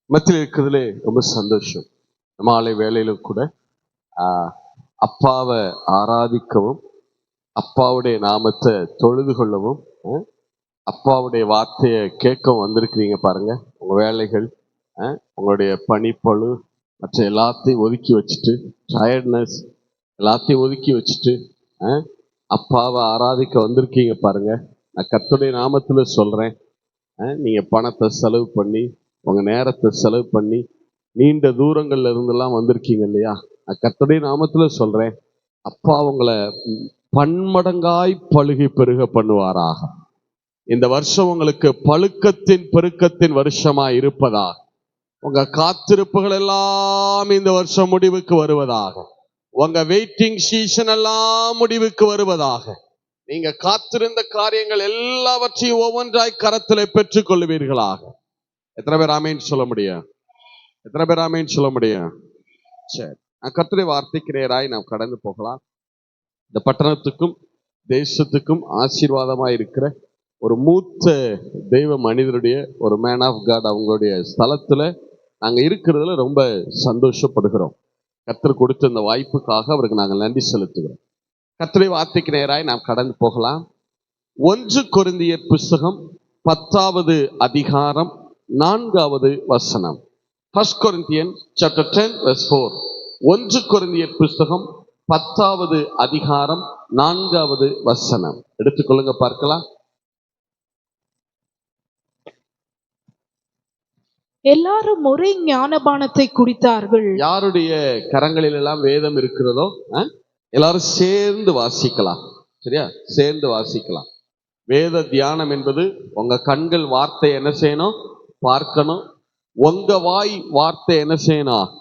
மத்தியில் இருக்கிறதுலே ரொம்ப சந்தோஷம். மாலை வேளையிலும் கூட அப்பாவை ஆராதிக்கவும், அப்பாவுடைய நாமத்தை தொழுது கொள்ளவும், அப்பாவுடைய வார்த்தையை கேட்கவும் வந்திருக்கிறீங்க பாருங்க. உங்க வேலைகள், உங்களுடைய பணிப்பழு மற்ற எல்லாத்தையும் ஒதுக்கி வச்சுட்டு, டயர்ட்னஸ் எல்லாத்தையும் ஒதுக்கி வச்சுட்டு அப்பாவை ஆராதிக்க வந்திருக்கீங்க பாருங்க. நான் கர்த்தருடைய நாமத்துல சொல்றேன், நீங்க பணத்தை செலவு பண்ணி, உங்க நேரத்தை செலவு பண்ணி, நீண்ட தூரங்கள்ல இருந்தெல்லாம் வந்திருக்கீங்க இல்லையா? நான் கர்த்தருடைய நாமத்துல சொல்றேன், அப்பா உங்களை பன்மடங்காய் பழுகி பெருக பண்ணுவாராக. இந்த வருஷம் உங்களுக்கு பழுக்கத்தின் பெருக்கத்தின் வருஷமா இருப்பதாக. உங்க காத்திருப்புகள் எல்லாம் இந்த வருஷம் முடிவுக்கு வருவதாக. உங்க வெயிட்டிங் சீசன் எல்லாம் முடிவுக்கு வருவதாக. நீங்க காத்திருந்த காரியங்கள் எல்லாவற்றையும் ஒவ்வொன்றாய் கரத்தில் பெற்றுக் கொள்வீர்களாக. எத்தனை பேர் ஆமேன்னு சொல்ல முடியும்? எத்தனை பேர் ஆமேன்னு சொல்ல முடியும்? சரி, நான் கர்த்தருடைய வார்த்தைக்கு நேராய் நாம் கடந்து போகலாம். இந்த பட்டணத்துக்கும் தேசத்துக்கும் ஆசீர்வாதமாய் இருக்கிற ஒரு மூத்த தெய்வ மனிதருடைய, ஒரு மேன் ஆஃப் காட், அவங்களுடைய ஸ்தலத்துல நாங்க இருக்கிறதுல ரொம்ப சந்தோஷப்படுகிறோம். கர்த்தர் கொடுத்த இந்த வாய்ப்புக்காக அவருக்கு நாங்கள் நன்றி செலுத்துகிறோம். கர்த்தருடைய வார்த்தைக்கு நேராய் நாம் கடந்து போகலாம். 1 கொரிந்தியர் புஸ்தகம் 10வது அதிகாரம் 4வது வசனம். 1 Corinthians chapter 10 verse 4. 1 கொரிந்தியர் புஸ்தகம் 10வது அதிகாரம் 4வது வசனம். எடுத்துக்கொள்ளுங்க, பார்க்கலாம். எல்லாரும் ஒரே ஞானபானத்தை குடித்தார்கள். யாருடைய கரங்களில் எல்லாம் வேதம் இருக்கிறதோ எல்லாரும் சேர்ந்து வாசிக்கலாம். சரியா? சேர்ந்து வாசிக்கலாம். வேத தியானம் என்பது உங்க கண்கள் வார்த்தை என்ன செய்யணும்? பார்க்கணும். உங்க வாய் வார்த்தை என்ன செய்யணும்?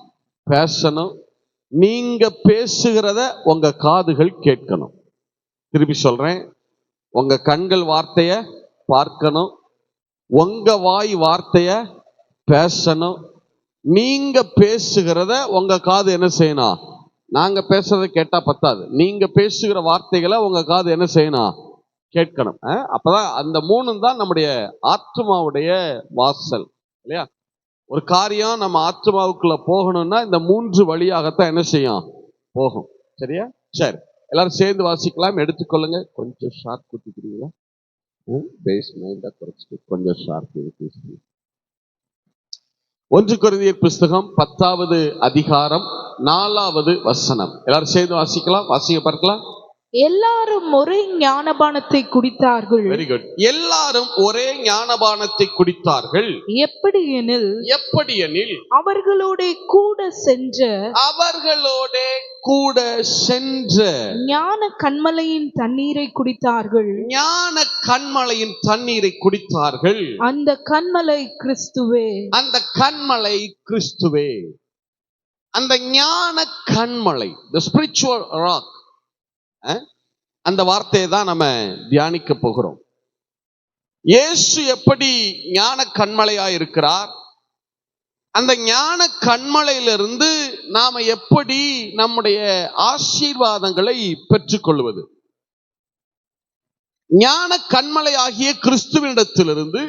பேசணும். நீங்க பேசுகிறத உங்க காதுகள் கேட்கணும். திருப்பி சொல்றேன், உங்க கண்கள் வார்த்தைய பார்க்கணும், உங்க வாய் வார்த்தைய பேசணும். நீங்க பேசுகிறத உங்க காது என்ன செய்யணும்? நாங்க பேசுறத கேட்டா பத்தாது, நீங்க பேசுகிற வார்த்தைகளை உங்க காது என்ன செய்யணும்? கேட்கணும். அப்பதான் அந்த 3 தான் நம்முடைய ஆத்மாவுடைய வாசல் இல்லையா? ஒரு காரியம் நம்ம ஆத்மாவுக்குள்ள போகணும்னா இந்த 3 வழியாகத்தான் என்ன செய்யும்? போகும். சரியா? சரி, எல்லாரும் சேர்ந்து வாசிக்கலாம். எடுத்துக்கொள்ளுங்க. கொஞ்சம் ஷார்ப் குத்திக்கிறீங்களா? பேஸ் மைண்டா குறைச்சிட்டு கொஞ்சம் ஷார்ப் இருக்கு. 1 கொரிந்தியர் புஸ்தகம் 10வது அதிகாரம் 4வது வசனம். எல்லாரும் சேர்ந்து வாசிக்கலாம். வாசிக்க பார்க்கலாம். எல்லாரும் ஒரே ஞானபானத்தை குடித்தார்கள். Very good. எல்லாரும் ஒரே ஞானபானத்தை குடித்தார்கள். எப்படி எனில் அவர்களோட கூட சென்ற ஞான கன்மலையின் தண்ணீரை குடித்தார்கள். ஞான கன்மலையின் தண்ணீரை குடித்தார்கள். அந்த கன்மலை கிறிஸ்துவே. அந்த கன்மலை கிறிஸ்துவே. அந்த ஞான கன்மலை, the spiritual rock, அந்த வார்த்தையை தான் நம்ம தியானிக்க போகிறோம். இயேசு எப்படி ஞான கன்மலையா இருக்கிறார், அந்த ஞான கன்மலையிலிருந்து நாம எப்படி நம்முடைய ஆசீர்வாதங்களை பெற்றுக்கொள்வது, ஞான கன்மலை ஆகிய கிறிஸ்துவினிடத்திலிருந்து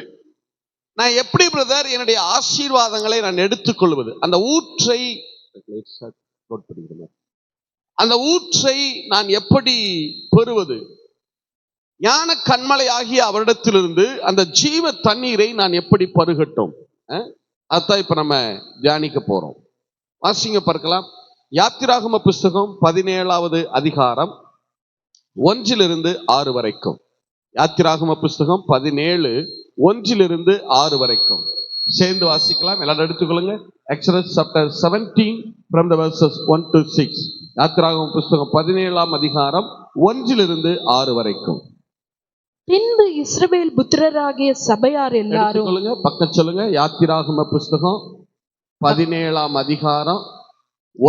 நான் எப்படி பிரதர் என்னுடைய ஆசீர்வாதங்களை நான் எடுத்துக்கொள்வது, அந்த ஊற்றை நான் எப்படி பெறுவது, ஞான கன்மலை ஆகிய அவரிடத்திலிருந்து அந்த ஜீவ தண்ணீரை நான் எப்படி பருகட்டும், அதான் இப்ப நம்ம தியானிக்க போறோம். வாசிங்க பார்க்கலாம். யாத்திராகம புஸ்தகம் 17வது அதிகாரம் 1-6 வரைக்கும். யாத்திராகம புஸ்தகம் 17 1-6 வரைக்கும் சேர்ந்து வாசிக்கலாம். எல்லாரும் எடுத்துக்கொள்ளுங்க. Exodus chapter 17 from the verses 1 to 6. யாத்திராகம புஸ்தகம் 17ஆம் அதிகாரம் 1-6 வரைக்கும். பின்பு இஸ்ரவேல் புத்திரராகிய சபையார் எல்லாரும், சொல்லுங்க, பக்கம் சொல்லுங்க. யாத்திராகம புஸ்தகம் 17ஆம் அதிகாரம்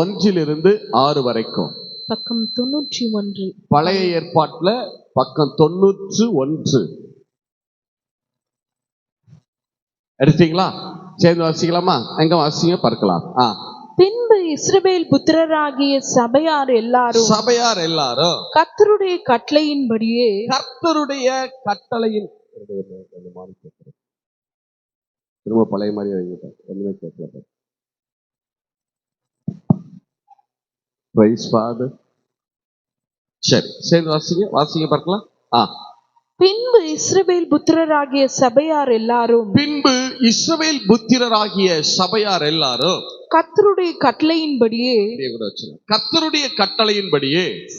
1-6 வரைக்கும். பக்கம் 91. பழைய ஏற்பாட்டுல பக்கம் 91. எடுத்தீங்களா? சேர்ந்து வாசிக்கலாமா? எங்க வாசிங்க பார்க்கலாம். பின்பு இஸ்ரவேல் புத்திரராகிய சபையார் எல்லாரும் கர்த்தருடைய கட்டளையின் திரும்ப பழைய மாதிரி வைங்க, ஒண்ணுமே கேட்கல. Praise father. சரி, சேர்ந்து வாசிங்க பார்க்கலாம். பின்பு இஸ்ரவேல் புத்திரராகிய சபையார் எல்லாரும் கர்த்தருடைய கட்டளையின்படியே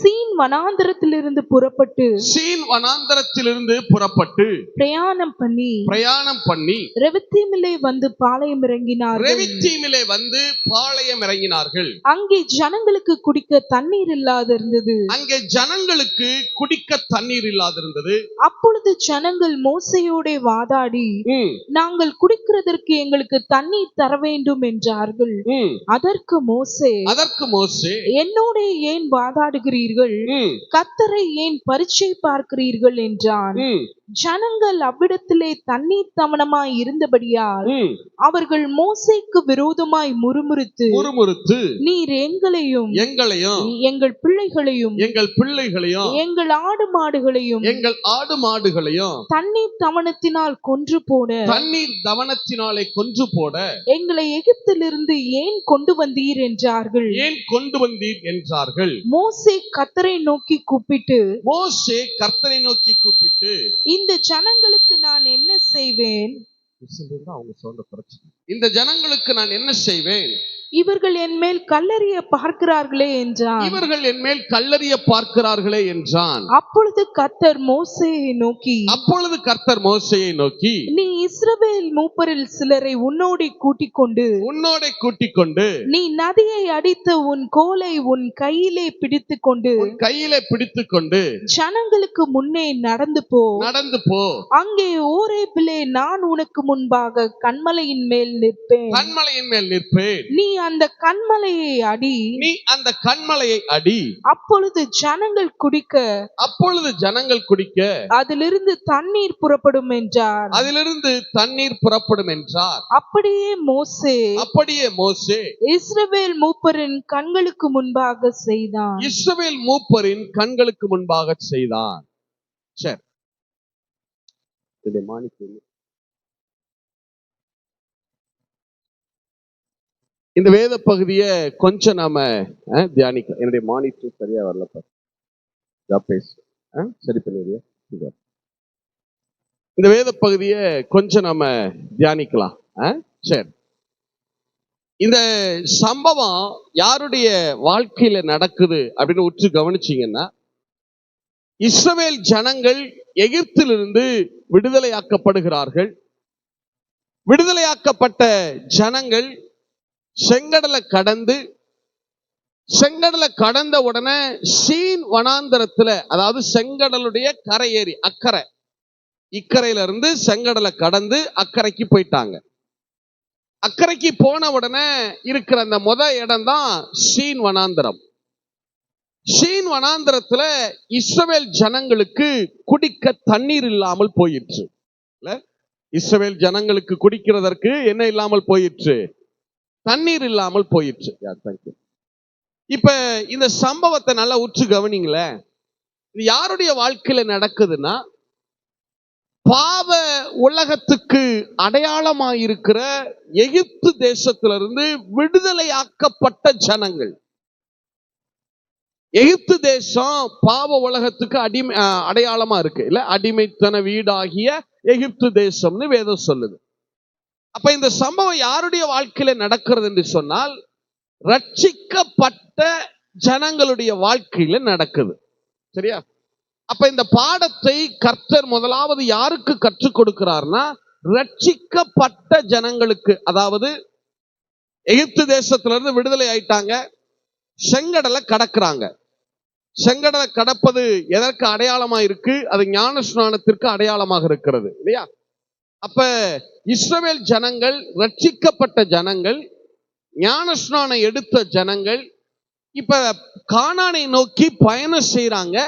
சீன் வனாந்தரத்திலிருந்து புறப்பட்டு பிரயாணம் பண்ணி ரெவித்தீமிலே வந்து பாளையம் இறங்கினார்கள். அங்கே ஜனங்களுக்கு குடிக்க தண்ணீர் இல்லாதிருந்தது. அப்பொழுது ஜனங்கள் மோசேயோடே வாதாடி, நாங்கள் குடிக்கிறதற்கு எங்களுக்கு தண்ணீர் தர வேண்டும் என்றார்கள். அதற்கு மோசே, என்னோட ஏன் வாதாடுகிறீர்கள்? கர்த்தரை ஏன் பரீட்சை பார்க்கிறீர்கள் என்றான். ஜனங்கள் அவ்விடத்திலே தண்ணீர் தமனமாய் இருந்தபடியால் அவர்கள் மோசேக்கு விரோதமாய் முறுமுறுத்து, நீர் எங்களையும் எங்கள் பிள்ளைகளையும் எங்கள் ஆடு மாடுகளையும் தண்ணீர் தவனத்தினால் கொன்று போட எங்களை எகிப்திலிருந்து ஏன் கொண்டு வந்தீர் என்றார்கள். மோசே கர்த்தரை நோக்கி கூப்பிட்டு, இந்த ஜனங்களுக்கு நான் என்ன செய்வேன்? இவர்கள் என் மேல் கல்லறிய பார்க்கிறார்களே என்றான். அப்பொழுது கர்த்தர் மோசேயை நோக்கி, நீ இஸ்ரவேல் மூப்பரில் சிலரை உன்னோடே கூட்டிக் கொண்டு நீ நதியை அடித்த உன் கோலை உன் கையிலே பிடித்துக்கொண்டு ஜனங்களுக்கு முன்னே நடந்து போ. அங்கே ஓரேபிலே நான் உனக்கு முன்பாக கன்மலையின் மேல் நிற்பேன். நீ அந்த கன்மலையை அடி. அப்பொழுது ஜனங்கள் குடிக்க அதிலிருந்து தண்ணீர் புறப்படும் என்றார். அப்படியே மோசே இஸ்ரவேல் மூப்பரின் கண்களுக்கு முன்பாக செய்தான். சரி, இந்த வேத பகுதியை கொஞ்சம் நாம தியானிக்கலாம். என்னுடைய மானிட்டர் சரியா வரலப்பா, சரி பண்ணிடுறியா? இந்த வேத பகுதியை கொஞ்சம் நாம தியானிக்கலாம். சரி, இந்த சம்பவம் யாருடைய வாழ்க்கையில நடக்குது அப்படின்னு உற்று கவனிச்சீங்கன்னா, இஸ்ரவேல் ஜனங்கள் எகிப்திலிருந்து விடுதலையாக்கப்படுகிறார்கள். விடுதலையாக்கப்பட்ட ஜனங்கள் செங்கடலை கடந்த உடனே சீன் வனாந்தரத்துல, அதாவது செங்கடலுடைய கரையேறி இக்கரையில இருந்து செங்கடலை கடந்து அக்கறைக்கு போயிட்டாங்க. அக்கறைக்கு போன உடனே இருக்கிற அந்த இடம் தான் சீன் வனாந்தரம். சீன் வனாந்தரத்துல இஸ்ரவேல் ஜனங்களுக்கு குடிக்க தண்ணீர் இல்லாமல் போயிற்று. இஸ்ரவேல் ஜனங்களுக்கு குடிக்கிறதற்கு என்ன இல்லாமல் போயிற்று? தண்ணீர் இல்லாமல் போயிற்று. இப்ப இந்த சம்பவத்தை நல்லா உற்று கவனிங்களேன். இது யாருடைய வாழ்க்கையில நடக்குதுன்னா, பாவ உலகத்துக்கு அடையாளமாயிருக்கிற எகிப்து தேசத்திலிருந்து விடுதலையாக்கப்பட்ட ஜனங்கள். எகிப்து தேசம் பாவ உலகத்துக்கு அடையாளமா இருக்கு இல்ல, அடிமைத்தன வீடாகிய எகிப்து தேசம்னு வேதம் சொல்லுது. அப்ப இந்த சம்பவம் யாருடைய வாழ்க்கையில நடக்கிறது என்று சொன்னால், ரட்சிக்கப்பட்ட ஜனங்களுடைய வாழ்க்கையில நடக்குது. சரியா? அப்ப இந்த பாடத்தை கர்த்தர் முதலாவது யாருக்கு கற்றுக் கொடுக்கிறார்னா, ரட்சிக்கப்பட்ட ஜனங்களுக்கு. அதாவது எகிப்து தேசத்திலிருந்து விடுதலை ஆயிட்டாங்க, செங்கடலை கடக்குறாங்க. செங்கடலை கடப்பது எதற்கு அடையாளமா இருக்கு? அது ஞான ஸ்நானத்திற்கு அடையாளமாக இருக்கிறது இல்லையா? அப்ப இஸ்ரவேல் ஜனங்கள், ரட்சிக்கப்பட்ட ஜனங்கள், ஞான ஸ்நானம் எடுத்த ஜனங்கள் இப்ப கானானை நோக்கி பயணம் செய்யறாங்க.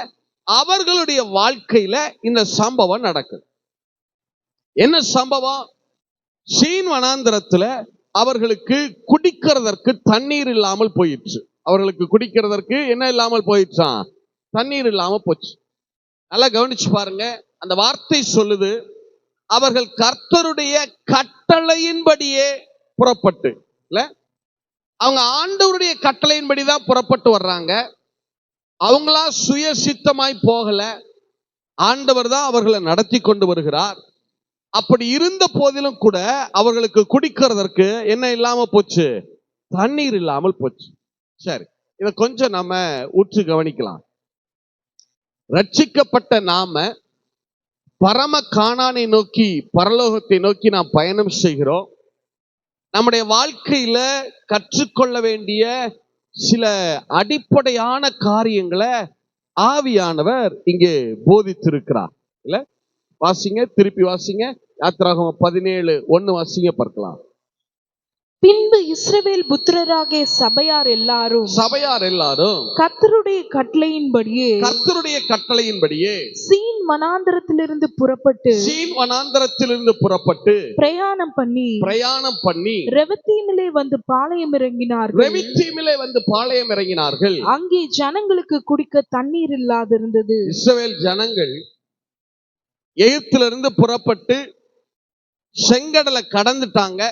அவர்களுடைய வாழ்க்கையில இந்த சம்பவம் நடக்குது. என்ன சம்பவம்? சீன் வனாந்தரத்துல அவர்களுக்கு குடிக்கிறதற்கு தண்ணீர் இல்லாமல் போயிடுச்சு. அவர்களுக்கு குடிக்கிறதற்கு என்ன இல்லாமல் போயிடுச்சான்? தண்ணீர் இல்லாம போச்சு. நல்லா கவனிச்சு பாருங்க. அந்த வார்த்தை சொல்லுது, அவர்கள் கர்த்தருடைய கட்டளையின்படியே புறப்பட்டு, இல்ல அவங்க ஆண்டவருடைய கட்டளையின்படிதான் புறப்பட்டு வர்றாங்க. அவங்களா சுயசித்தமாய் போகல, ஆண்டவர் தான் அவர்களை நடத்தி கொண்டு வருகிறார். அப்படி இருந்த போதிலும் கூட அவர்களுக்கு குடிக்கிறதற்கு என்ன இல்லாம போச்சு? தண்ணீர் இல்லாமல் போச்சு. சரி, இத கொஞ்சம் நம்ம உற்று கவனிக்கலாம். ரட்சிக்கப்பட்ட நாம பரம கானானை நோக்கி, பரலோகத்தை நோக்கி நாம் பயணம் செய்கிறோம். நம்முடைய வாழ்க்கையில கற்றுக்கொள்ள வேண்டிய சில அடிப்படையான காரியங்களை ஆவியானவர் இங்கே போதித்திருக்கிறார். இல்ல, வாசிங்க, திருப்பி வாசிங்க. யாத்திராகமம் 17:1 வாசிங்க, பார்க்கலாம். பின்பு இஸ்ரவேல் புத்திரராகிய சபையார் எல்லாரும் கர்த்தருடைய கட்டளையின்படியே சீன் வனாந்தரத்திலிருந்து புறப்பட்டு பிரயாணம் பண்ணி ரெவத்தீமிலே வந்து பாளையம் இறங்கினார்கள். அங்கே ஜனங்களுக்கு குடிக்க தண்ணீர் இல்லாதிருந்தது. இஸ்ரவேல் ஜனங்கள் எகிப்திலிருந்து புறப்பட்டு செங்கடலை கடந்துட்டாங்க.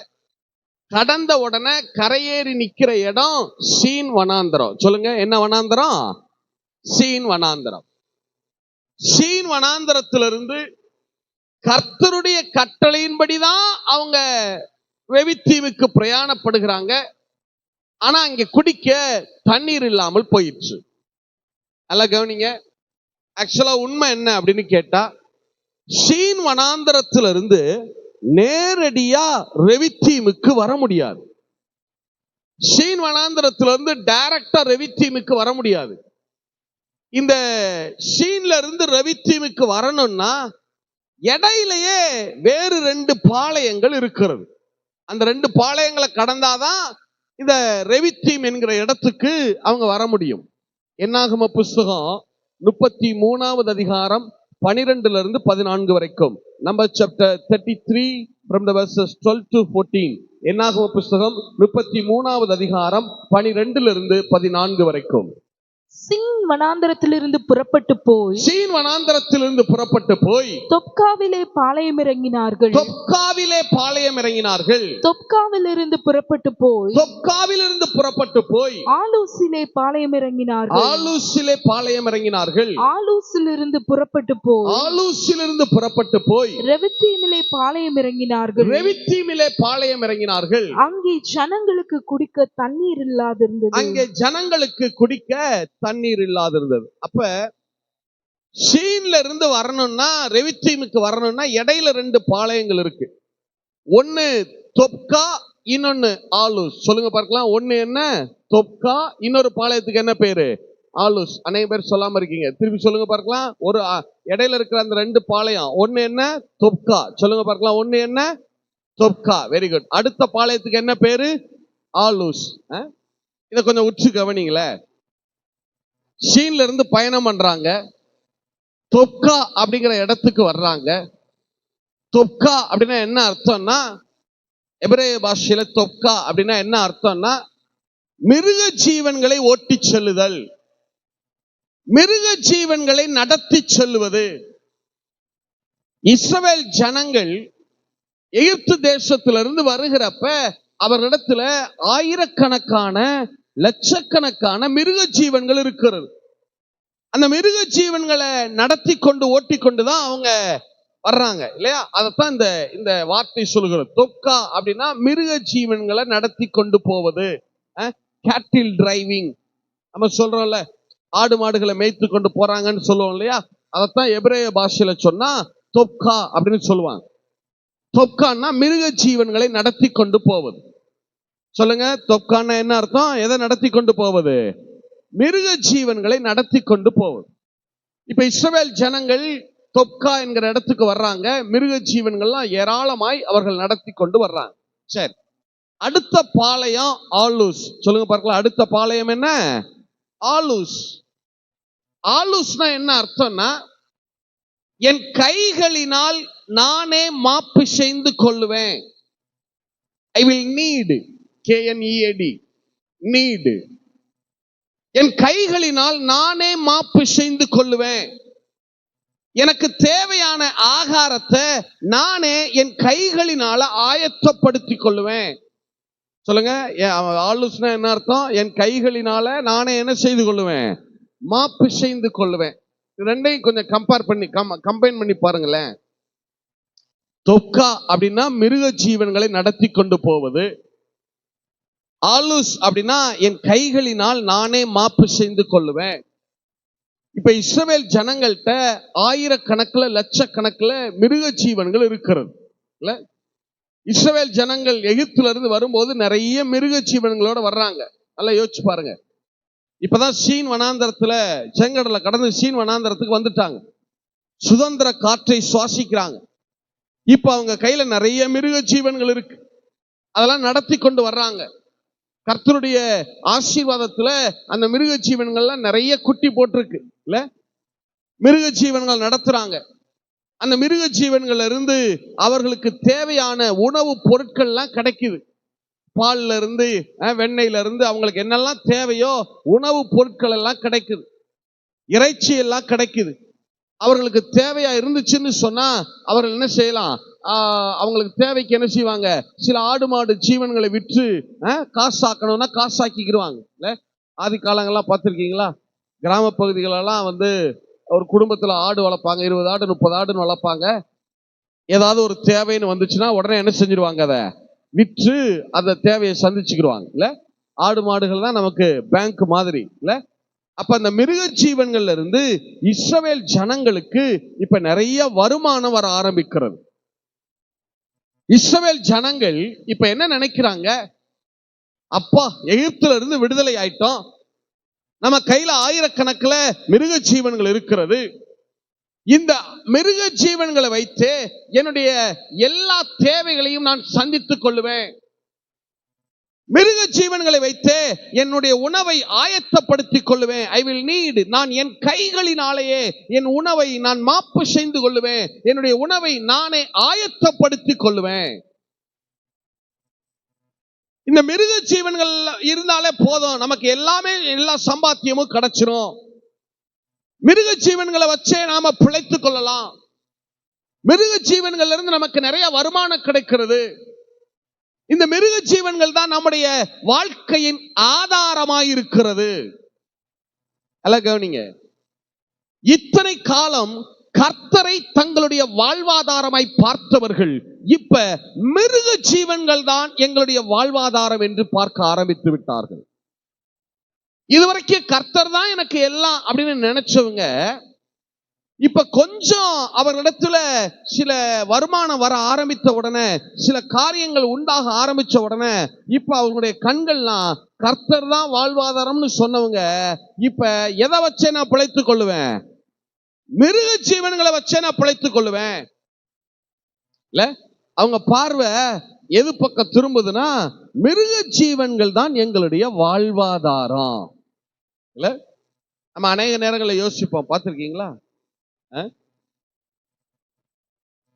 கடந்த உடனே கரையேறி நிக்கிற இடம் சீன் வனாந்தரம். சொல்லுங்க, என்ன வனாந்தரம்? சீன் வனாந்தரம். சீன் வனாந்தரத்திலிருந்து கர்த்தருடைய கட்டளையின்படிதான் அவங்க ரெவித்தீமுக்கு பிரயாணப்படுகிறாங்க. ஆனா அங்க குடிக்க தண்ணீர் இல்லாமல் போயிடுச்சு. நல்லா கவனிங்க. ஆக்சுவலா உண்மை என்ன அப்படின்னு கேட்டா, சீன் வனாந்தரத்திலிருந்து நேரடியா ரெவித்தீமுக்கு வர முடியாது. சீன் வனாந்தரத்திலிருந்து டைரக்டா ரெவித்தீமுக்கு வர முடியாது. இந்த சீன்ல இருந்து ரெவித்தீமுக்கு வரணும்னா இடையிலேயே வேறு 2 பாளையங்கள் இருக்கிறது. அந்த 2 பாளையங்களை கடந்தாதான் இந்த ரெவித்தீம் என்கிற இடத்துக்கு அவங்க வர முடியும். என்னாகம புஸ்தகம் 33வது அதிகாரம் 12 to 14 வரைக்கும். Number chapter 33 from the verses 12 to 14. என்னாகம புஸ்தகம் 33வது அதிகாரம் 12 to 14 வரைக்கும். சீன் வனாந்தரத்திலிருந்து புறப்பட்டு போய் தொப்காவிலே பாளையம் இறங்கினார்கள். தொப்காவிலிருந்து புறப்பட்டு போய் ஆலூசிலே பாளையம் இறங்கினார்கள். ஆலூசிலிருந்து புறப்பட்டு போய் ரெவித்தீமிலே பாளையம் இறங்கினார்கள். அங்கே ஜனங்களுக்கு குடிக்க தண்ணீர் இல்லாதிருந்தது. அப்ப சீன்ல இருந்து வரணும்னா, ரெவித்தீமுக்கு வரணும்னா இடையில 2 பாளையங்கள் இருக்கு. ஒன்னு தொப்கா, இன்னொன்னு ஆலூஸ். சொல்லுங்க பார்க்கலாம். ஒன்னு என்ன? தொப்கா. இன்னொரு பாளையத்துக்கு என்ன பேரு? ஆலூஸ். அநேக பேர் சொல்லாம இருக்கீங்க, திருப்பி சொல்லுங்க பார்க்கலாம். ஒரு இடையில இருக்கிற அந்த 2 பாளையம், ஒன்னு என்ன? தொப்கா. சொல்லுங்க பார்க்கலாம். ஒன்னு என்ன? தொப்கா. Very good. அடுத்த பாளையத்துக்கு என்ன பேரு? ஆலூஸ். இத கொஞ்சம் உற்று கவனிங்களே. சீன்ல இருந்து பயணம் பண்றாங்க, தொப்கா அப்படிங்கிற இடத்துக்கு வர்றாங்க. தொப்கா அப்படின்னா என்ன அர்த்தம்னா, எபிரேய பாஷையில தொப்கா அப்படின்னா என்ன அர்த்தம்னா, மிருக ஜீவன்களை ஓட்டி செல்லுதல், மிருக ஜீவன்களை நடத்தி செல்லுவது. இஸ்ரவேல் ஜனங்கள் எகிப்து தேசத்திலிருந்து வருகிறப்ப அவர்களிடத்துல ஆயிரக்கணக்கான லட்சக்கணக்கான மிருக ஜீவன்கள் இருக்கிறது. அந்த மிருக ஜீவன்களை நடத்தி கொண்டு ஓட்டி கொண்டுதான் அவங்க வர்றாங்க, இல்லையா? அதைத்தான் இந்த வார்த்தை சொல்லுகிறது. தொப்கா அப்படின்னா மிருக ஜீவன்களை நடத்தி கொண்டு போவது, கேட்டில் டிரைவிங். நம்ம சொல்றோம்ல, ஆடு மாடுகளை மேய்த்து கொண்டு போறாங்கன்னு சொல்லுவோம் இல்லையா? அதைத்தான் எபிரேய பாஷையில சொன்னா தொப்கா அப்படின்னு சொல்லுவாங்க. தொப்கான்னா மிருக ஜீவன்களை நடத்தி கொண்டு போவது. சொல்லுங்க, தொப்கான்னா என்ன அர்த்தம்? எதை நடத்தி கொண்டு போவது? மிருக ஜீவன்களை நடத்தி கொண்டு போவது. இப்ப இஸ்ரவேல் ஜனங்கள் தொப்கா என்கிற இடத்துக்கு வர்றாங்க. மிருக ஜீவன்கள்லாம் ஏராளமாய் அவர்கள் நடத்தி கொண்டு வர்றாங்க. சரி, அடுத்த பாளையம் ஆலூஸ். சொல்லுங்க பார்க்கலாம். அடுத்த பாளையம் என்ன? ஆலூஸ். ஆலூஸ்னா என்ன அர்த்தம்னா, என் கைகளினால் நானே மாப்பு செய்து கொள்ளுவேன். I will knead, KNEAD, knead. என் கைகளினால் நானே மாப்பு செய்து கொள்ளுவேன். எனக்கு தேவையான ஆகாரத்தை நானே என் கைகளினால ஆயத்தப்படுத்திக் கொள்ளுவேன். சொல்லுங்க, ஆலோசனை என்ன அர்த்தம்? என் கைகளினால நானே என்ன செய்து கொள்ளுவேன்? மாப்பிசைந்து கொள்ளுவேன். ரெண்டையும் கொஞ்சம் கம்பைன் பண்ணி பாருங்களேன். தொக்கா அப்படின்னா மிருக ஜீவன்களை நடத்தி கொண்டு போவது. ஆலூஸ் அப்படின்னா என் கைகளினால் நானே மாப்பு செய்து கொள்ளுவேன். இப்ப இஸ்ரவேல் ஜனங்கள்கிட்ட ஆயிரக்கணக்கில் லட்சக்கணக்கில் மிருக ஜீவன்கள் இருக்கிறது இல்ல. இஸ்ரவேல் ஜனங்கள் எகிப்துல இருந்து வரும்போது நிறைய மிருக ஜீவன்களோட வர்றாங்க. நல்லா யோசிச்சு பாருங்க. இப்பதான் சீன் வனாந்தரத்துல செங்கடலை கடந்து சீன் வனாந்தரத்துக்கு வந்துட்டாங்க. சுதந்திர காற்றை சுவாசிக்கிறாங்க. இப்ப அவங்க கையில நிறைய மிருக ஜீவன்கள் இருக்கு. அதெல்லாம் நடத்தி கொண்டு வர்றாங்க. கர்த்தருடைய ஆசீர்வாதத்துல அந்த மிருக ஜீவன்கள்லாம் நிறைய குட்டி போட்டிருக்கு இல்ல. மிருக ஜீவன்கள் நடத்துறாங்க. அந்த மிருக ஜீவன்கள் இருந்து அவர்களுக்கு தேவையான உணவு பொருட்கள் எல்லாம் கிடைக்குது. பால்ல இருந்து வெண்ணெயில இருந்து அவங்களுக்கு என்னெல்லாம் தேவையோ உணவு பொருட்கள் எல்லாம் கிடைக்குது. இறைச்சி எல்லாம் கிடைக்குது. அவர்களுக்கு தேவையா இருந்துச்சுன்னு சொன்னா அவர்கள் என்ன செய்யலாம்? அவங்களுக்கு தேவைக்கு என்ன செய்வாங்க? சில ஆடு மாடு ஜீவன்களை விற்று காசாக்கணும்னா காசாக்கிக்கிடுவாங்க இல்ல. ஆதி காலங்கள்லாம் பார்த்துருக்கீங்களா? கிராம பகுதிகளெல்லாம் ஒரு குடும்பத்துல ஆடு வளர்ப்பாங்க. 20 ஆடு 30 ஆடுன்னு வளர்ப்பாங்க. ஏதாவது ஒரு தேவைன்னு வந்துச்சுன்னா உடனே என்ன செஞ்சிருவாங்க? அதை விற்று அந்த தேவையை சந்திச்சுக்கிடுவாங்க இல்ல. ஆடு மாடுகள் தான் நமக்கு பேங்க் மாதிரி இல்ல. அப்ப அந்த மிருக ஜீவன்கள்ல இருந்து இஸ்ரவேல் ஜனங்களுக்கு இப்ப நிறைய வருமானம் வர ஆரம்பிக்கிறது. இஸ்ரவேல் ஜனங்கள் இப்ப என்ன நினைக்கிறாங்க? அப்பா, எகிப்துல இருந்து விடுதலை ஆயிட்டோம். நம்ம கையில ஆயிரக்கணக்கில் மிருக ஜீவன்கள் இருக்கிறது. இந்த மிருக ஜீவன்களை வைத்து என்னுடைய எல்லா தேவைகளையும் நான் சந்தித்துக் கொள்ளுவேன். மிருக ஜீவன்களை வைத்து என்னுடைய உணவை ஆயத்தப்படுத்திக் கொள்ளுவேன். I will NEET. நான் என் கைகளினாலேயே என் உணவை நான் மாப்பு செய்து கொள்ளுவேன். என்னுடைய உணவை நானே ஆயத்தப்படுத்திக் கொள்ளுவேன். இந்த மிருக ஜீவன்கள் இருந்தாலே போதும், நமக்கு எல்லாமே எல்லா சம்பாத்தியமும் கிடைச்சிரும். மிருக ஜீவன்களை வச்சே நாம பிழைத்துக் கொள்ளலாம். மிருக ஜீவன்கள் இருந்து நமக்கு நிறைய வருமானம் கிடைக்கிறது. இந்த மிருக ஜீவன்கள் தான் நம்முடைய வாழ்க்கையின் ஆதாரமாயிருக்கிறது. எல்லாம் கவனிங்க. இத்தனை காலம் கர்த்தரை தங்களுடைய வாழ்வாதாரமாய் பார்த்தவர்கள் இப்ப மிருக ஜீவன்கள் தான் எங்களுடைய வாழ்வாதாரம் என்று பார்க்க ஆரம்பித்து விட்டார்கள். இதுவரைக்கும் கர்த்தர் தான் எனக்கு எல்லாம் அப்படின்னு நினைச்சவங்க இப்ப கொஞ்சம் அவர்களிடத்துல சில வருமானம் வர ஆரம்பித்த உடனே, சில காரியங்கள் உண்டாக ஆரம்பிச்ச உடனே இப்ப அவங்களுடைய கண்கள்லாம் கர்த்தர் தான் வாழ்வாதாரம்னு சொன்னவங்க இப்ப எதை வச்சே நான் பிழைத்துக் கொள்ளுவேன்? மிருக ஜீவன்களை வச்சே நான் பிழைத்துக் கொள்ளுவேன் இல்ல. அவங்க பார்வை எது பக்கம் திரும்புதுன்னா மிருக ஜீவன்கள் தான் எங்களுடைய வாழ்வாதாரம் இல்ல. நம்ம அநேக நேரங்களில் யோசிப்போம், பார்த்திருக்கீங்களா?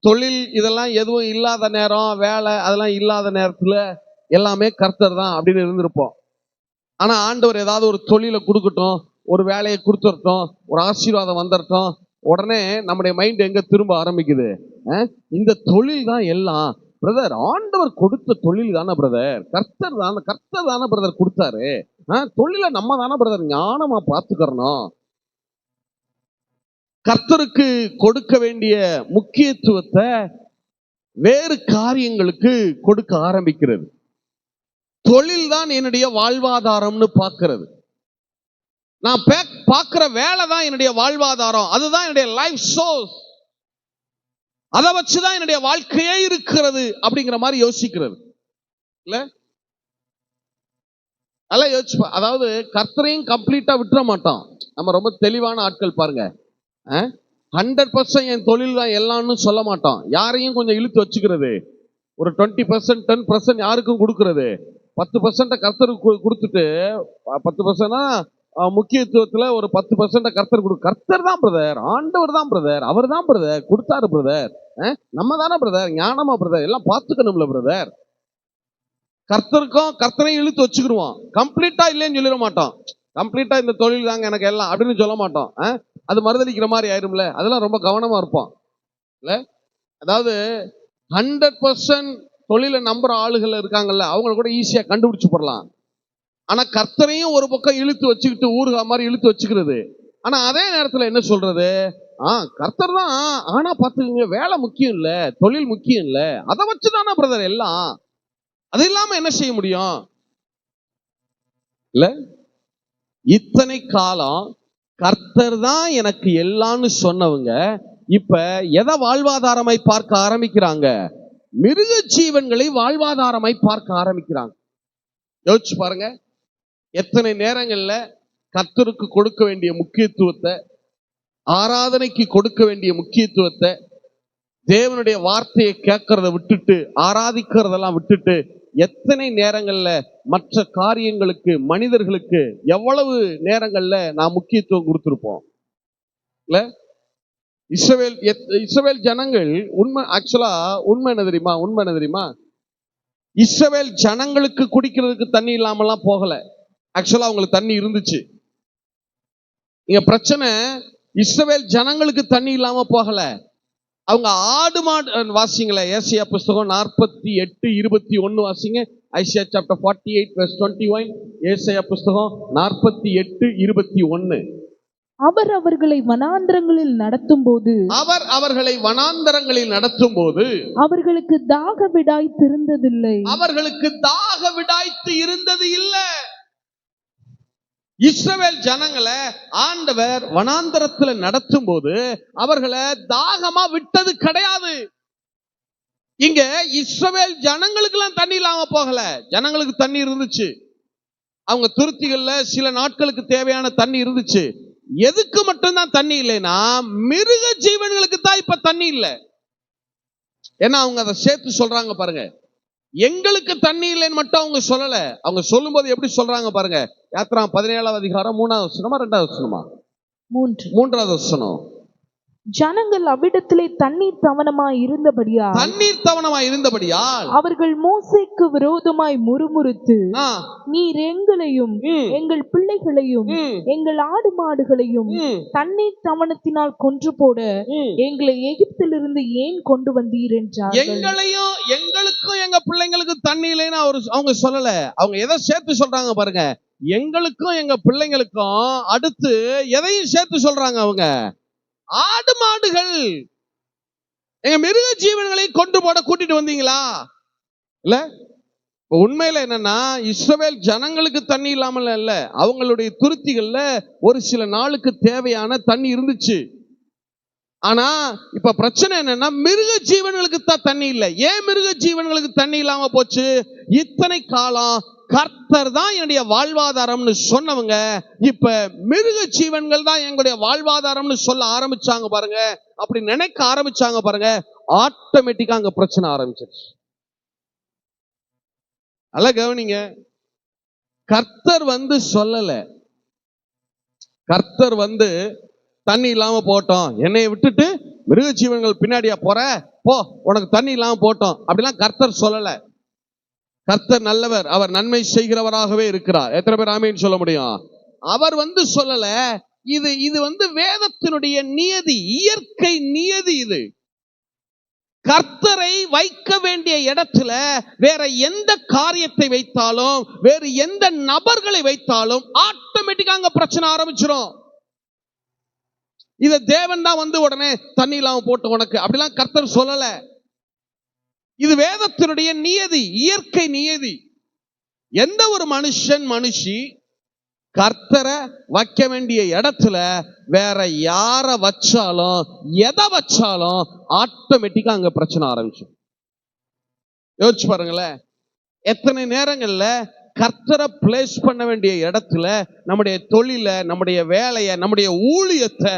தொழில் இதெல்லாம் எதுவும் இல்லாத நேரம், வேலை அதெல்லாம் இல்லாத நேரத்துல எல்லாமே கர்த்தர் தான் அப்படின்னு இருந்திருப்போம். ஆனா ஆண்டவர் ஏதாவது ஒரு தொழிலை கொடுக்கட்டும், ஒரு வேலையை கொடுத்துடட்டும், ஒரு ஆசீர்வாதம் வந்துடட்டும், உடனே நம்முடைய மைண்ட் எங்க திரும்ப ஆரம்பிக்குது? இந்த தொழில் தான் எல்லாம். பிரதர், ஆண்டவர் கொடுத்த தொழில் தானே பிரதர், கர்த்தர் தானே பிரதர் கொடுத்தாரு. தொழிலை நம்ம தானே பிரதர் ஞானமா பார்த்துக்கிறணும். கர்த்தருக்கு கொடுக்க வேண்டிய முக்கியத்துவத்தை வேறு காரியங்களுக்கு கொடுக்க ஆரம்பிக்கிறது. தொழில் தான் என்னுடைய வாழ்வாதாரம்னு பார்க்கிறது. நான் பார்க்கிற வேலை தான் என்னுடைய வாழ்வாதாரம், அதுதான் என்னுடைய லைஃப் சோர்ஸ், அதை வச்சுதான் என்னுடைய வாழ்க்கையே இருக்கிறது அப்படிங்கிற மாதிரி யோசிக்கிறது இல்ல. நல்லா யோசிப்பா. அதாவது கர்த்தரையும் கம்ப்ளீட்டா விட்டுற மாட்டோம். நம்ம ரொம்ப தெளிவான ஆட்கள் பாருங்க. 100% என் தொழில் தான் எல்லாம்னு சொல்ல மாட்டோம். யாரையும் கொஞ்சம் இழுத்து வச்சுக்கிறது. ஒரு 20% 10% யாருக்கும் கொடுக்கறது. 10% கர்த்தருக்கு கொடுத்துட்டு 10% முக்கியத்துவத்துல ஒரு 10% கர்த்தர் கர்த்தர் தான் பிரதர், ஆண்டவர் தான் பிரதர், அவர் தான் பிரதர் கொடுத்தாரு பிரதர், நம்ம தானே பிரதர் ஞானமா பிரதர் எல்லாம் பார்த்துக்கணும்ல பிரதர். கர்த்தரையும் இழுத்து வச்சுக்கிடுவோம். கம்ப்ளீட்டா இல்லைன்னு சொல்லிட மாட்டோம். கம்ப்ளீட்டா இந்த தொழில் தாங்க எனக்கு எல்லாம் அப்படின்னு சொல்ல மாட்டோம். அது மறுதளிக்கிற மாதிரி ஆயிரும்ல. அதெல்லாம் ரொம்ப கவனமா இருப்போம் இல்ல. அதாவது 100% தொழிலை நம்புற ஆளுகள் இருக்காங்கல்ல, அவங்கள கூட ஈஸியா கண்டுபிடிச்சு போடலாம். ஆனா கர்த்தரையும் ஒரு பக்கம் இழுத்து வச்சுக்கிட்டு ஊருகா மாதிரி இழுத்து வச்சுக்கிறது. ஆனா அதே நேரத்துல என்ன சொல்றது, கர்த்தர் தான், ஆனா பாத்துக்கங்க வேலை முக்கியம் இல்ல, தொழில் முக்கியம் இல்ல, அதை வச்சுதானே பிரதர் எல்லாம், அது இல்லாம என்ன செய்ய முடியும் இல்ல. இத்தனை காலம் கர்த்தர் தான் எனக்கு எல்லாம்னு சொன்னவங்க இப்ப எதை வாழ்வாதாரமாய் பார்க்க ஆரம்பிக்கிறாங்க? மிருக ஜீவன்களை வாழ்வாதாரமாய் பார்க்க ஆரம்பிக்கிறாங்க. யோசிச்சு பாருங்க, எத்தனை நேரங்கள்ல கர்த்தருக்கு கொடுக்க வேண்டிய முக்கியத்துவத்தை, ஆராதனைக்கு கொடுக்க வேண்டிய முக்கியத்துவத்தை, தேவனுடைய வார்த்தையை கேட்கறத விட்டுட்டு, ஆராதிக்கிறதெல்லாம் விட்டுட்டு, எத்தனை நேரங்கள்ல மற்ற காரியங்களுக்கு, மனிதர்களுக்கு எவ்வளவு நேரங்கள்ல நான் முக்கியத்துவம் கொடுத்திருப்போம் இல்ல. இஸ்ரவேல் ஜனங்கள் உண்மை என்ன தெரியுமா, இஸ்ரவேல் ஜனங்களுக்கு குடிக்கிறதுக்கு தண்ணி இல்லாமலாம் போகல. ஆக்சுவலா அவங்களுக்கு தண்ணி இருந்துச்சு. இங்க பிரச்சனை, இஸ்ரவேல் ஜனங்களுக்கு தண்ணி இல்லாம போகல, அவங்க ஆடு மாடு. வாசிங்களேன், ஏசாயா புஸ்தகம் 48:21 வாசிங்க. ஐசியா சாப்டர் 48:21, ஏசாயா புஸ்தகம் 48:21. அவர் அவர்களை வனாந்தரங்களில் நடத்தும் போது அவர்களுக்கு தாக விடாய்த்து இருந்தது இல்லை. இஸ்ரவேல் ஜனங்களை ஆண்டவர் வனாந்தரத்துல நடத்தும் போது அவர்களை தாகமா விட்டது கிடையாது. இங்க இஸ்ரவேல் ஜனங்களுக்கு எல்லாம் தண்ணி இல்லாம போகல, ஜனங்களுக்கு தண்ணி இருந்துச்சு. அவங்க துருத்திகள்ல சில நாட்களுக்கு தேவையான தண்ணி இருந்துச்சு. எதுக்கு மட்டும்தான் தண்ணி இல்லைன்னா, மிருக ஜீவன்களுக்கு தான் இப்ப தண்ணி இல்லை. ஏன்னா அவங்க அதை சேர்த்து சொல்றாங்க பாருங்க, எங்களுக்கு தண்ணி இல்லைன்னு மட்டும் அவங்க சொல்லல. அவங்க சொல்லும் போது எப்படி சொல்றாங்க பாருங்க. யாத்திராகமம் 17ஆம் அதிகாரம் 3வது வசனமா 2வது வசனமா? 3வது வசனம். ஜனங்கள் அவ்விடத்திலே தண்ணீர் தவனமாய் இருந்தபடியால் அவர்கள் மோசேக்கு விரோதமாய் முறுமுறுத்து, நீர் எங்களையும் எங்கள் பிள்ளைகளையும் எங்கள் ஆடு மாடுகளையும் தண்ணீர் தவனத்தினால் கொன்று போட எங்களை எகிப்திலிருந்து ஏன் கொண்டு வந்தீர் என்றார். எங்களுக்கும் எங்க பிள்ளைங்களுக்கு தண்ணி இல்லைன்னு அவங்க சொல்லல. அவங்க எதை சேர்த்து சொல்றாங்க பாருங்க, எங்களுக்கும் எங்க பிள்ளைங்களுக்கும் அடுத்து எதையும் சேர்த்து சொல்றாங்க. அவங்க ஆடு மாடுகள், எங்க மிருக ஜீவன்களை கொண்டு போட கூட்டிட்டு வந்தீங்களா இல்ல. உண்மையில என்னன்னா, இஸ்ரவேல் ஜனங்களுக்கு தண்ணி இல்லாமல் இல்ல, அவங்களுடைய துருத்திகள்ல ஒரு சில நாளுக்கு தேவையான தண்ணி இருந்துச்சு. ஆனா இப்ப பிரச்சனை என்னன்னா, மிருக ஜீவன்களுக்கு தான் தண்ணி இல்லை. ஏன் மிருக ஜீவன்களுக்கு தண்ணி இல்லாம போச்சு? இத்தனை காலம் கர்த்தர் தான் என்னுடைய வாழ்வாதாரம்னு சொன்னவங்க இப்ப மிருக ஜீவன்கள் தான் எங்களுடைய வாழ்வாதாரம்னு சொல்ல ஆரம்பிச்சாங்க பாருங்க. அப்படி நினைக்க ஆரம்பிச்சாங்க பாருங்க, ஆட்டோமேட்டிக்கா அங்க பிரச்சனை ஆரம்பிச்சிருச்சு. அல்ல கவனிங்க, கர்த்தர் சொல்லல, கர்த்தர் தண்ணி இல்லாம போட்டோம், என்னைய விட்டுட்டு மிருக ஜீவன்கள் பின்னாடியா போற, போ உனக்கு தண்ணி இல்லாம போட்டோம் அப்படிலாம் கர்த்தர் சொல்லல. கர்த்தர் நல்லவர், அவர் நன்மை செய்கிறவராகவே இருக்கிறார். எத்தனை பேர் ஆமீன் சொல்ல முடியும்? அவர் சொல்லல. இது வேதத்தினுடைய நியதி, இயற்கை நியதி. இது கர்த்தரை வைக்க வேண்டிய இடத்துல வேற எந்த காரியத்தை வைத்தாலும், வேறு எந்த நபர்களை வைத்தாலும் ஆட்டோமேட்டிக்கா அங்க பிரச்சனை ஆரம்பிச்சிடும். இத தேவன் தான் உடனே தண்ணி இல்லாம போட்டு உனக்கு அப்படிலாம் கர்த்தர் சொல்லல. இது வேதத்தினுடைய நியதி, இயற்கை நியதி. எந்த ஒரு மனுஷி கர்த்தரை வைக்க வேண்டிய இடத்துல வேற யார வச்சாலும், எதை வச்சாலும் ஆட்டோமேட்டிக்கா அங்க பிரச்சனை ஆரம்பிச்சு. யோசிச்சு பாருங்களேன், எத்தனை நேரங்கள்ல கர்த்தரை பிளேஸ் பண்ண வேண்டிய இடத்துல நம்முடைய தொழில, நம்முடைய வேலையை, நம்முடைய ஊழியத்தை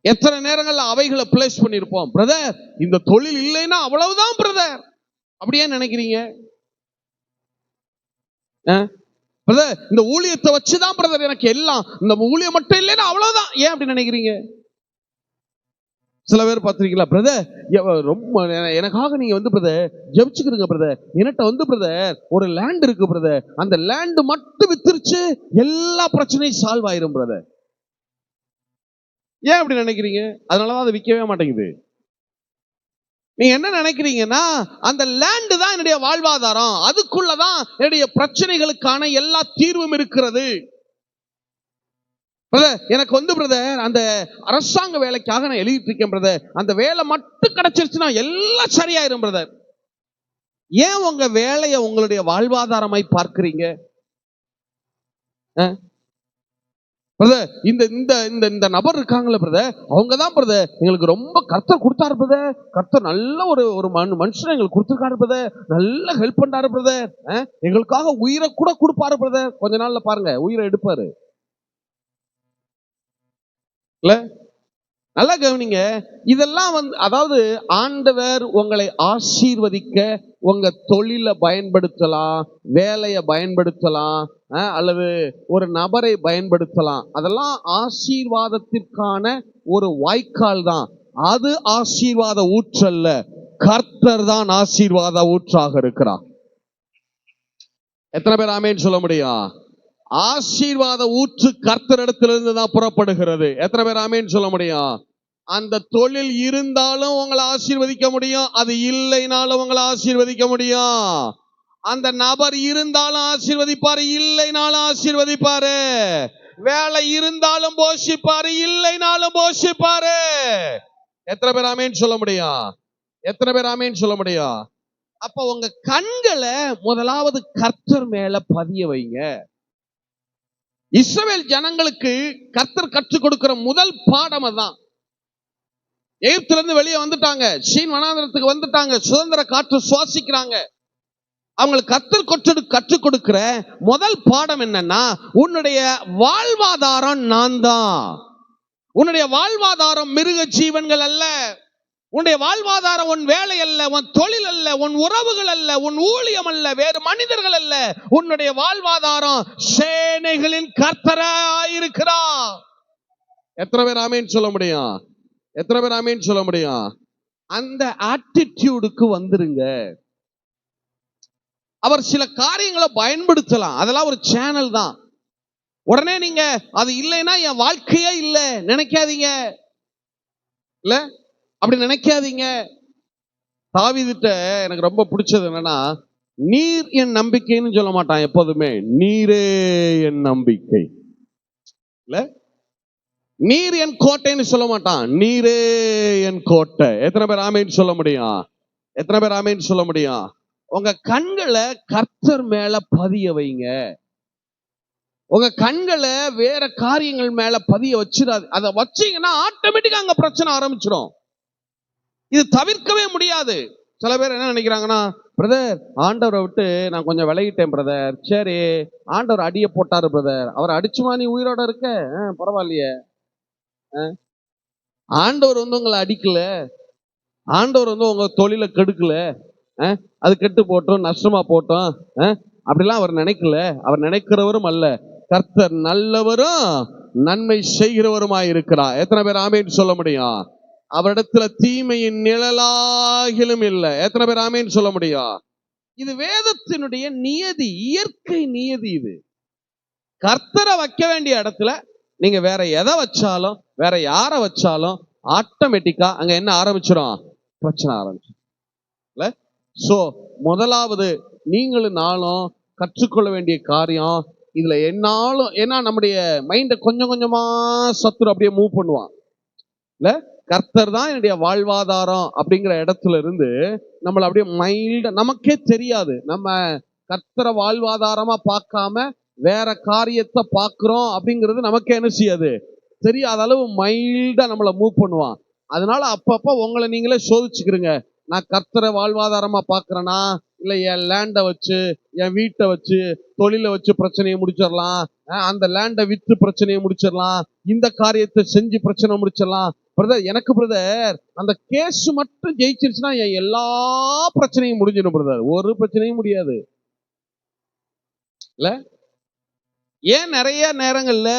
எத்தனை நேரங்கள்ல அவைகளை பிளேஸ் பண்ணிருப்போம். பிரதர் இந்த தொழில் இல்லைன்னா அவ்வளவுதான் பிரதர், அப்படியே நினைக்கிறீங்க? பிரதர் இந்த ஊழியத்தை வச்சுதான் பிரதர் எனக்கு எல்லாம், இந்த ஊழியம் மட்டும் இல்லைன்னா அவ்வளவுதான், ஏன் அப்படி நினைக்கிறீங்க? சில பேர் பார்த்திருக்கீங்களா, பிரதர் ரொம்ப எனக்காக நீங்க பிரதர் ஜெபிச்சுக்கிறீங்க பிரதர், என்கிட்ட பிரதர் ஒரு லேண்ட் இருக்கு பிரதர், அந்த லேண்ட் மட்டும் வித்துருச்சு எல்லா பிரச்சனையும் சால்வ் ஆயிரும் பிரதர். ஏன் அப்படி நினைக்கிறீங்க? அதனாலதான் அது விற்கவே மாட்டேங்குது. நீங்க என்ன நினைக்கிறீங்கன்னா, அந்த லேண்ட் தான் என்னுடைய வாழ்வாதாரம், அதுக்குள்ளதான் என்னுடைய பிரச்சனைகளுக்கான எல்லா தீர்வும் இருக்கிறது. எனக்கு பிரதர் அந்த அரசாங்க வேலைக்காக நான் எழுதிட்டு இருக்கேன் பிரதர், அந்த வேலை மட்டும் கிடைச்சிருச்சுன்னா எல்லாம் சரியாயிரும் பிரதர். ஏன் உங்க வேலையை உங்களுடைய வாழ்வாதாரமாய் பார்க்கிறீங்க? பிரதர் இந்த இந்த இந்த இந்த நபர் இருக்காங்களே பிரதர், அவங்க தான் பிரதர் எங்களுக்கு ரொம்ப கர்த்தர் கொடுத்தாரு பிரதர், கர்த்தர் நல்ல ஒரு மனுஷன் எங்களுக்கு கொடுத்துருக்காரு பிரதர், நல்ல ஹெல்ப் பண்ணாரு பிரதர், எங்களுக்காக உயிரை கூட கொடுப்பாரு பிரதர். கொஞ்ச நாள்ல பாருங்க உயிரை எடுப்பாரு. இல்ல, நல்லா கவனிங்க. இதெல்லாம் அதாவது ஆண்டவர் உங்களை ஆசீர்வதிக்க உங்க தொழிலை பயன்படுத்தலாம், வேலையை பயன்படுத்தலாம், அல்லது ஒரு நபரை பயன்படுத்தலாம். அதெல்லாம் ஆசீர்வாதத்திற்கான ஒரு வாய்க்கால் தான். அது ஆசீர்வாத ஊற்றல்ல, கர்த்தர் தான் ஆசீர்வாத ஊற்றாக இருக்கிறார். எத்தனை பேர் ஆமேன்னு சொல்ல முடியும்? ஆசீர்வாத ஊற்று கர்த்தரிடத்திலிருந்து தான் புறப்படுகிறது. எத்தனை பேர் ஆமேன்னு சொல்ல முடியும்? அந்த தொழில் இருந்தாலும் உங்களை ஆசீர்வதிக்க முடியும், அது இல்லைனாலும் உங்களை ஆசீர்வதிக்க முடியும். அந்த நபர் இருந்தாலும் ஆசீர்வதிப்பாரு, இல்லைனாலும் ஆசீர்வதிப்பாரு. வேலை இருந்தாலும் போஷிப்பாரு, இல்லைனாலும் போஷிப்பாரு. எத்தனை பேர் ஆமேன்னு சொல்ல முடியும்? எத்தனை பேர் ஆமேன்னு சொல்ல முடியும்? அப்ப உங்க கண்களை முதலாவது கர்த்தர் மேல பதிய வைங்க. இஸ்ரவேல் ஜனங்களுக்கு கர்த்தர் கற்றுக் கொடுக்கிற முதல் பாடம் அதான். எகிப்திலிருந்து வெளியே வந்துட்டாங்க, சீன் வனாந்தரத்துக்கு வந்துட்டாங்க, சுதந்திர காற்று சுவாசிக்கிறாங்க. அவங்களுக்கு கர்த்தர் கற்றுக் கொடுக்கிற முதல் பாடம் என்னன்னா, உன்னுடைய வாழ்வாதாரம் நான் தான். உன்னுடைய வாழ்வாதாரம் மிருக ஜீவன்கள் அல்ல, உன்னுடைய வாழ்வாதாரம் உன் வேலை அல்ல, உன் தொழில் அல்ல, உன் உறவுகள் அல்ல, உன் ஊழியம் அல்ல, வேறு மனிதர்கள் அல்ல. உன்னுடைய வாழ்வாதாரம் சேனைகளின் கர்த்தராயிருக்கிறார். எத்தனை பேர் ஆமேன்னு சொல்ல முடியும்? எத்தனை பேர் ஆமேன்னு சொல்ல முடியும்? அந்த ஆட்டிடியூடுக்கு வந்துருங்க. அவர் சில காரியங்களை பயன்படுத்தலாம், அதெல்லாம் ஒரு சேனல் தான். உடனே நீங்க அது இல்லைன்னா என் வாழ்க்கையே இல்லை நினைக்காதீங்க. இல்ல, அப்படி நினைக்காதீங்க. தாவீதுட்ட எனக்கு ரொம்ப பிடிச்சது என்னன்னா, நீர் என் நம்பிக்கைன்னு சொல்ல மாட்டான் எப்போதுமே, நீரே என் நம்பிக்கை. இல்ல, நீர் என் கோட்டைன்னு சொல்ல மாட்டான், நீரே என் கோட்டை. எத்தனை பேர் ஆமேன்னு சொல்ல முடியும்? எத்தனை பேர் ஆமேன்னு சொல்ல முடியும்? உங்க கண்களை கர்த்தர் மேல பதிய வைங்க. உங்க கண்களை வேற காரியங்கள் மேல பதிய வச்சிடாது. அதை வச்சீங்கன்னா ஆட்டோமேட்டிக்கா அங்க பிரச்சனை ஆரம்பிச்சிடும். இது தவிர்க்கவே முடியாது. சில பேர் என்ன நினைக்கிறாங்கன்னா, பிரதர் ஆண்டவரை விட்டு நான் கொஞ்சம் விலகிட்டேன் பிரதர். சரி, ஆண்டவர் அடிய போட்டாரு பிரதர், அவர் அடிச்சுமா நீ உயிரோட இருக்க? பரவாயில்லையே. ஆண்டவர் உங்களை அடிக்கல, ஆண்டவர் உங்க தொழிலை கெடுக்கல, அது கெட்டு போட்டோம் நஷ்டமா போட்டோம் அப்படிலாம் அவர் நினைக்கல. அவர் நினைக்கிறவரும் அல்ல, கர்த்தர் நல்லவரும் நன்மை செய்கிறவருமாய் இருக்கிறார். எத்தனை பேர் ஆமேன்னு சொல்ல முடியும்? அவரிடத்துல தீமையின் நிழலாகிலும் இல்லை. எத்தனை பேர் ஆமேன்னு சொல்ல முடியும்? இது வேதத்தினுடைய நியதி, இயற்கை நியதி. இது கர்த்தரை வைக்க வேண்டிய இடத்துல நீங்க வேற எதை வச்சாலும், வேற யாரை வச்சாலும் ஆட்டோமேட்டிக்கா அங்க என்ன ஆரம்பிச்சிடும்? பிரச்சனை ஆரம்பிச்சிடும். சோ முதலாவது நீங்களும் நாளும் கற்றுக்கொள்ள வேண்டிய காரியம் இதுல என்னாலும், ஏன்னா நம்முடைய மைண்ட கொஞ்சம் கொஞ்சமா சத்துரு அப்படியே மூவ் பண்ணுவான். இல்ல, கர்த்தர் தான் என்னுடைய வாழ்வாதாரம் அப்படிங்கிற இடத்துல இருந்து நம்மள அப்படியே மைல்ட, நமக்கே தெரியாது நம்ம கர்த்தரை வாழ்வாதாரமா பார்க்காம வேற காரியத்தை பார்க்கிறோம் அப்படிங்கிறது நமக்கே என்ன செய்யாது, தெரியாத அளவு மைல்டா நம்மள மூவ் பண்ணுவான். அதனால அப்பப்ப உங்களை நீங்களே சோதிச்சுக்கிறீங்க. நான் கர்த்தரை வாழ்வாதாரமா பாக்குறேனா, இல்ல என் லேண்டை வச்சு, என் வீட்டை வச்சு, தொழிலை வச்சு பிரச்சனையை முடிச்சிடலாம், அந்த லேண்டை வித்து பிரச்சனையை முடிச்சிடலாம், இந்த காரியத்தை செஞ்சு பிரச்சனை முடிச்சிடலாம். பிரதர் எனக்கு பிரதர் அந்த கேஸ் மட்டும் ஜெயிச்சிருச்சுன்னா என் எல்லா பிரச்சனையும் முடிஞ்சிடும் பிரதர். ஒரு பிரச்சனையும் முடியாது. இல்ல, ஏன் நிறைய நேரங்கள்ல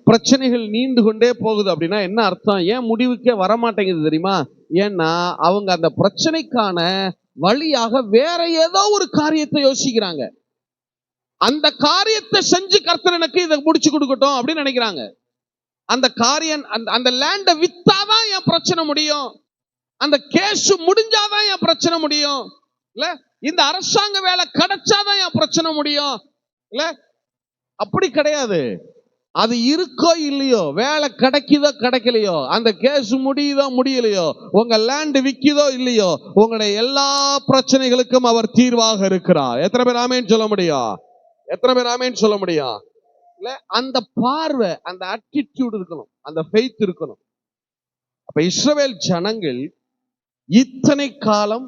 பிரச்சனைகள் நீண்டு கொண்டே போகுது அப்படின்னா என்ன அர்த்தம்? ஏன் முடிவுக்கே வரமாட்டேங்குது தெரியுமா? ஏன்னா அவங்க அந்த பிரச்சனைக்கான வழியாக வேற ஏதோ ஒரு காரியத்தை யோசிக்கிறாங்க. அந்த காரியத்தை செஞ்சு கர்த்தர் எனக்கு இதை முடிச்சு கொடுக்கட்டும் அப்படின்னு நினைக்கிறாங்க. அந்த காரியம் அந்த லேண்ட வித்தாதான் என் பிரச்சனை முடியும், அந்த கேஸ் முடிஞ்சாதான் என் பிரச்சனை முடியும், இல்ல இந்த அரசாங்க வேலை கிடைச்சாதான் என் பிரச்சனை முடியும், இல்ல அப்படி கிடையாது. அது இருக்கோ இல்லையோ, வேலை கிடைக்குதோ கிடைக்கலையோ, அந்த கேஸ் முடியுதோ முடியலையோ, உங்க லேண்ட் விக்குதோ இல்லையோ, உங்களுடைய எல்லா பிரச்சனைகளுக்கும் அவர் தீர்வாக இருக்கிறார். எத்தனை பேர் ஆமேன்னு சொல்ல முடியும்? எத்தனை பேர் ஆமேன்னு சொல்ல முடியும்? இல்ல அந்த பார்வை, அந்த ஆட்டிடியூட் இருக்கணும், அந்த ஃபெய்த் இருக்கணும். அப்ப இஸ்ரவேல் ஜனங்கள் இத்தனை காலம்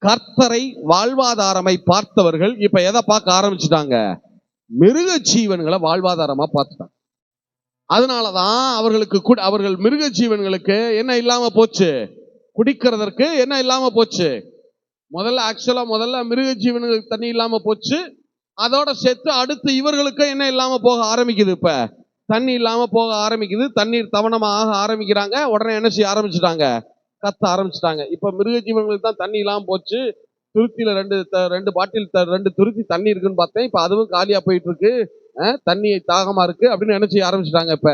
கர்த்தரை வாழ்வாதாரமை பார்த்தவர்கள் இப்ப எதை பார்க்க ஆரம்பிச்சுட்டாங்க? மிருக ஜீவன்களை வாழ்வாதாரமா பார்த்துட்டாங்க. அதனாலதான் அவர்கள் மிருக ஜீவன்களுக்கு என்ன இல்லாம போச்சு? குடிக்கிறதற்கு என்ன இல்லாம போச்சு? முதல்ல மிருக ஜீவன்களுக்கு தண்ணி இல்லாம போச்சு. அதோட சேர்த்து அடுத்து இவர்களுக்கு என்ன இல்லாம போக ஆரம்பிக்குது? இப்ப தண்ணி இல்லாம போக ஆரம்பிக்குது. தண்ணீர் தவணமாக ஆரம்பிக்கிறாங்க. உடனே என்ன செய்ய ஆரம்பிச்சுட்டாங்க? கத்த ஆரம்பிச்சுட்டாங்க. இப்ப மிருக ஜீவன்களுக்கு தான் தண்ணி இல்லாம போச்சு. துருத்தியில ரெண்டு பாட்டில் 2 துருத்தி தண்ணி இருக்குன்னு பார்த்தேன். இப்ப அதுவும் காலியா போயிட்டு இருக்கு. தண்ணி தாகமா இருக்கு அப்படின்னு என்ன செய்ய ஆரம்பிச்சுட்டாங்க. இப்ப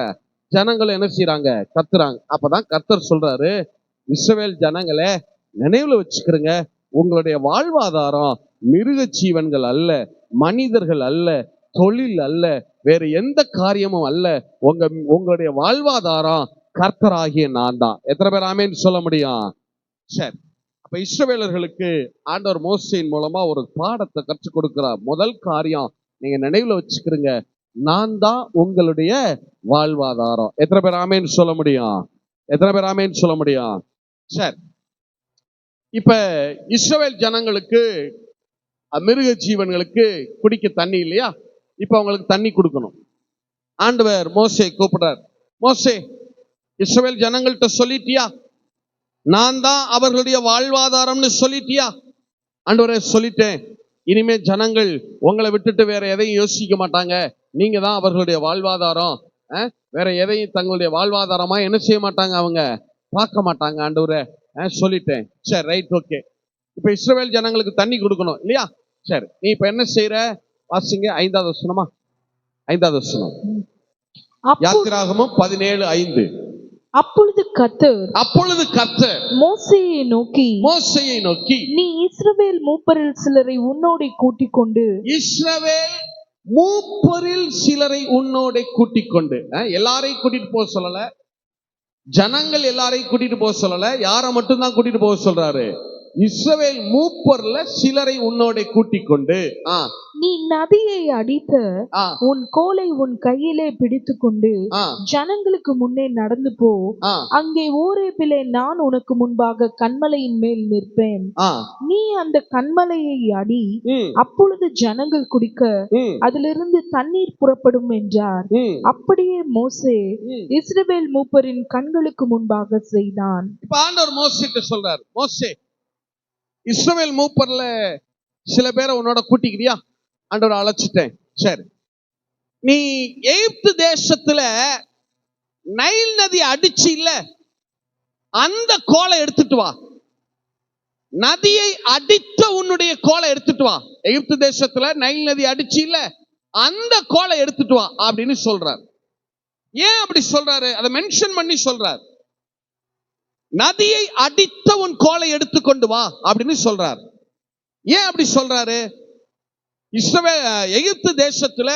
ஜனங்கள் என்ன செய்யறாங்க? கத்துறாங்க. அப்பதான் கர்த்தர் சொல்றாரு, இஸ்ரவேல் ஜனங்களே நினைவுல வச்சுக்கிறங்க, உங்களுடைய வாழ்வாதாரம் மிருக ஜீவன்கள் அல்ல, மனிதர்கள் அல்ல, தொழில் அல்ல, வேற எந்த காரியமும் அல்ல. உங்களுடைய வாழ்வாதாரம் கர்த்தராகிய நான் தான். எத்தனை பேர் ஆமேன்னு சொல்ல முடியும்? சரி, அப்ப இஸ்ரவேலர்களுக்கு ஆண்டவர் மோசேயின் மூலமா ஒரு பாடத்தை கற்றுக் கொடுக்கிறார். முதல் காரியம் நீங்க நினைவுல வச்சுக்கிறீங்க, நான் தான் உங்களுடைய வாழ்வாதாரம். எத்தனை பேர் ஆமேன்னு சொல்ல முடியும்? எத்தனை பேர் ஆமேன்னு சொல்ல முடியும்? சரி, இப்ப இஸ்ரவேல் ஜனங்களுக்கு மிருக ஜீவன்களுக்கு குடிக்க தண்ணி இல்லையா? இப்ப அவங்களுக்கு தண்ணி கொடுக்கணும். ஆண்டவர் மோசே கூப்பிடுறார், மோசே இஸ்ரவேல் ஜனங்கள்கிட்ட சொல்லிட்டியா, நான் தான் அவர்களுடைய வாழ்வாதாரம்னு சொல்லிட்டியா? ஆண்டவரே சொல்லிட்டேன். இனிமே ஜனங்கள் உங்களை விட்டுட்டு வேற எதையும் யோசிக்க மாட்டாங்க, நீங்க தான் அவர்களுடைய வாழ்வாதாரம். வேற எதையும் தங்களுடைய வாழ்வாதாரமா என்ன செய்ய மாட்டாங்க, அவங்க பார்க்க மாட்டாங்க. ஆண்டவரே சொல்லிட்டேன். சரி, ரைட், ஓகே. இப்ப இஸ்ரவேல் ஜனங்களுக்கு தண்ணி கொடுக்கணும் இல்லையா? சரி, நீ இப்ப என்ன செய்யற? வாசிங்க 5வது வசனமா? 5வது வசனம், யாத்திராகமம் 17:5. அப்பொழுது கர்த்தர் மோசேயை நோக்கி நீ இஸ்ரவேல் மூப்பரில் சிலரை உன்னோடே கூட்டிக் கொண்டு. இஸ்ரவேல் மூப்பரில் சிலரை உன்னோடே கூட்டிக் கொண்டு. எல்லாரையும் கூட்டிட்டு போக சொல்லல, ஜனங்கள் எல்லாரையும் கூட்டிட்டு போக சொல்லல, யாரை மட்டும்தான் கூட்டிட்டு போக சொல்றாரு? இஸ்ரவேல் மூப்பர்ல சிலரை உன்னோட கூட்டிக் கொண்டு. நீ நதியை அடித்த உன் கோலை உன் கையிலே பிடித்து கொண்டு ஜனங்களுக்கு முன்னே நடந்து போ. அங்கே ஓரேபிலே நான் உனக்கு முன்பாக கன்மலையின் மேல் நிற்பேன். நீ அந்த கன்மலையை அடி, அப்பொழுது ஜனங்கள் குடிக்க அதிலிருந்து தண்ணீர் புறப்படும் என்றார். அப்படியே மோசே இஸ்ரவேல் மூப்பரின் கண்களுக்கு முன்பாக செய்தான். இப்ப ஆண்டவர் மோசேக்கு சொல்றார், மோசே இஸ்ரவேல் மூப்பர்ல சில பேரை உன்னோட கூட்டிக்கிறியா? ஆண்டவர் அழைச்சிட்டேன். சரி, நீ எகிப்து தேசத்துல நைல் நதி அடிச்சு இல்ல, அந்த கோலை எடுத்துட்டு வா. நதியை அடித்த உன்னுடைய கோலை எடுத்துட்டு வா. எகிப்து தேசத்துல நைல் நதி அடிச்சு இல்ல, அந்த கோலை எடுத்துட்டு வா அப்படின்னு சொல்றார். ஏன் அப்படி சொல்றாரு? அதை மென்ஷன் பண்ணி சொல்றார். நதியை அடித்த உன் கோலை எடுத்துக்கொண்டு வா அப்படின்னு சொல்றார். ஏன் அப்படி சொல்றாரு? எகிப்து தேசத்துல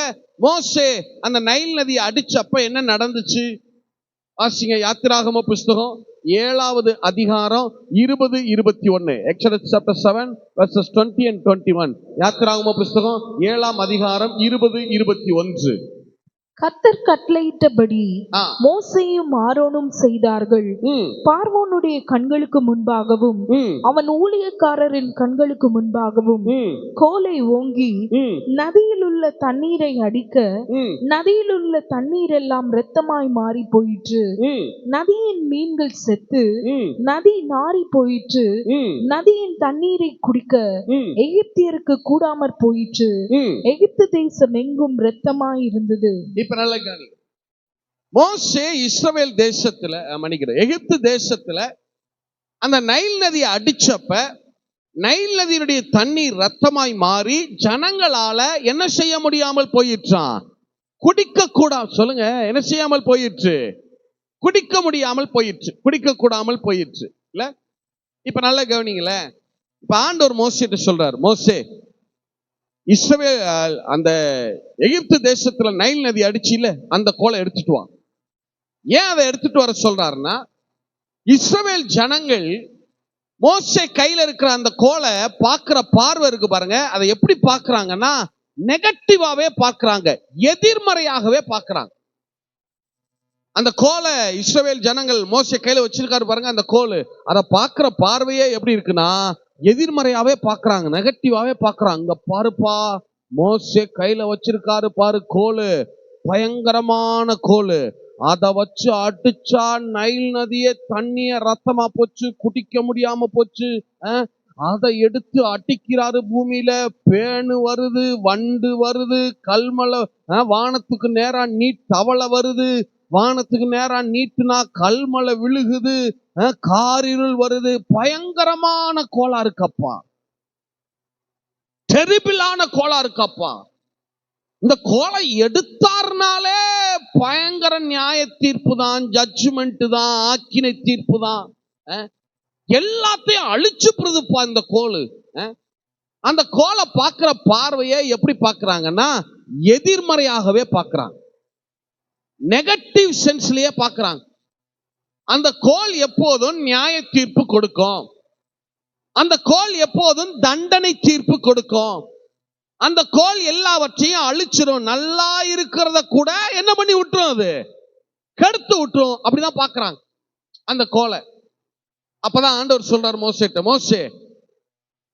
மோசே அந்த நைல் நதியை அடிச்சப்ப என்ன நடந்துச்சு? வாசிங்க, யாத்திராகம புஸ்தகம் 7வது அதிகாரம் 20-21. Exodus chapter 7 verses 20 and 21. யாத்திராகம புஸ்தகம் 7ஆம் அதிகாரம் 20-21. கர்த்தர் கட்டளையிட்டபடி மோசேயும் ஆரோனும் செய்தார்கள். பார்வோனுடைய கண்களுக்கு முன்பாகவும் அவன் ஊழியக்காரரின் கண்களுக்கு முன்பாகவும் கோலை ஓங்கி நதியில் உள்ள தண்ணீரை அடிக்க நதியில் உள்ள தண்ணீர் எல்லாம் இரத்தமாய் மாறி போயிற்று. நதியின் மீன்கள் செத்து நதி நாறி போயிற்று. நதியின் தண்ணீரை குடிக்க எகிப்தியருக்கு கூடாமற் போயிற்று. எகிப்து தேசம் எங்கும் இரத்தமாய் இருந்தது. இப்ப நல்ல கவனி, மோசே இஸ்ரவேல் தேசத்துல எகிப்து தேசத்துல அந்த நைல் நதியை அடிச்சப்ப நைல் நதியினுடைய தண்ணீர் ரத்தமாய் மாறி ஜனங்களால என்ன செய்ய முடியாமல் போயிற்றான்? குடிக்க கூடாது. சொல்லுங்க, என்ன செய்யாமல் போயிற்று? குடிக்க முடியாமல் போயிடுச்சு, குடிக்க கூடாமல் போயிடுச்சு. இல்ல, இப்ப நல்லா கவனிங்களேன். இப்ப ஆண்டவர் மோசேட்ட சொல்றாரு, மோசே இஸ்ரவேல் அந்த எகிப்து தேசத்துல நைல் நதி அடிச்சுல அந்த கோலை எடுத்துட்டு வா. ஏன் அதை எடுத்துட்டு வர சொல்றாருன்னா, இஸ்ரவேல் ஜனங்கள் மோசே கையில இருக்கிற அந்த கோலை பார்க்கிற பார்வை இருக்கு பாருங்க, அதை எப்படி பார்க்கறாங்கன்னா நெகட்டிவாவே பார்க்கறாங்க, எதிர்மறையாகவே பார்க்கறாங்க. அந்த கோலை இஸ்ரவேல் ஜனங்கள் மோசே கையில வச்சிருக்காரு பாருங்க, அந்த கோல், அதை பார்க்கிற பார்வையே எப்படி இருக்குன்னா எதிர்மறையாவே பார்க்கறாங்க, நெகட்டிவாவே பார்க்கறாங்க. அங்க பாருப்பா, மோசே கையில வச்சிருக்காரு பாரு கோலு, பயங்கரமான கோலு, அதை வச்சு அடிச்சா நைல் நதியே தண்ணிய ரத்தமா போச்சு, குடிக்க முடியாம போச்சு. அதை எடுத்து அடிக்கிறாரு பூமியில, பேணு வருது, வண்டு வருது, கல்மலை, வானத்துக்கு நேரா நீட் தவளை வருது, வானத்துக்கு நேரா நீட்டுனா கல்மலை விழுகுது, காரிருள் வருது. பயங்கரமான கோலா இருக்கப்பா, டெரிபிளான கோலா இருக்கப்பா. இந்த கோலை எடுத்தார்னாலே பயங்கர நியாய தீர்ப்பு தான், ஜட்ஜ்மெண்ட் தான், ஆக்கினை தீர்ப்பு தான், எல்லாத்தையும் அழிச்சு போடுதுப்பா இந்த கோலு. அந்த கோலை பார்க்கிற பார்வையை எப்படி பார்க்கறாங்கன்னா எதிர்மறையாகவே பார்க்கறாங்க, நெகட்டிவ் சென்ஸ்லயே பார்க்கறாங்க. அந்த கோல் எப்போதும் நியாய தீர்ப்பு கொடுக்கும், அந்த கோல் எப்போதும் தண்டனை தீர்ப்பு கொடுக்கும், அந்த கோல் எல்லாவற்றையும் அழிச்சிடும், நல்லா இருக்கிறத கூட என்ன பண்ணி விட்டுரும், அது கெடுத்து விட்டுரும். அப்படிதான் பார்க்கறாங்க அந்த கோலை. அப்பதான் ஆண்டவர் சொல்றார் மோசேட்ட, மோசே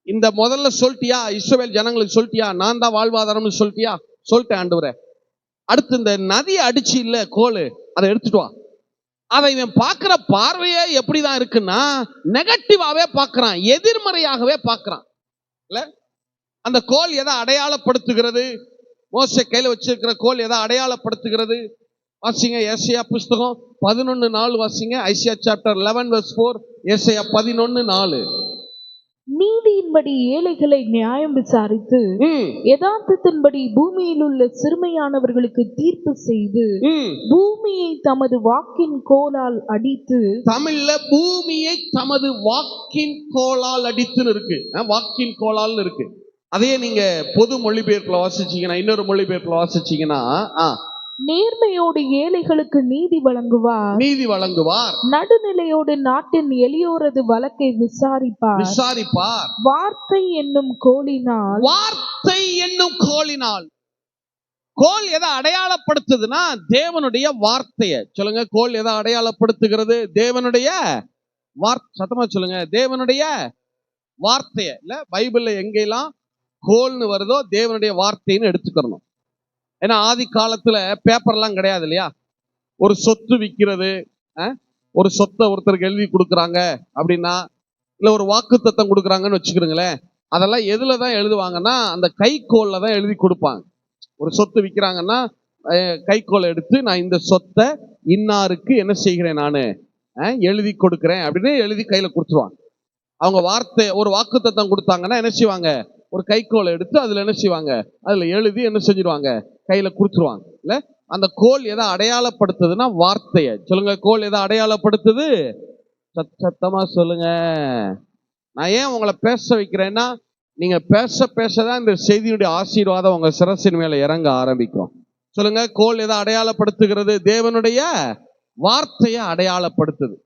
இந்த முதல்ல சொல்லிட்டியா, இஸ்ரவேல் ஜனங்களுக்கு சொல்லிட்டியா, நான் தான் வாழ்வாதாரம்னு சொல்லிட்டியா? சொல்லிட்டேன் ஆண்டவரே. அடுத்து இந்த நதியை அடிச்சு இல்ல கோலு, அதை எடுத்துட்டு வா. அதை இவன் பார்க்கிற பார்வையே எப்படிதான் இருக்குன்னா நெகட்டிவாவே பார்க்கறான், எதிர்மறையாகவே பார்க்கறான். இல்ல, அந்த கோல் எதை அடையாளப்படுத்துகிறது? மோசே கையில வச்சிருக்கிற கோல் எதை அடையாளப்படுத்துகிறது? வாசிங்க ஏசாயா புஸ்தகம் 11:4 வாசிங்க. ஐசியா சாப்டர் 11:4, ஏசாயா 11:4. நீதியின்படி ஏழைகளை நியாயம் விசாரித்து யதார்த்தத்தின்படி பூமியில் உள்ள சிறுமையானவர்களுக்கு தீர்ப்பு செய்து பூமியை தமது வாக்கின் கோலால் அடித்து, தமிழ்ல பூமியை தமது வாக்கின் கோலால் அடித்துன்னு இருக்கு, வாக்கின் கோலால் இருக்கு. அதையே நீங்க பொது மொழிபெயர்ப்புல வாசிச்சீங்கன்னா, இன்னொரு மொழிபெயர்ப்புல வாசிச்சீங்கன்னா, நேர்மையோடு ஏழைகளுக்கு நீதி வழங்குவார், நீதி வழங்குவார், நடுநிலையோடு நாட்டின் எளியோரது வழக்கை விசாரிப்பார், வார்த்தை என்னும் கோலினால், வார்த்தை என்னும் கோலினால். கோல் எதை அடையாளப்படுத்துதுன்னா தேவனுடைய வார்த்தையை சொல்லுங்க. கோல் எதை அடையாளப்படுத்துகிறது? தேவனுடைய வார்த்தை. சத்தமா சொல்லுங்க, தேவனுடைய வார்த்தையை. இல்ல, பைபிள்ல எங்கெல்லாம் கோல்னு வருதோ தேவனுடைய வார்த்தைன்னு எடுத்துக்கணும். ஏன்னா ஆதி காலத்துல பேப்பர்லாம் கிடையாது இல்லையா? ஒரு சொத்து விற்கிறது, ஒரு சொத்தை ஒருத்தருக்கு எழுதி கொடுக்குறாங்க அப்படின்னா, இல்ல ஒரு வாக்குத்தத்தம் கொடுக்குறாங்கன்னு வச்சுக்கிறீங்களேன், அதெல்லாம் எதுல தான் எழுதுவாங்கன்னா அந்த கைக்கோல்ல தான் எழுதி கொடுப்பாங்க. ஒரு சொத்து விற்கிறாங்கன்னா கைக்கோலை எடுத்து, நான் இந்த சொத்தை இன்னாருக்கு என்ன செய்கிறேன், நான் எழுதி கொடுக்குறேன் அப்படின்னு எழுதி கையில கொடுத்துருவாங்க. அவங்க வார்த்தை ஒரு வாக்குத்தத்தம் கொடுத்தாங்கன்னா என்ன செய்வாங்க, ஒரு கைக்கோலை எடுத்து அதுல என்ன செய்வாங்க, அதுல எழுதி என்ன செஞ்சிருவாங்க, கையில கொடுத்துருவாங்க. இல்ல, அந்த கோல் எதை அடையாளப்படுத்துதுன்னா வார்த்தையை. சொல்லுங்க, கோல் எதை அடையாளப்படுத்துது? சத்தமா சொல்லுங்க. நான் ஏன் உங்களை பேச வைக்கிறேன்னா, நீங்க பேச பேசதான் இந்த செய்தியுடைய ஆசீர்வாதம் உங்க சிரசின் மேல இறங்க ஆரம்பிக்கும். சொல்லுங்க, கோல் எதை அடையாளப்படுத்துகிறது? தேவனுடைய வார்த்தையை அடையாளப்படுத்துது.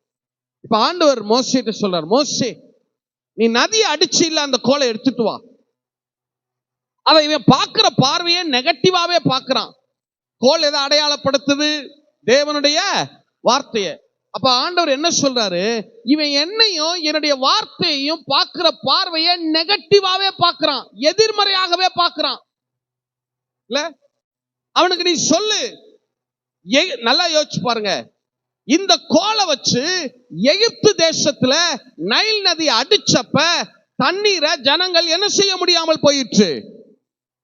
இப்ப ஆண்டவர் மோசேட்ட சொல்றார், மோசே நீ நதியை அடிச்சு இல்ல அந்த கோலை எடுத்துட்டு வா. அதை இவன் பார்க்கிற பார்வையை நெகட்டிவாவே பார்க்கிறான். கோல் எதை அடையாளப்படுத்துது? தேவனுடைய வார்த்தையை. அப்ப ஆண்டவர் என்ன சொல்றாரு, இவன் என்னையும் என்னுடைய வார்த்தையையும் பார்க்கிற பார்வையை நெகட்டிவாவே பார்க்கிறான், எதிர்மறையாகவே பார்க்கிறான். இல்ல, அவனுக்கு நீ சொல்லு. நல்லா யோசிச்சு பாருங்க, இந்த கோலை வச்சு எகிப்து தேசத்துல நைல் நதி அடிச்சப்ப தண்ணீரை ஜனங்கள் என்ன செய்ய முடியாமல் போயிற்று?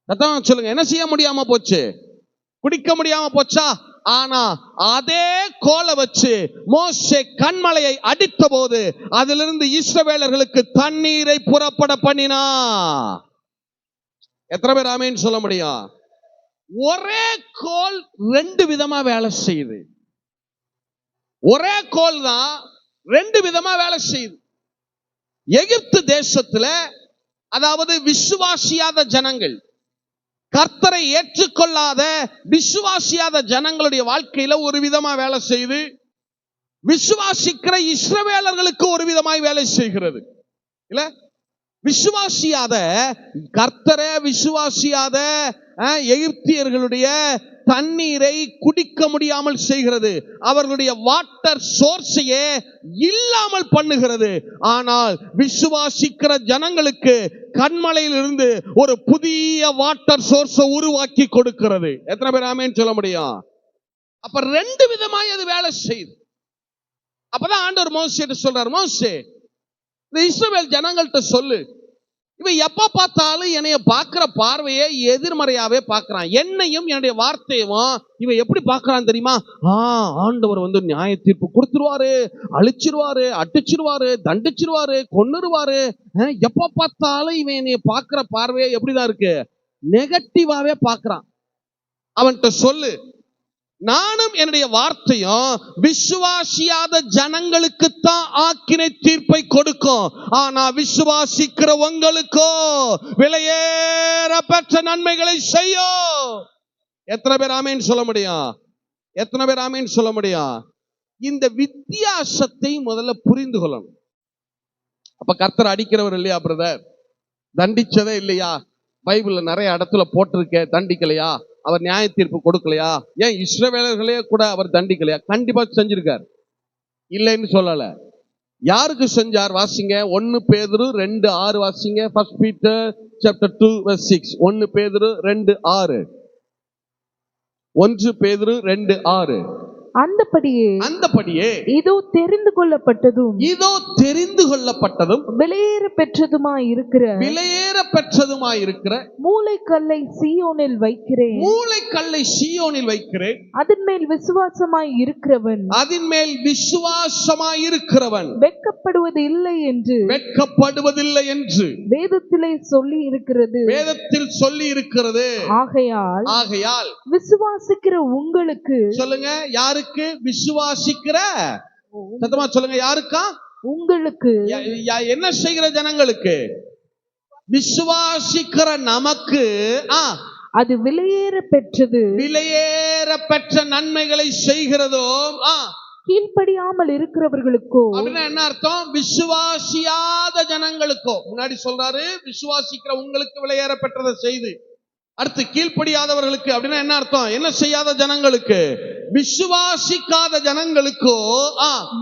சொல்லுங்க, என்ன செய்ய முடியாம போச்சு? குடிக்க முடியாம போச்சா? ஆனா அதே கோலை வச்சு மோசே கன்மலையை அடித்த போது அதிலிருந்து இஸ்ரவேலர்களுக்கு தண்ணீரை புறப்பட பண்ணினா. எத்தனை பேர் ஆமென் சொல்ல முடியும்? ஒரே கோல் ரெண்டு விதமா வேலை செய்யுது. ஒரே கோல் தான் ரெண்டு விதமா வேலை செய்யுது. எகிப்து தேசத்துல, அதாவது விசுவாசியாத ஜனங்கள், கர்த்தரை ஏற்றுக்கொள்ளாத விசுவாசியாத ஜனங்களுடைய வாழ்க்கையில ஒரு விதமா வேலை செய்து, விசுவாசிக்கிற இஸ்ரவேலர்களுக்கு ஒரு விதமாய் வேலை செய்கிறது. இல்ல, விசுவாசியாத, கர்த்தரை விசுவாசியாத எகிப்தியர்களுடைய தண்ணீரை குடிக்க முடியாமல் செய்கிறது. அவர்களுடைய வாட்டர் சோர்ஸையே இல்லாமல் பண்ணுகிறது. ஆனால் விசுவாசிக்கிற ஜனங்களுக்கு கண்மலையிலிருந்து ஒரு புதிய வாட்டர் சோர்ஸை உருவாக்கி கொடுக்கிறது. எத்தனை பேர் ஆமென் சொல்ல முடியும்? அப்ப ரெண்டு விதமாய் அது வேலை செய்யுது. அப்பதான் ஆண்டவர் மோசேட்ட சொல்றார், மோசே, இந்த இஸ்ரவேல் ஜனங்கள்ட்ட சொல்லு, இவன் எப்ப பார்த்தாலும் என்னைய பார்க்கிற பார்வையை எதிர்மறையாவே பார்க்கிறான். என்னையும் என்னுடைய வார்த்தையும் இவன் எப்படி பார்க்கறான் தெரியுமா? ஆண்டவர் நியாய தீர்ப்பு கொடுத்துருவாரு, அழிச்சிருவாரு, அடிச்சிருவாரு, தண்டிச்சிருவாரு, கொன்னுருவாரு. எப்ப பார்த்தாலும் இவன் என்னைய பார்க்கிற பார்வையை எப்படிதான் இருக்கு? நெகட்டிவாவே பார்க்கறான். அவன்கிட்ட சொல்லு, நானும் என்னுடைய வார்த்தையும் விசுவாசியாத ஜனங்களுக்குத்தான் ஆக்கினை தீர்ப்பை கொடுக்கும். ஆனா விசுவாசிக்கிற உங்களுக்கோ விலையேற பெற்ற நன்மைகளை செய்யும். எத்தனை பேர் ஆமென் சொல்ல முடியும்? எத்தனை பேர் ஆமென் சொல்ல முடியும்? இந்த வித்தியாசத்தை முதல்ல புரிந்து கொள்ளணும். அப்ப கர்த்தர் அடிக்கிறவர் இல்லையா பிரதர்? தண்டிச்சதே இல்லையா? பைபிள்ல நிறைய இடத்துல போட்டிருக்க, தண்டிக்கலையா? அவர் நியாய தீர்ப்பு கொடுக்கலையா? ஏன் இஸ்ரவேலர்களே கூட அவர் தண்டிக்கலையா? கண்டிப்பா செஞ்சிருக்கார், இல்லைன்னு சொல்லல. யாருக்கு செஞ்சார்? வாசிங்க 1 பேதுரு 2:6 வாசிங்க. 1 Peter chapter 2:6. 1 பேதுரு 2:6. 1 பேதுரு 2:6. அந்தபடியே இதோ தெரிந்து கொள்ளப்பட்டதும் விலையேற பெற்றதுமாயிருக்கிற மூலைக்கல்லை சீயோனில் வைக்கிறேன். அதன் மேல் விசுவாசமாய் இருக்கிறவன் வெட்கப்படுவது இல்லை என்று வேதத்தில் சொல்லி இருக்கிறது. ஆகையால் விசுவாசிக்கிற உங்களுக்கு, சொல்லுங்க, யாருக்கு? விசுவாசிக்கிற, சத்தமா சொல்லுங்க, யாருக்கா? உங்களுக்கு. என்ன செய்கிற ஜனங்களுக்கு? விசுவாசிக்கிற நமக்கு அது விலையேற பெற்ற நன்மைகளை செய்கிறதோ, கீழ்ப்படியாமல் இருக்கிறவர்களுக்கோ. அப்படின்னா என்ன அர்த்தம்? விசுவாசியாத ஜனங்களுக்கோ. முன்னாடி சொல்றாரு விசுவாசிக்கிற உங்களுக்கு விலையேற பெற்றதை செய்து. அடுத்து கீழ்ப்படியாதவர்களுக்கு. அப்படின்னா என்ன அர்த்தம்? என்ன செய்யாத ஜனங்களுக்கு? விசுவாசிக்காத ஜனங்களுக்கோ.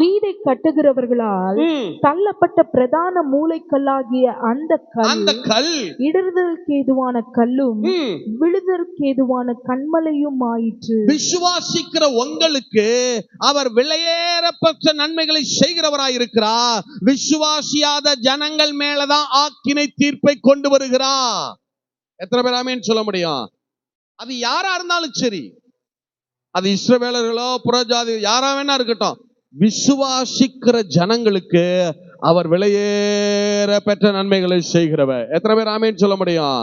வீடை கட்டுகிறவர்களால் தள்ளப்பட்ட பிரதான மூலைக்கல்லாகிய அந்த கல் இடறுதலுக்கு ஏதுவான கல்லும் விழுதற்கு ஏதுவான கண்மலையும் ஆயிற்று. விசுவாசிக்கிற உங்களுக்கு அவர் விலையேறப்பட்ட நன்மைகளை செய்கிறவராயிருக்கிறார். விசுவாசியாத ஜனங்கள் மேலதான் ஆக்கினை தீர்ப்பை கொண்டு வருகிறார். எத்தனை பேர் ஆமென் சொல்ல முடியும்? அது யாரா இருந்தாலும் சரி, அது இஸ்ரவேலர்களோ புறஜாதி யாரா வேணா இருக்கட்டும், விசுவாசிக்கிற ஜனங்களுக்கு அவர் விலையேற பெற்ற நன்மைகளை செய்கிறவர். எத்தனை பேர் ஆமென் சொல்ல முடியும்?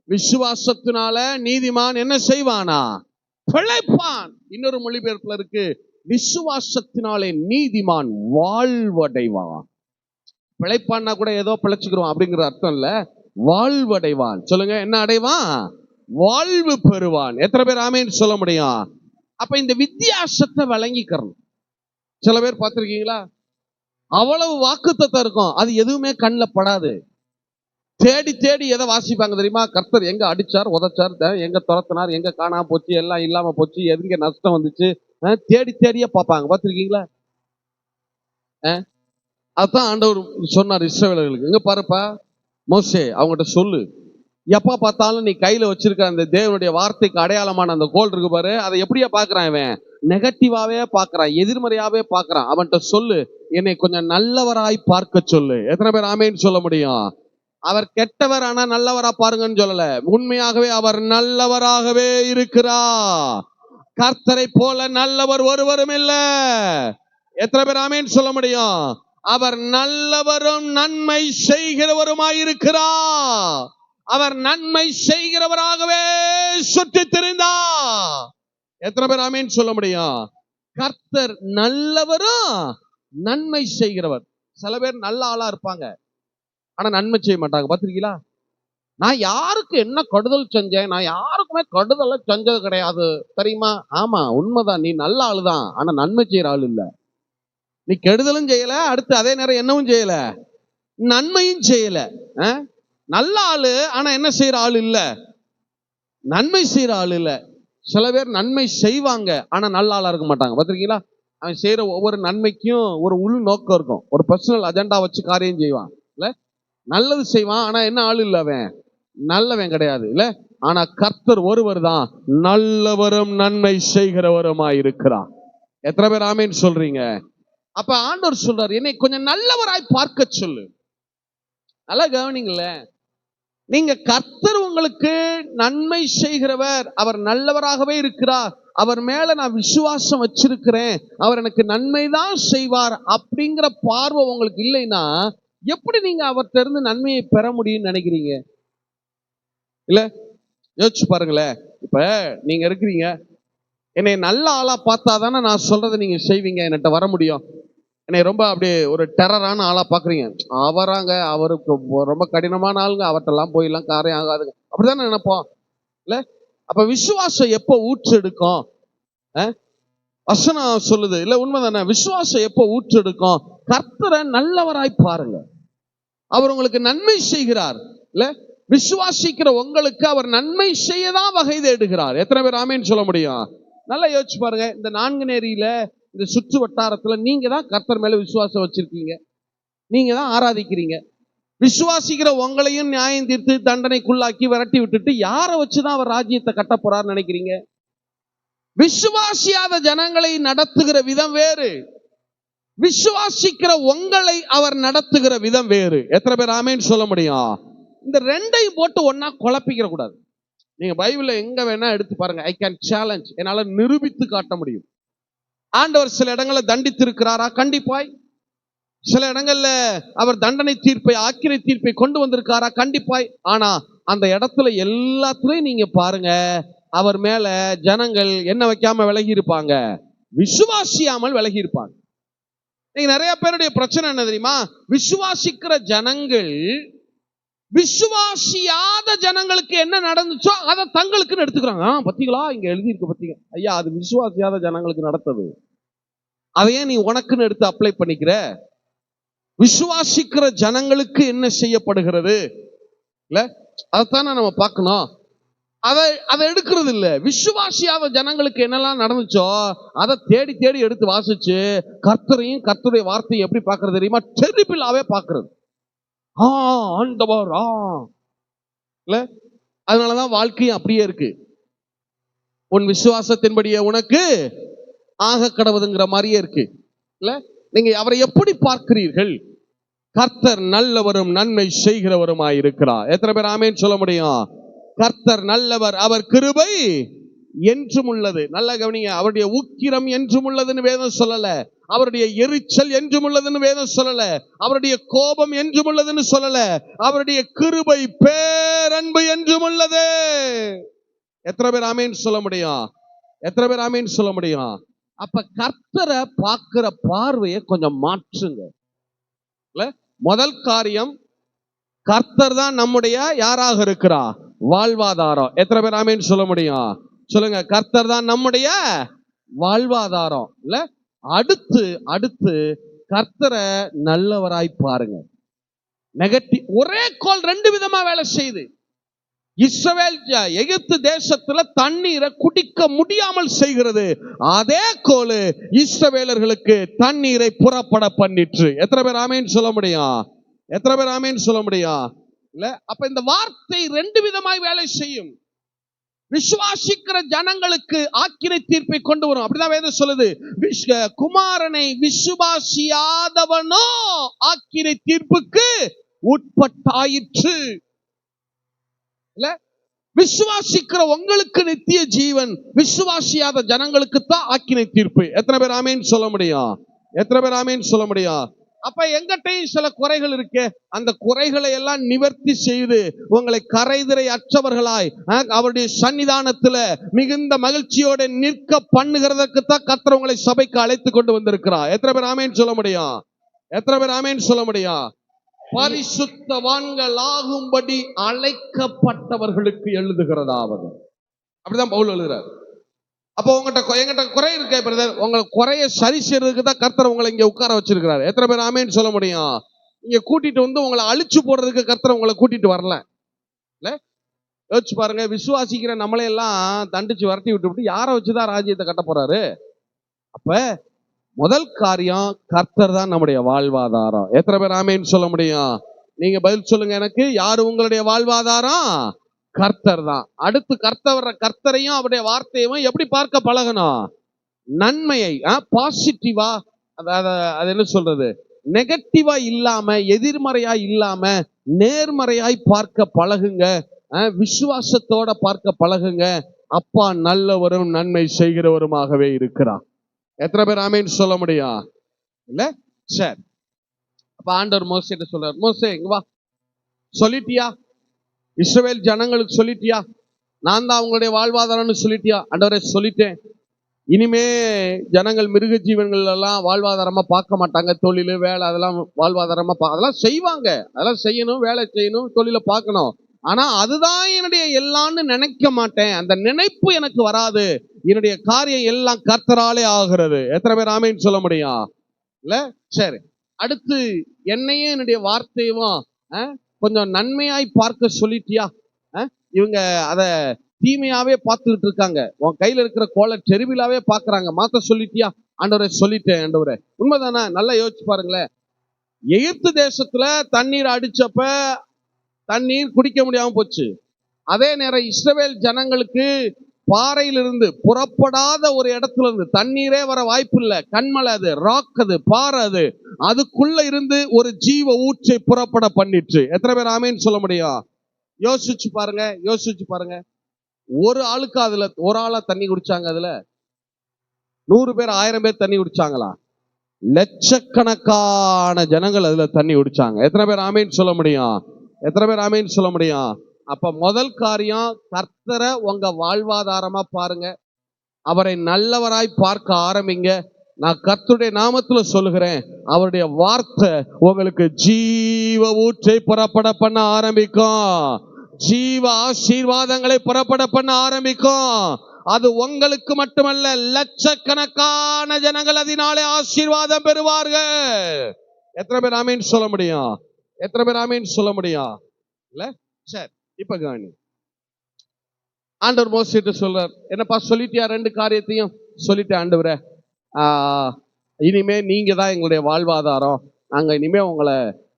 விசுவாசத்தினால நீதிமான் என்ன செய்வானா? பிழைப்பான். இன்னொரு மொழிபெயர்ப்புல இருக்கு, விசுவாசத்தினாலே நீதிமான் வாழ்வடைவான். பிழைப்பான்னா கூட ஏதோ பிழைச்சுக்கிறோம் அப்படிங்கிற அர்த்தம் இல்ல, வாழ்வடைவான். சொல்லுங்க, என்ன அடைவான்? வாழ்வு பெறுவான். எத்தனை பேர் ஆமென் சொல்ல முடியும்? அப்ப இந்த வித்தியாசத்தை வழங்கிக்கிறோம். சில பேர் பார்த்திருக்கீங்களா, அவ்வளவு வாக்குத்தத்தம் இருக்கும், அது எதுவுமே கண்ணில் படாது. தேடி தேடி எதை வாசிப்பாங்க தெரியுமா? கர்த்தர் எங்க அடிச்சார், உதைச்சார், எங்க துரத்தினார், எங்க காணாம போச்சு, எல்லாம் இல்லாம போச்சு, எங்க நஷ்டம் வந்துச்சு, தேடி தேடியே பார்ப்பாங்க. பார்த்திருக்கீங்களா? அதுதான் ஆண்டவர் சொன்னார் இஸ்ரவேலர்களுக்கு, இங்க பாருப்பா மோசே, அவங்ககிட்ட சொல்லு, எப்ப பார்த்தாலும் நீ கையில வச்சிருக்க அந்த தேவனுடைய வார்த்தைக்கு அடையாளமான அந்த கோல் இருக்கு பாரு, அதை எப்படியா பாக்குறான்? இவன் நெகட்டிவாவே பாக்குறான், எதிர்மறையாவே பாக்குறான். அவன்கிட்ட சொல்லு, என்னை கொஞ்சம் நல்லவராய் பார்க்க சொல்லு. எத்தனை பேர் ஆமென் சொல்ல முடியும்? அவர் கெட்டவர், ஆனா நல்லவரா பாருங்கன்னு சொல்லல, உண்மையாகவே அவர் நல்லவராகவே இருக்கிறார். கர்த்தரை போல நல்லவர் ஒருவரும் இல்ல. எத்தனை பேர் ஆமென் சொல்ல முடியும்? அவர் நல்லவரும் நன்மை செய்கிறவருமாயிருக்கிறார். அவர் நன்மை செய்கிறவராகவே சுற்றி திரிந்தார். எத்தனை பேர் ஆமென் சொல்ல முடியும்? கர்த்தர் நல்லவரும் நன்மை செய்கிறவர். சில பேர் நல்ல ஆளா இருப்பாங்க, ஆனா நன்மை செய்ய மாட்டாங்க. பாத்திருக்கீங்களா? நான் யாருக்கு என்ன கெடுதல் செஞ்சேன், நான் யாருக்குமே கெடுதல செஞ்சது கிடையாது தெரியுமா? ஆமா, உண்மைதான், நீ நல்ல ஆளு தான், ஆனா நன்மை செய்யற ஆள் இல்ல. நீ கெடுதலும் செய்யல, அடுத்து அதே நேரம் என்னவும் செய்யல, நன்மையும் செய்யல. நல்ல ஆளு, ஆனா என்ன செய்யற ஆள் இல்ல, நன்மை செய்யற ஆள் இல்ல. சில பேர் நன்மை செய்வாங்க, ஆனா நல்ல ஆளா இருக்க மாட்டாங்க. பாத்திருக்கீங்களா? அவன் செய்யற ஒவ்வொரு நன்மைக்கும் ஒரு உள் நோக்கம் இருக்கும், ஒரு பர்சனல் அஜெண்டா வச்சு காரியம் செய்வான் இல்ல. நல்லது செய்வான், ஆனா என்ன ஆள் இல்ல, அவன் நல்லவன் கிடையாது இல்ல. ஆனா கர்த்தர் ஒருவர் தான் நல்லவரும் நன்மை செய்கிறவருமாய் இருக்கிறார். எத்தனை பேர் ஆமேன்னு சொல்றீங்க? அப்ப ஆண்டவர் சொல்றாரு, என்னை கொஞ்சம் நல்லவராய் பார்க்க சொல்லு. நல்லா கவனிங்கள, நீங்க கர்த்தர் உங்களுக்கு நன்மை செய்கிறவர், அவர் நல்லவராகவே இருக்கிறார், அவர் மேல நான் விசுவாசம் வச்சிருக்கிறேன், அவர் எனக்கு நன்மைதான் செய்வார் அப்படிங்கிற பார்வை உங்களுக்கு இல்லைன்னா எப்படி நீங்க அவர்கிட்ட இருந்து நன்மையை பெற முடியும்னு நினைக்கிறீங்க? இல்ல, யோசிச்சு பாருங்களேன். இப்ப நீங்க இருக்கிறீங்க, என்னை நல்ல ஆளா பார்த்தாதானே நான் சொல்றதை நீங்க செய்வீங்க, என்கிட்ட வர முடியும். என்னை ரொம்ப அப்படியே ஒரு டெரரான ஆளா பாக்குறீங்க, அவராங்க அவருக்கு ரொம்ப கடினமான ஆளுங்க, அவர்கிட்டலாம் போயெல்லாம் காரியம் ஆகாதுங்க, அப்படித்தானே நினைப்போம் இல்ல. அப்ப விசுவாசம் எப்போ ஊற்றெடுக்கும்? வசனம் சொல்லுது இல்ல, உண்மைதானே? விசுவாசம் எப்போ ஊற்றெடுக்கும்? கர்த்தரை நல்லவராய் பாருங்க, அவர் உங்களுக்கு நன்மை செய்கிறார் இல்ல. விசுவாசிக்கிற உங்களுக்கு அவர் நன்மை செய்யதான் வகை தேடுகிறார். எத்தனை பேர் ஆமேன்னு சொல்ல முடியும்? நல்லா யோசிச்சு பாருங்க. இந்த நான்குநேரியில, இந்த சுற்று வட்டாரத்துல நீங்க தான் கர்த்தர் மேல விசுவாசம் வச்சிருக்கீங்க, நீங்க தான் ஆராதிக்கிறீங்க. விசுவாசிக்கிற உங்களையும் நியாயம் தீர்த்து தண்டனைக்குள்ளாக்கி விரட்டி விட்டுட்டு யாரை வச்சுதான் அவர் ராஜ்யத்தை கட்ட போறாருன்னு நினைக்கிறீங்க? விசுவாசியாத ஜனங்களை நடத்துகிற விதம் வேறு, விசுவாசிக்கிற உங்களை அவர் நடத்துகிற விதம் வேறு. எத்தனை பேர் ஆமேன்னு சொல்ல முடியும்? இந்த ரெண்டையும் போட்டு ஒன்னா குழப்பிக்கிற கூடாது. நீங்க பைபிள்ல எங்க வேணா எடுத்து பாருங்க, ஐ கேன் சேலஞ்ச், என்னால நிரூபித்து காட்ட முடியும். ஆண்டவர் சில இடங்களை தண்டித்து இருக்கிறாரா? கண்டிப்பாய். சில இடங்கள்ல அவர் தண்டனை தீர்ப்பை, ஆக்கினை தீர்ப்பை கொண்டு வந்திருக்காரா? கண்டிப்பாய். ஆனா அந்த இடத்துல எல்லாத்துலயும் நீங்க பாருங்க, அவர் மேல ஜனங்கள் என்ன வைக்காம விலகி இருப்பாங்க, விசுவாசியாமல் விலகி இருப்பாங்க. நீங்க நிறைய பேருடைய பிரச்சனை என்ன தெரியுமா? விசுவாசிக்கிற ஜனங்கள் விசுவாசியாத ஜனங்களுக்கு என்ன நடந்துச்சோ அதை தங்களுக்குன்னு எடுத்துக்கிறாங்க. பத்தீங்களா, இங்க எழுதி இருக்கு பத்தீங்க, ஐயா அது விசுவாசியாத ஜனங்களுக்கு நடத்தது, அதையே நீ உனக்குன்னு எடுத்து அப்ளை பண்ணிக்கிற. விசுவாசிக்கிற ஜனங்களுக்கு என்ன செய்யப்படுகிறது இல்ல, அதைத்தானே நம்ம பார்க்கணும். அதை எடுக்கிறது இல்ல. விசுவாசியாத ஜனங்களுக்கு என்னெல்லாம் நடந்துச்சோ அதை தேடி தேடி எடுத்து வாசிச்சு கர்த்தரையும் கர்த்தருடைய வார்த்தையை எப்படி பார்க்கறது தெரியுமா? டெரிபிளாவே பார்க்கறது. ஆண்டவர் இல்ல, அதனாலதான் வாழ்க்கையும் அப்படியே இருக்கு. உன் விசுவாசத்தின்படியே உனக்கு ஆக கடவுதுங்கிற மாதிரியே இருக்கு இல்ல. நீங்க அவரை எப்படி பார்க்கிறீர்கள்? கர்த்தர் நல்லவரும் நன்மை செய்கிறவருமாய் இருக்கிறார். எத்தனை பேர் ஆமேன்னு சொல்ல முடியும்? கர்த்தர் நல்லவர், அவர் கிருபை என்றும் உள்ளது. நல்லா கவனிங்க, அவருடைய உக்கிரம் என்றும் உள்ளதுன்னு வேதம் சொல்லல, அவருடைய எரிச்சல் என்றும் உள்ளதுன்னு வேதம் சொல்லல, அவருடைய கோபம் என்றும் உள்ளதுன்னு சொல்லல, அவருடைய கிருபை பேரன்பு என்றும் உள்ளது. எத்தனை பேர் ஆமேன்னு சொல்ல முடியும்? எத்தனை பேர் ஆமேன்னு சொல்ல முடியும்? அப்ப கர்த்தரை பார்க்கிற பார்வையை கொஞ்சம் மாற்றுங்க. முதல் காரியம், கர்த்தர் தான் நம்முடைய யாராக இருக்கிறார்? வாழ்வாதாரம். எத்தனை பேர் ஆமேன்னு சொல்ல முடியும்? சொல்லுங்க, கர்த்தர் தான் நம்முடைய வாழ்வாதாரம் இல்ல. அடுத்து கர்த்தரை நல்லவராய் பாருங்க. நெகட்டிவ் ஒரே கோல் ரெண்டு விதமா வேலை செய்யுது. இஸ்ரவேல் எகிப்து தேசத்துல தண்ணீரை குடிக்க முடியாமல் செய்கிறது, அதே கோல் இஸ்ரவேலர்களுக்கு தண்ணீரை புறப்பட பண்ணிற்று. எத்தனை பேர் ஆமேன்னு சொல்ல முடியும்? எத்தனை பேர் ஆமேன்னு சொல்ல முடியும்? இல்ல. அப்ப இந்த வார்த்தை ரெண்டு விதமாய் வேலை செய்யும். விசுவாசிக்கிற ஜனங்களுக்கு ஆக்கினை தீர்ப்பை கொண்டு வரும், அப்படிதான் வேதம் சொல்லுது. குமாரனை விசுவாசியாதவனோ ஆக்கினை தீர்ப்புக்கு உட்பட்டாயிற்று இல்ல. விசுவாசிக்கிற உங்களுக்கு நித்திய ஜீவன், விசுவாசியாத ஜனங்களுக்கு தான் ஆக்கினை தீர்ப்பு. எத்தனை பேர் ஆமேன்னு சொல்ல முடியும்? எத்தனை பேர் ஆமேன்னு சொல்ல முடியும்? அப்ப எங்கிட்டையும் சில குறைகள் இருக்கு. அந்த குறைகளை எல்லாம் நிவர்த்தி செய்து உங்களை கரைதிரை அற்றவர்களாய் அவருடைய சன்னிதானத்துல மிகுந்த மகிழ்ச்சியோட நிற்க பண்ணுகிறதற்கு தான் கர்த்தர் உங்களை சபைக்கு அழைத்து கொண்டு வந்திருக்கிறார். எத்தனை பேர் ஆமென் சொல்ல முடியும்? எத்தனை பேர் ஆமென் சொல்ல முடியும்? பரிசுத்தவான்கள் ஆகும்படி அழைக்கப்பட்டவர்களுக்கு எழுதுகிறதாவது. அப்படிதான் பவுல் எழுதுறார். அப்போ எங்கிட்ட குறை இருக்க பிரதர், உங்களை குறைய சரி செய்யறதுக்கு தான் கர்த்தர் உங்களை இங்க உட்கார வச்சிருக்கிறார். எத்தனை பேர் ஆமென் சொல்ல முடியும்? இங்க கூட்டிட்டு வந்து உங்களை அழிச்சு போடுறதுக்கு கர்த்தர் உங்களை கூட்டிட்டு வரல. இல்ல, யோசிச்சு பாருங்க. விசுவாசிக்கிற நம்மளே எல்லாம் தண்டிச்சு வரட்டி விட்டு யாரை வச்சுதான் ராஜ்யத்தை கட்ட போறாரு? அப்ப முதல் காரியம், கர்த்தர் தான் நம்முடைய வாழ்வாதாரம். எத்தனை பேர் ஆமென் சொல்ல முடியும்? நீங்க பதில் சொல்லுங்க எனக்கு. யாரு உங்களுடைய வாழ்வாதாரம்? கர்த்தர் தான். அடுத்து கர்த்தரையும் அவருடைய வார்த்தையும் எப்படி பார்க்க பழகணும்? நன்மையை பாசிட்டிவா, அது என்ன சொல்றது, நெகட்டிவா இல்லாம, எதிர்மறையா இல்லாம நேர்மறையாய் பார்க்க பழகுங்க. விசுவாசத்தோட பார்க்க பழகுங்க. அப்பா நல்லவரும் நன்மை செய்கிறவருமாகவே இருக்கிறார். எத்தனை பேர் ஆமென் சொல்ல முடியும்? இல்ல, சரி. அப்ப ஆண்டவர் மோசேட்ட சொல்றார், மோசே இங்க வா, சொல்லிட்டியா இஸ்ரவேல் ஜனங்களுக்கு, சொல்லிட்டியா நான் தான் அவங்களுடைய வாழ்வாதாரம்னு சொல்லிட்டியா? ஆண்டவரே சொல்லிட்டேன். இனிமே ஜனங்கள் மிருக ஜீவன்கள் எல்லாம் வாழ்வாதாரமா பார்க்க மாட்டாங்க. தொழில் வேலை அதெல்லாம் வாழ்வாதாரமா அதெல்லாம் செய்வாங்க, அதெல்லாம் செய்யணும், வேலை செய்யணும், தொழிலை பார்க்கணும். ஆனா அதுதான் என்னுடைய எல்லாம்னு நினைக்க மாட்டேன். அந்த நினைப்பு எனக்கு வராது. என்னுடைய காரியம் எல்லாம் கர்த்தராலே ஆகிறது. எத்தனை பேர் ஆமென் சொல்ல முடியும்? இல்ல, சரி. அடுத்து என்னையும் என்னுடைய வார்த்தையும் கொஞ்சம் நன்மையாய் பார்க்க சொல்லிட்டியா? இவங்க அத தீமையாவே பார்த்துக்கிட்டு இருக்காங்க. உன் கையில இருக்கிற கோலை தெருவிலாவே பாக்குறாங்க, மாத்த சொல்லிட்டியா? ஆண்டவரே சொல்லிட்டேன். ஆண்டவரே உண்மைதானே? நல்லா யோசிச்சு பாருங்களேன். எகிப்து தேசத்துல தண்ணீர் அடிச்சப்ப தண்ணீர் குடிக்க முடியாம போச்சு. அதே நேரம் இஸ்ரவேல் ஜனங்களுக்கு பாறையிலிருந்து புறப்படாத ஒரு இடத்துல இருந்து தண்ணீரே வர வாய்ப்பு இல்லை. கண்மலை அது, ராக் அது, பாறை அது, அதுக்குள்ள இருந்து ஒரு ஜீவ ஊற்றை புறப்பட பண்ணிட்டு. எத்தனை பேர் ஆமென் சொல்ல முடியும்? யோசிச்சு பாருங்க, யோசிச்சு பாருங்க. ஒரு ஆளுக்கு அதுல ஒரு ஆளா தண்ணி குடிச்சாங்க? அதுல 100 பேர் 1000 பேர் தண்ணி குடிச்சாங்களா? லட்சக்கணக்கான ஜனங்கள் அதுல தண்ணி குடிச்சாங்க. எத்தனை பேர் ஆமென் சொல்ல முடியும்? எத்தனை பேர் ஆமென் சொல்ல முடியும்? அப்ப முதல் காரியம், கர்த்தரை உங்க வாழ்வாதாரமா பாருங்க. அவரை நல்லவராய் பார்க்க ஆரம்பிங்க. நான் கர்த்தருடைய நாமத்துல சொல்லுகிறேன், அவருடைய வார்த்தை உங்களுக்கு ஜீவ ஊற்றை புறப்பட பண்ண ஆரம்பிக்கும். ஜீவ ஆசீர்வாதங்களை புறப்பட பண்ண ஆரம்பிக்கும். அது உங்களுக்கு மட்டுமல்ல, லட்சக்கணக்கான ஜனங்கள் அதனாலே ஆசீர்வாதம் பெறுவார்கள். எத்தனை பேர் ஆமென் சொல்ல முடியும்? எத்தனை பேர் ஆமென் சொல்ல முடியும்? இல்ல, சரி. இப்ப கவனி. ஆண்டவர் மோசேட்ட சொல்றார், என்னப்பா சொல்லிட்டியா? 2 காரியத்தையும் சொல்லிட்டேன் ஆண்டவரே. இனிமே நீங்க தான் எங்களுடைய வாழ்வாதாரம். நாங்க இனிமே உங்களை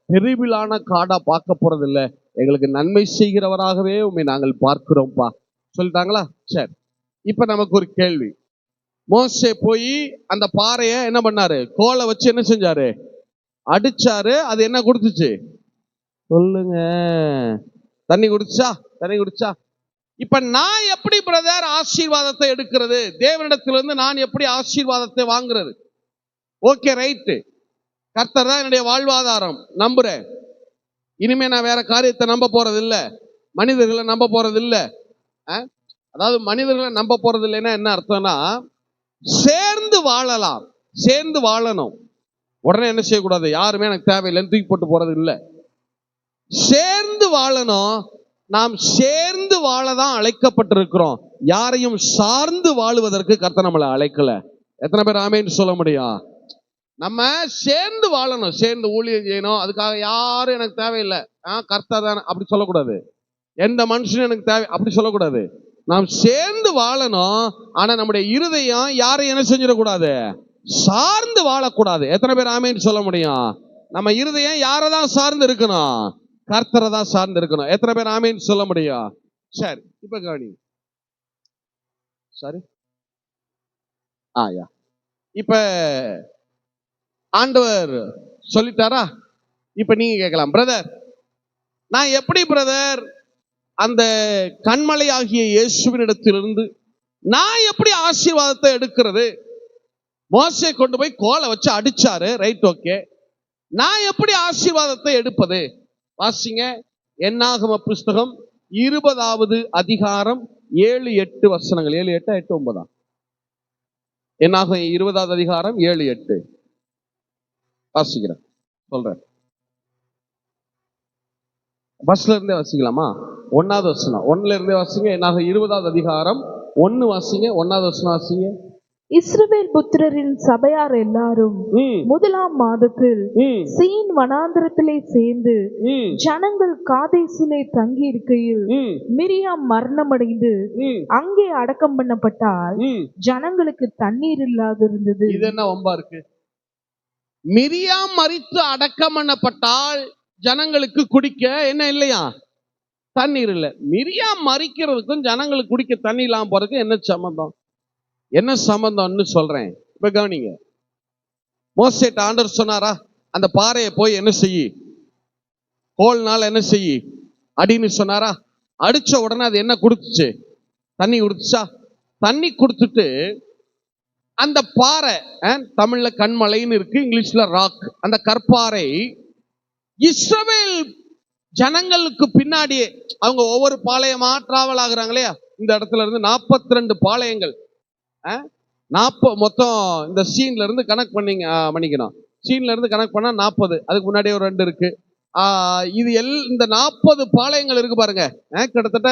பெருவிலான காடா பார்க்க போறது இல்லை. எங்களுக்கு நன்மை செய்கிறவராகவே உண்மை நாங்கள் பார்க்கிறோம்ப்பா சொல்லிட்டாங்களா? சரி. இப்ப நமக்கு ஒரு கேள்வி. மோசே போய் அந்த பாறைய என்ன பண்ணாரு? கோலை வச்சு என்ன செஞ்சாரு? அடிச்சாரு. அது என்ன கொடுத்துச்சு? சொல்லுங்க. தண்ணி குடிச்சா? தண்ணி குடிச்சா? இப்ப நான் எப்படி பிரதர் ஆசீர்வாதத்தை எடுக்கிறது? தேவனிடத்திலிருந்து நான் எப்படி ஆசீர்வாதத்தை வாங்குறது? Okay, right. கர்த்தர் தான் என்னுடைய வாழ்வாதாரம், நம்புறேன். இனிமே நான் வேற காரியத்தை நம்ப போறது இல்ல, மனிதர்களை நம்ப போறது இல்ல. அதாவது மனிதர்களை நம்ப போறது இல்லைன்னா என்ன அர்த்தம்னா, சேர்ந்து வாழலாம், சேர்ந்து வாழணும். உடனே என்ன செய்யக்கூடாது? யாருமே எனக்கு தேவையில்லைன்னு தூக்கி போட்டு போறது இல்லை. சேர்ந்து வாழணும். நாம் சேர்ந்து வாழதான் அழைக்கப்பட்டிருக்கிறோம். யாரையும் சார்ந்து வாழுவதற்கு கர்த்தர் நம்மளை அழைக்கல. எத்தனை பேர் ஆமென் சொல்ல முடியும்? நம்ம சேர்ந்து வாழணும், சேர்ந்து ஊழியம் செய்யணும். அதுக்காக யாரும் எனக்கு தேவையில்லை, கர்த்தர் தான் அப்படி சொல்லக்கூடாது. எந்த மனுஷனும் எனக்கு தேவை அப்படி சொல்லக்கூடாது. நாம் சேர்ந்து வாழணும். ஆனா நம்முடைய இருதயம் யாரையும் என்ன செஞ்சிடக்கூடாது? சார்ந்து வாழக்கூடாது. எத்தனை பேர் ஆமென் சொல்ல முடியும்? நம்ம இருதயம் யாரை தான் சார்ந்து இருக்கணும்? கர்த்தரை தான் சார்ந்து இருக்கணும். எத்தனை பேர் ஆமென் சொல்ல முடியும்? சரி, இப்ப கவனி. சரி, இப்ப ஆண்டவர் சொல்லிட்டாரா? இப்ப நீங்க கேட்கலாம், பிரதர் நான் எப்படி பிரதர் அந்த கண்மலை ஆகிய இயேசுவினிடத்திலிருந்து நான் எப்படி ஆசீர்வாதத்தை எடுக்கிறது? மோசே கொண்டு போய் கோலை வச்சு அடிச்சாரு, ரைட், ஓகே. நான் எப்படி ஆசீர்வாதத்தை எடுப்பது? வாசிங்க என்னாகம புஸ்தகம் 20வது அதிகாரம் 7-8 வசனங்கள். 7, 8, 8, 9. என்னாகும் 20வது அதிகாரம் 7, 8 வாசிக்கிறேன், சொல்றேன். பஸ்ல இருந்தே வாசிக்கலாமா? 1வது வசனம் 1ல இருந்தே வாசிங்க. என்னாகும் 20வது அதிகாரம் 1 வாசிங்க. 1வது வசனம் வாசிங்க. இஸ்ரவேல் புத்திரரின் சபையார் எல்லாரும் முதலாம் மாதத்தில் சீன் வனாந்தரத்திலே சேர்ந்து ஜனங்கள் காதேசிலே தங்கி இருக்கையில் மிரியாம் மரணமடைந்து அங்கே அடக்கம் பண்ணப்பட்டால் ஜனங்களுக்கு தண்ணீர் இல்லாதிருந்தது. இது என்ன வம்பா இருக்கு? மிரியாம் மரித்து அடக்கம் பண்ணப்பட்டால் ஜனங்களுக்கு குடிக்க என்ன இல்லையா? தண்ணீர் இல்லை. மிரியாம் மரிக்கிறதுக்கும் ஜனங்களுக்கு குடிக்க தண்ணி இல்லாம போறதுக்கு என்ன சம்பந்தம்? என்ன சம்பந்தம்னு சொல்றேன். இப்ப கவனிங்க. மோசேட்ட ஆண்டவர் சொன்னாரா, அந்த பாறையை போய் என்ன செய்யி, கோல்னால என்ன செய்யி அடின்னு சொன்னாரா? அடிச்ச உடனே அது என்ன கொடுத்துச்சு? தண்ணி கொடுத்துச்சா? தண்ணி கொடுத்துட்டு அந்த பாறை, தமிழ்ல கண்மலைன்னு இருக்கு, இங்கிலீஷ்ல ராக், அந்த கற்பாறை இஸ்ரவேல் ஜனங்களுக்கு பின்னாடியே அவங்க ஒவ்வொரு பாளையமா டிராவல் ஆகுறாங்களே, இந்த இடத்துல இருந்து 42 பாளையங்கள், மொத்தம் இந்த சீன்ல இருந்து கணக்கு பண்ணிக்கணும். சீன்ல இருந்து கணக்கு பண்ணா 40, அதுக்கு முன்னாடியே ஒரு 2 இருக்கு. இது இந்த 40 பாளையங்கள் இருக்கு பாருங்க. கிட்டத்தட்ட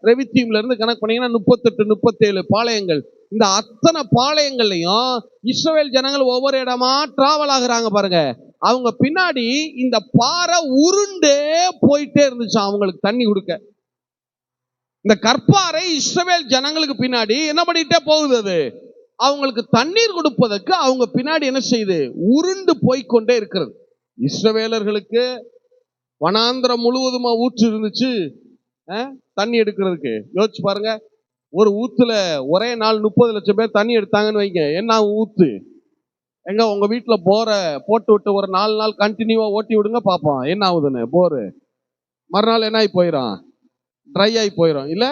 ரெவித்தீம்ல இருந்து கணக்கு பண்ணீங்கன்னா 38, 37 பாளையங்கள். இந்த அத்தனை பாளையங்கள்லையும் இஸ்ரவேல் ஜனங்கள் ஒவ்வொரு இடமா டிராவல் ஆகுறாங்க பாருங்க. அவங்க பின்னாடி இந்த பாறை உருண்டே போயிட்டே இருந்துச்சு அவங்களுக்கு தண்ணி கொடுக்க. இந்த கற்பாறை இஸ்ரவேல் ஜனங்களுக்கு பின்னாடி என்ன பண்ணிட்டே போகுது? அது அவங்களுக்கு தண்ணீர் கொடுப்பதற்கு அவங்க பின்னாடி என்ன செய்யுது? உருண்டு போய்கொண்டே இருக்கிறது. இஸ்ரவேலர்களுக்கு வனாந்திரம் முழுவதுமா ஊற்று இருந்துச்சு தண்ணி எடுக்கிறதுக்கு. யோசிச்சு பாருங்க, ஒரு ஊத்துல ஒரே நாள் 30 லட்சம் பேர் தண்ணி எடுத்தாங்கன்னு வைங்க. என்ன ஊத்து எங்க உங்க வீட்டுல போட்டு விட்டு ஒரு 4 நாள் கண்டினியூவா ஓட்டி விடுங்க பாப்போம் என்ன ஆகுதுன்னு. போரு மறுநாள் என்ன ஆகி போயிடும்? ட்ரை ஆகி போயிடும். இல்ல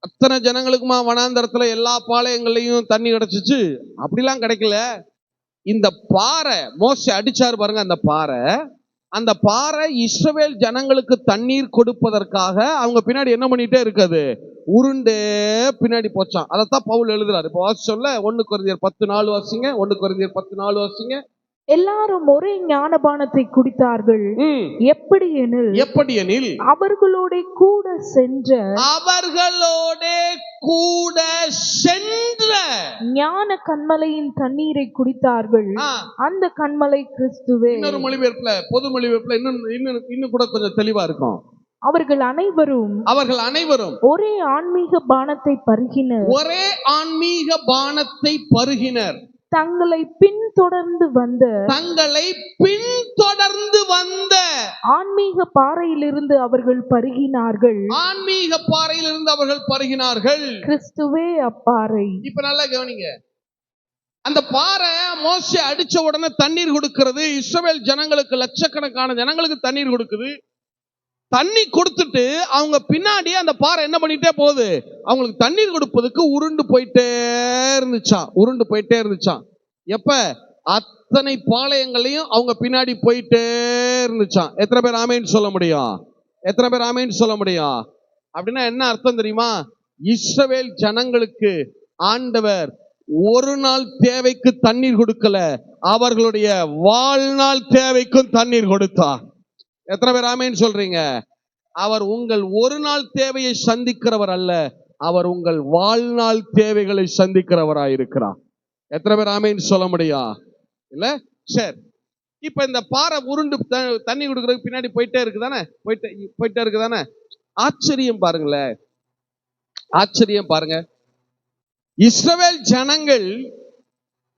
அத்தனை ஜனங்களுக்குமா வனாந்தரத்துல எல்லா பாளையங்கள்லையும் தண்ணி கிடைச்சிச்சு? அப்படிலாம் கிடைக்கல. இந்த பாறை மோசே அடிச்சாரு பாருங்க. அந்த பாறை இஸ்ரவேல் ஜனங்களுக்கு தண்ணீர் கொடுப்பதற்காக அவங்க பின்னாடி என்ன பண்ணிட்டே இருக்காது? உருண்டே பின்னாடி போச்சான். அதைத்தான் பவுல் எழுதுறாரு. இப்ப வாசிச்சோம்ல 1 கொரிந்தியர் 10:4 வாசிங்க. 1 கொரிந்தியர் 10:4 வாசிங்க. எல்லாரும் ஒரே ஞானபானத்தை குடித்தார்கள். எப்படி எனில் அவர்களோட கூட சென்ற ஞான கண்மலையின் தண்ணீரை குடித்தார்கள். அந்த கண்மலை கிறிஸ்துவே. இன்னொரு மொழிபெயர்ப்புல, பொது மொழிபெயர்ப்புல இன்னும் கூட கொஞ்சம் தெளிவா இருக்கும். அவர்கள் அனைவரும் ஒரே ஆன்மீக பானத்தை பருகினர். தங்களை பின்தொடர்ந்து வந்த ஆன்மீக பாறையிலிருந்து அவர்கள் பருகினார்கள். கிறிஸ்துவே அப்பாறை. இப்ப நல்லா கவனிங்க. அந்த பாறை மோசே அடிச்ச உடனே தண்ணீர் கொடுக்கிறது. இஸ்ரவேல் ஜனங்களுக்கு, லட்சக்கணக்கான ஜனங்களுக்கு தண்ணீர் கொடுக்குது. தண்ணி கொடுத்துட்டு அவங்க பின்னாடி அந்த பாறை என்ன பண்ணிட்டே போகுது? அவங்களுக்கு தண்ணீர் கொடுப்பதுக்கு உருண்டு போயிட்டே இருந்துச்சான். எப்ப? அத்தனை பாளையங்களையும் அவங்க பின்னாடி போயிட்டே இருந்துச்சான். எத்தனை பேர் ஆமேன்னு சொல்ல முடியும்? அப்படின்னா என்ன அர்த்தம் தெரியுமா? இஸ்ரவேல் ஜனங்களுக்கு ஆண்டவர் ஒரு நாள் தேவைக்கு தண்ணீர் கொடுக்கல, அவர்களுடைய வாழ்நாள் தேவைக்கும் தண்ணீர் கொடுத்தார். எத்தனை பேர் ஆமேன்னு சொல்றீங்க? அவர் உங்கள் ஒரு நாள் தேவையை சந்திக்கிறவர் அல்ல, அவர் உங்கள் வாழ்நாள் தேவைகளை சந்திக்கிறவராயிருக்கிறார். எத்தனை பேர் ஆமேன்னு சொல்ல முடியும்? இல்ல? சரி, இப்ப இந்த பாறை உருண்டு தண்ணி கொடுக்கறதுக்கு பின்னாடி போயிட்டே இருக்குதானே? ஆச்சரியம் பாருங்க. இஸ்ரவேல் ஜனங்கள்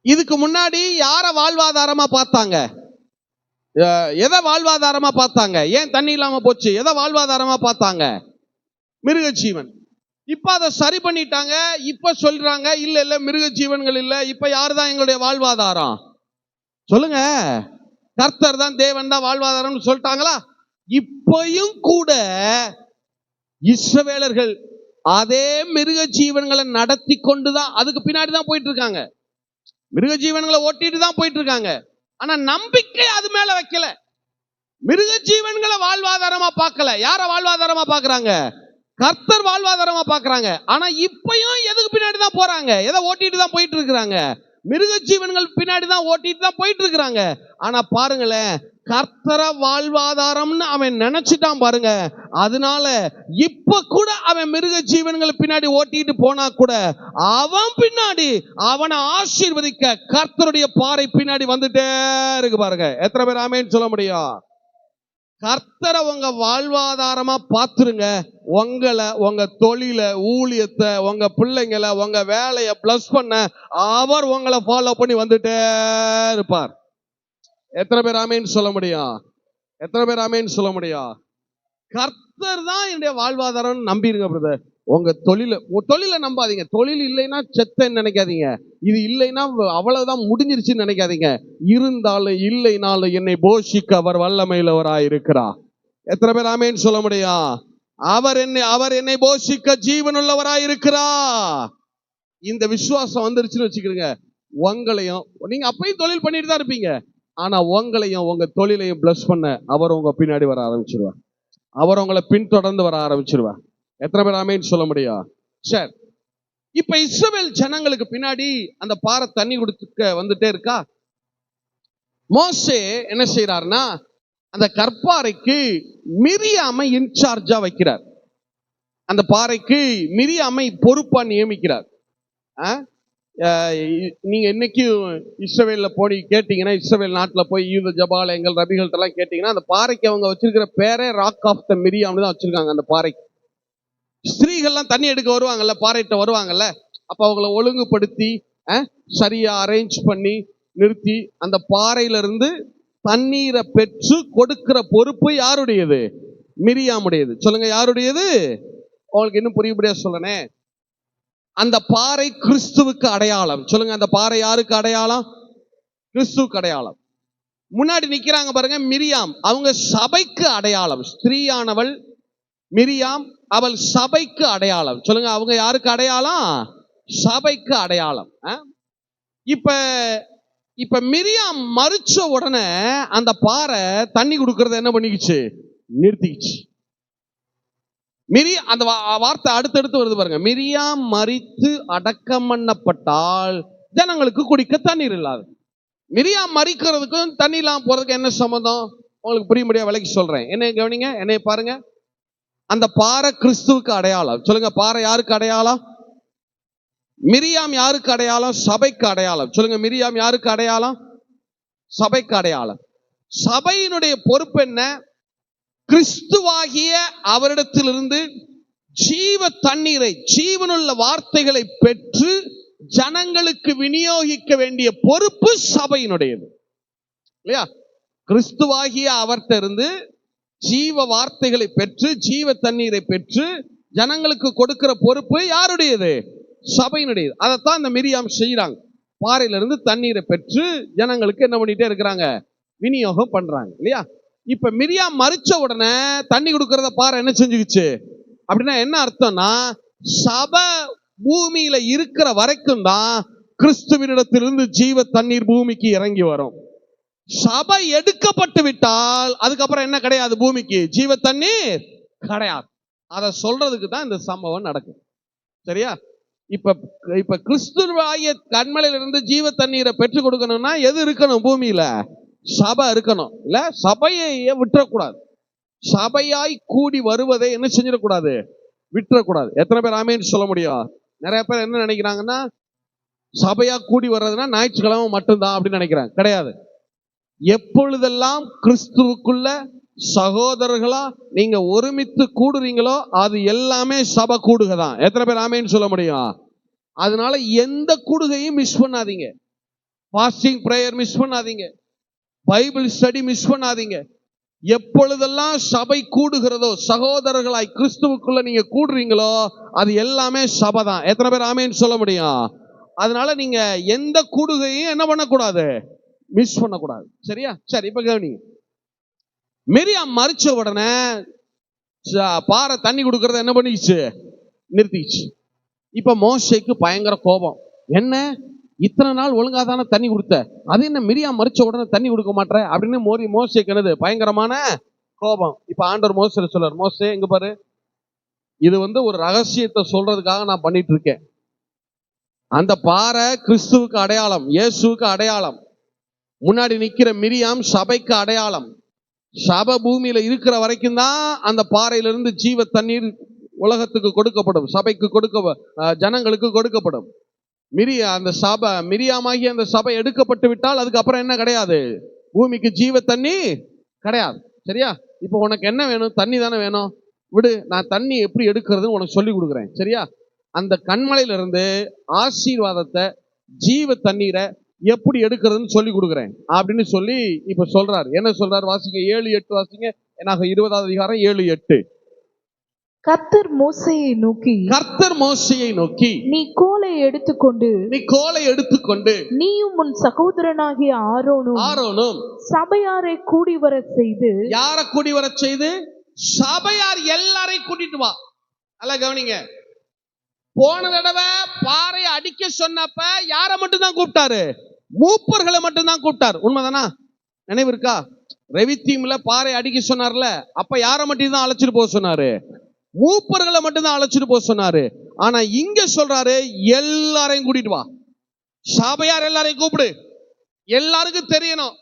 இதுக்கு முன்னாடி யார வாழ்வாதாரமா பார்த்தாங்க? எதை வாழ்வாதாரமா பார்த்தாங்க? ஏன் தண்ணி இல்லாம போச்சு? எதை வாழ்வாதாரமா பார்த்தாங்க? மிருக ஜீவன். இப்ப அதை சரி பண்ணிட்டாங்க. இப்ப சொல்றாங்க இல்ல மிருக ஜீவன்கள் இல்ல, இப்ப யாருதான் எங்களுடைய வாழ்வாதாரம்? சொல்லுங்க. கர்த்தர் தான், தேவன் தான் வாழ்வாதாரம் சொல்லிட்டாங்களா? இப்பயும் கூட இஸ்ரவேலர்கள் அதே மிருக ஜீவன்களை நடத்தி கொண்டுதான் அதுக்கு பின்னாடி தான் போயிட்டு இருக்காங்க. மிருக ஜீவன்களை ஓட்டிட்டு தான் போயிட்டு இருக்காங்க. ஆனா நம்பிக்கை அது மேல வைக்கல. மிருக ஜீவன்களை வாழ்வாதாரமா பார்க்கல. யார வாழ்வாதாரமா பாக்குறாங்க? கர்த்தர் வாழ்வாதாரமா பாக்குறாங்க. ஆனா இப்பயும் எதுக்கு பின்னாடி தான் போறாங்க? எதை ஓட்டிட்டு தான் போயிட்டு இருக்கிறாங்க? மிருக ஜீவன்கள் பின்னாடி தான் ஓட்டிட்டு தான் போயிட்டு இருக்கிறாங்க. ஆனா பாருங்களேன், கர்த்தர வாழ்வாதாரம்னு அவன் நினைச்சிட்டான் பாருங்க. அதனால இப்ப கூட அவன் மிருக ஜீவன்கள் பின்னாடி ஓட்டிட்டு போனா கூட அவன் பின்னாடி அவனை ஆசீர்வதிக்க கர்த்தருடைய பாறை பின்னாடி வந்துட்டே இருக்கு பாருங்க. எத்தனை பேர் ஆமென் சொல்ல முடியும்? கர்த்தரை உங்க வாழ்வாதாரமா பாத்துருங்க. உங்களை, உங்க தொழில, ஊழியத்தை, உங்க பிள்ளைங்களை, உங்க வேலையை பிளஸ் பண்ண அவர் உங்களை ஃபாலோ பண்ணி வந்துட்டே இருப்பார். எத்தனை பேர் ஆமென் சொல்ல முடியும்? எத்தனை பேர் ஆமென் சொல்ல முடியும்? கர்த்தர் தான் என்னுடைய வாழ்வாதாரம் நம்பிருங்க பிரதர். உங்க தொழிலை நம்பாதீங்க. தொழில் இல்லைன்னா செத்தன்னு நினைக்காதீங்க. இது இல்லைன்னா அவ்வளவுதான் முடிஞ்சிருச்சுன்னு நினைக்காதீங்க. இருந்தாலும் இல்லைனாலும் என்னை போஷிக்க அவர் வல்லமையுள்ளவராய் இருக்கிறார். எத்தனை பேர் ஆமென் சொல்ல முடியும்? அவர் என்னை போஷிக்க ஜீவனுள்ளவராய் இருக்கிறார். இந்த விசுவாசம் வந்துருச்சுன்னு வச்சுக்கிறீங்க, உங்களையும் நீங்க அப்பயும் தொழில் பண்ணிட்டு தான் இருப்பீங்க. ஆனா உங்களையும் உங்க தொழிலையும் பிளஸ் பண்ண அவர் உங்க பின்னாடி வர ஆரம்பிச்சிருவார். அவர் உங்களை பின்தொடர்ந்து வர ஆரம்பிச்சிருவார். எத்தனை பேர் ஆமென் சொல்ல முடியும்? சரி, இப்ப இஸ்ரவேல் ஜனங்களுக்கு பின்னாடி அந்த பாறை தண்ணி கொடுத்துக்க வந்துட்டே இருக்கா. மோசே என்ன செய்யறாருன்னா, அந்த கற்பாறைக்கு மிரியாமை இன்சார்ஜா வைக்கிறார். அந்த பாறைக்கு மிரியாமை பொறுப்பா நியமிக்கிறார். நீங்க இன்னைக்கு இஸ்ரவேல்ல போய் கேட்டீங்கன்னா, இஸ்ரவேல் நாட்டுல போய் யூத ஜபாலயங்கள் ரபிகள்ட்ட எல்லாம் கேட்டீங்கன்னா, அந்த பாறைக்கு அவங்க வச்சிருக்கிற பேரே ராக் ஆஃப் த மிரியாம்னு தான் வச்சிருக்காங்க. அந்த பாறைக்கு ஸ்திரீகள்லாம் தண்ணி எடுக்க வருவாங்கல்ல, பாறையிட்ட வருவாங்கல்ல, அப்ப அவங்கள ஒழுங்குபடுத்தி சரியா அரேஞ்ச் பண்ணி நிறுத்தி அந்த பாறையில இருந்து தண்ணீரை பெற்று கொடுக்கிற பொறுப்பு யாருடையது? மிரியாமுடையது. சொல்லுங்க, யாருடையது? உங்களுக்கு இன்னும் புரியும்படியா சொல்லனே, அந்த பாறை கிறிஸ்துவுக்கு அடையாளம். சொல்லுங்க, அந்த பாறை யாருக்கு அடையாளம்? கிறிஸ்துவுக்கு அடையாளம். முன்னாடி நிக்கிறாங்க பாருங்க மிரியாம், அவங்க சபைக்கு அடையாளம். ஸ்திரீயானவள் மிரியாம், அவள் சபைக்கு அடையாளம். சொல்லுங்க, அவங்க யாருக்கு அடையாளம்? சபைக்கு அடையாளம். இப்ப மிரியாம் மரிச்ச உடனே அந்த பாறை தண்ணி கொடுக்கறத என்ன பண்ணிக்கிச்சு? நிறுத்திக்கிச்சு. அந்த வார்த்தை அடுத்தடுத்து வருது பாருங்க. மிரியாம் மரித்து அடக்கம் பண்ணப்பட்டால் ஜனங்களுக்கு குடிக்க தண்ணீர் இல்லாது. மிரியாம் மரிக்கிறதுக்கும் தண்ணி இல்லாம போறதுக்கு என்ன சம்பந்தம்? உங்களுக்கு புரியும்படியா விலைக்கு சொல்றேன். என்ன கவனிங்க, என்னைய பாருங்க. அந்த பாறை கிறிஸ்துவுக்கு அடையாளம். சொல்லுங்க, பாறை யாருக்கு அடையாளம்? மிரியாம் யாருக்கு அடையாளம்? சபைக்கு அடையாளம். சொல்லுங்க, மிரியாம் யாருக்கு அடையாளம்? சபைக்கு அடையாளம். சபையினுடைய பொறுப்பு என்ன? கிறிஸ்துவாகிய அவரிடத்திலிருந்து ஜீவ தண்ணீரை, ஜீவனுள்ள வார்த்தைகளை பெற்று ஜனங்களுக்கு விநியோகிக்க வேண்டிய பொறுப்பு சபையினுடையது இல்லையா? கிறிஸ்துவாகிய அவர்கிட்ட இருந்து ஜீவ வார்த்தைகளை பெற்று ஜீவ தண்ணீரை பெற்று ஜனங்களுக்கு கொடுக்கிற பொறுப்பு யாருடையது? சபையினுடையது. அதைத்தான் இந்த மிரியாம் செய்யறாங்க. பாறையிலிருந்து தண்ணீரை பெற்று ஜனங்களுக்கு என்ன பண்ணிட்டே இருக்கிறாங்க? விநியோகம் பண்றாங்க இல்லையா? இப்ப மிரியாம் மரிச்ச உடனே தண்ணி கொடுக்கறத பாறை என்ன செஞ்சுக்கிச்சு? அப்படின்னா என்ன அர்த்தம்னா, சபை பூமியில இருக்கிற வரைக்கும் தான் கிறிஸ்துவினிடத்திலிருந்து ஜீவ தண்ணீர் பூமிக்கு இறங்கி வரும். சபை எடுக்கப்பட்டு விட்டால் அதுக்கப்புறம் என்ன கிடையாது? பூமிக்கு ஜீவ தண்ணீர் கிடையாது. அதை சொல்றதுக்கு தான் இந்த சம்பவம் நடக்கும். சரியா? இப்ப கிறிஸ்துவாகிய கண்மலையிலிருந்து ஜீவ தண்ணீரை பெற்றுக் கொடுக்கணும்னா எது இருக்கணும்? பூமியில சபை இருக்கணும். இல்ல, சபையை விட்டுறக்கூடாது. சபையாய் கூடி வருவதை என்ன செஞ்சிடக்கூடாது? விட்டுறக்கூடாது. எத்தனை பேர் ஆமென் சொல்ல முடியும்? நிறைய பேர் என்ன நினைக்கிறாங்கன்னா, சபையா கூடி வர்றதுன்னா ஞாயிற்றுக்கிழமை மட்டும்தான் அப்படின்னு நினைக்கிறாங்க. கிடையாது. எப்பொழுதெல்லாம் கிறிஸ்துவுக்குள்ள சகோதரர்களா நீங்க ஒருமித்து கூடுறீங்களோ அது எல்லாமே சபை கூடுகை தான். எத்தனை பேர் ஆமென் சொல்ல முடியும்? அதனால எந்த கூடுகையும் மிஸ் பண்ணாதீங்க. ஃபாஸ்டிங் பிரேயர் மிஸ் பண்ணாதீங்க. பைபிள் ஸ்டடி மிஸ் பண்ணாதீங்க. எப்பொழுதெல்லாம் சபை கூடுகிறதோ, சகோதரர்களாய் கிறிஸ்துவுக்குள்ள நீங்க கூடுறீங்களோ அது எல்லாமே சபை தான். எத்தனை பேர் ஆமென் சொல்ல முடியும்? அதனால நீங்க எந்த கூடுகையும் என்ன பண்ணக்கூடாது? மிஸ் பண்ணக்கூடாது. சரியா? சரி, இப்ப கவனிங்க. மிரியாம் மரிச்ச உடனே பாறை தண்ணி கொடுக்கறத என்ன பண்ணிச்சு? நிறுத்திச்சு. இப்ப மோசேக்கு பயங்கர கோபம். என்ன, இத்தனை நாள் ஒழுங்கா தானே தண்ணி கொடுத்த, அது என்ன மிரியாம் மறிச்ச உடனே தண்ணி கொடுக்க மாட்டேற அப்படின்னு மோசேக்கு என்னது பயங்கரமான கோபம். இப்ப ஆண்டவர் மோசே சொல்றார், மோசே இங்க பாரு, இது ஒரு ரகசியத்தை சொல்றதுக்காக நான் பண்ணிட்டு இருக்கேன். அந்த பாறை கிறிஸ்துவுக்கு அடையாளம், இயேசுவுக்கு அடையாளம். முன்னாடி நிக்கிற மிரியாம் சபைக்கு அடையாளம். சபை பூமியில இருக்கிற வரைக்கும் தான் அந்த பாறையிலிருந்து ஜீவ தண்ணீர் உலகத்துக்கு கொடுக்கப்படும், சபைக்கு ஜனங்களுக்கு கொடுக்கப்படும். அந்த சபை மிரியாமாகி அந்த சபை எடுக்கப்பட்டு விட்டால் அதுக்கப்புறம் என்ன கிடையாது, பூமிக்கு ஜீவ தண்ணி கிடையாது. சரியா? இப்போ உனக்கு என்ன வேணும்? தண்ணி தானே வேணும். விடு, நான் தண்ணி எப்படி எடுக்கிறதுன்னு உனக்கு சொல்லி கொடுக்குறேன். சரியா? அந்த கண்மலையிலிருந்து ஆசீர்வாதத்தை, ஜீவ தண்ணீரை எப்படி எடுக்கிறதுன்னு சொல்லி கொடுக்குறேன் அப்படின்னு சொல்லி இப்ப சொல்றாரு. என்ன சொல்றாரு? வாசிங்க 7:8 வாசிங்க. என்னாக 20வது அதிகாரம் 7:8. கர்த்தர் மோசேயை நோக்கி நீ கோலை எடுத்துக்கொண்டு நீயும் உன் சகோதரனாகிய ஆரோனும் சபையாரை கூடி வர செய்து. யாரை கூடி வர செய்து? சபையார் எல்லாரையும் கூட்டிட்டு வா. நல்லா கவனிங்க. போன தடவை பாறை அடிக்க சொன்னப்ப யாரை மட்டும் தான் கூப்பிட்டாரு? மூப்பர்களை மட்டும் தான் கூப்பிட்டார். உண்மைதானா? நினைவு இருக்கா? ரெவித்தீம்ல பாறை அடிக்க சொன்னார்ல, அப்ப யாரை மட்டும் தான் அழைச்சிட்டு போக சொன்னாரு? மூப்பர்களை மட்டும் தான் அழைச்சிட்டு போக சொன்னாரு. ஆனா இங்க சொல்றாரு, எல்லாரையும் கூட்டிட்டு வா, சபையார் எல்லாரையும் கூப்பிடு. எல்லாருக்கும் தெரியணும்,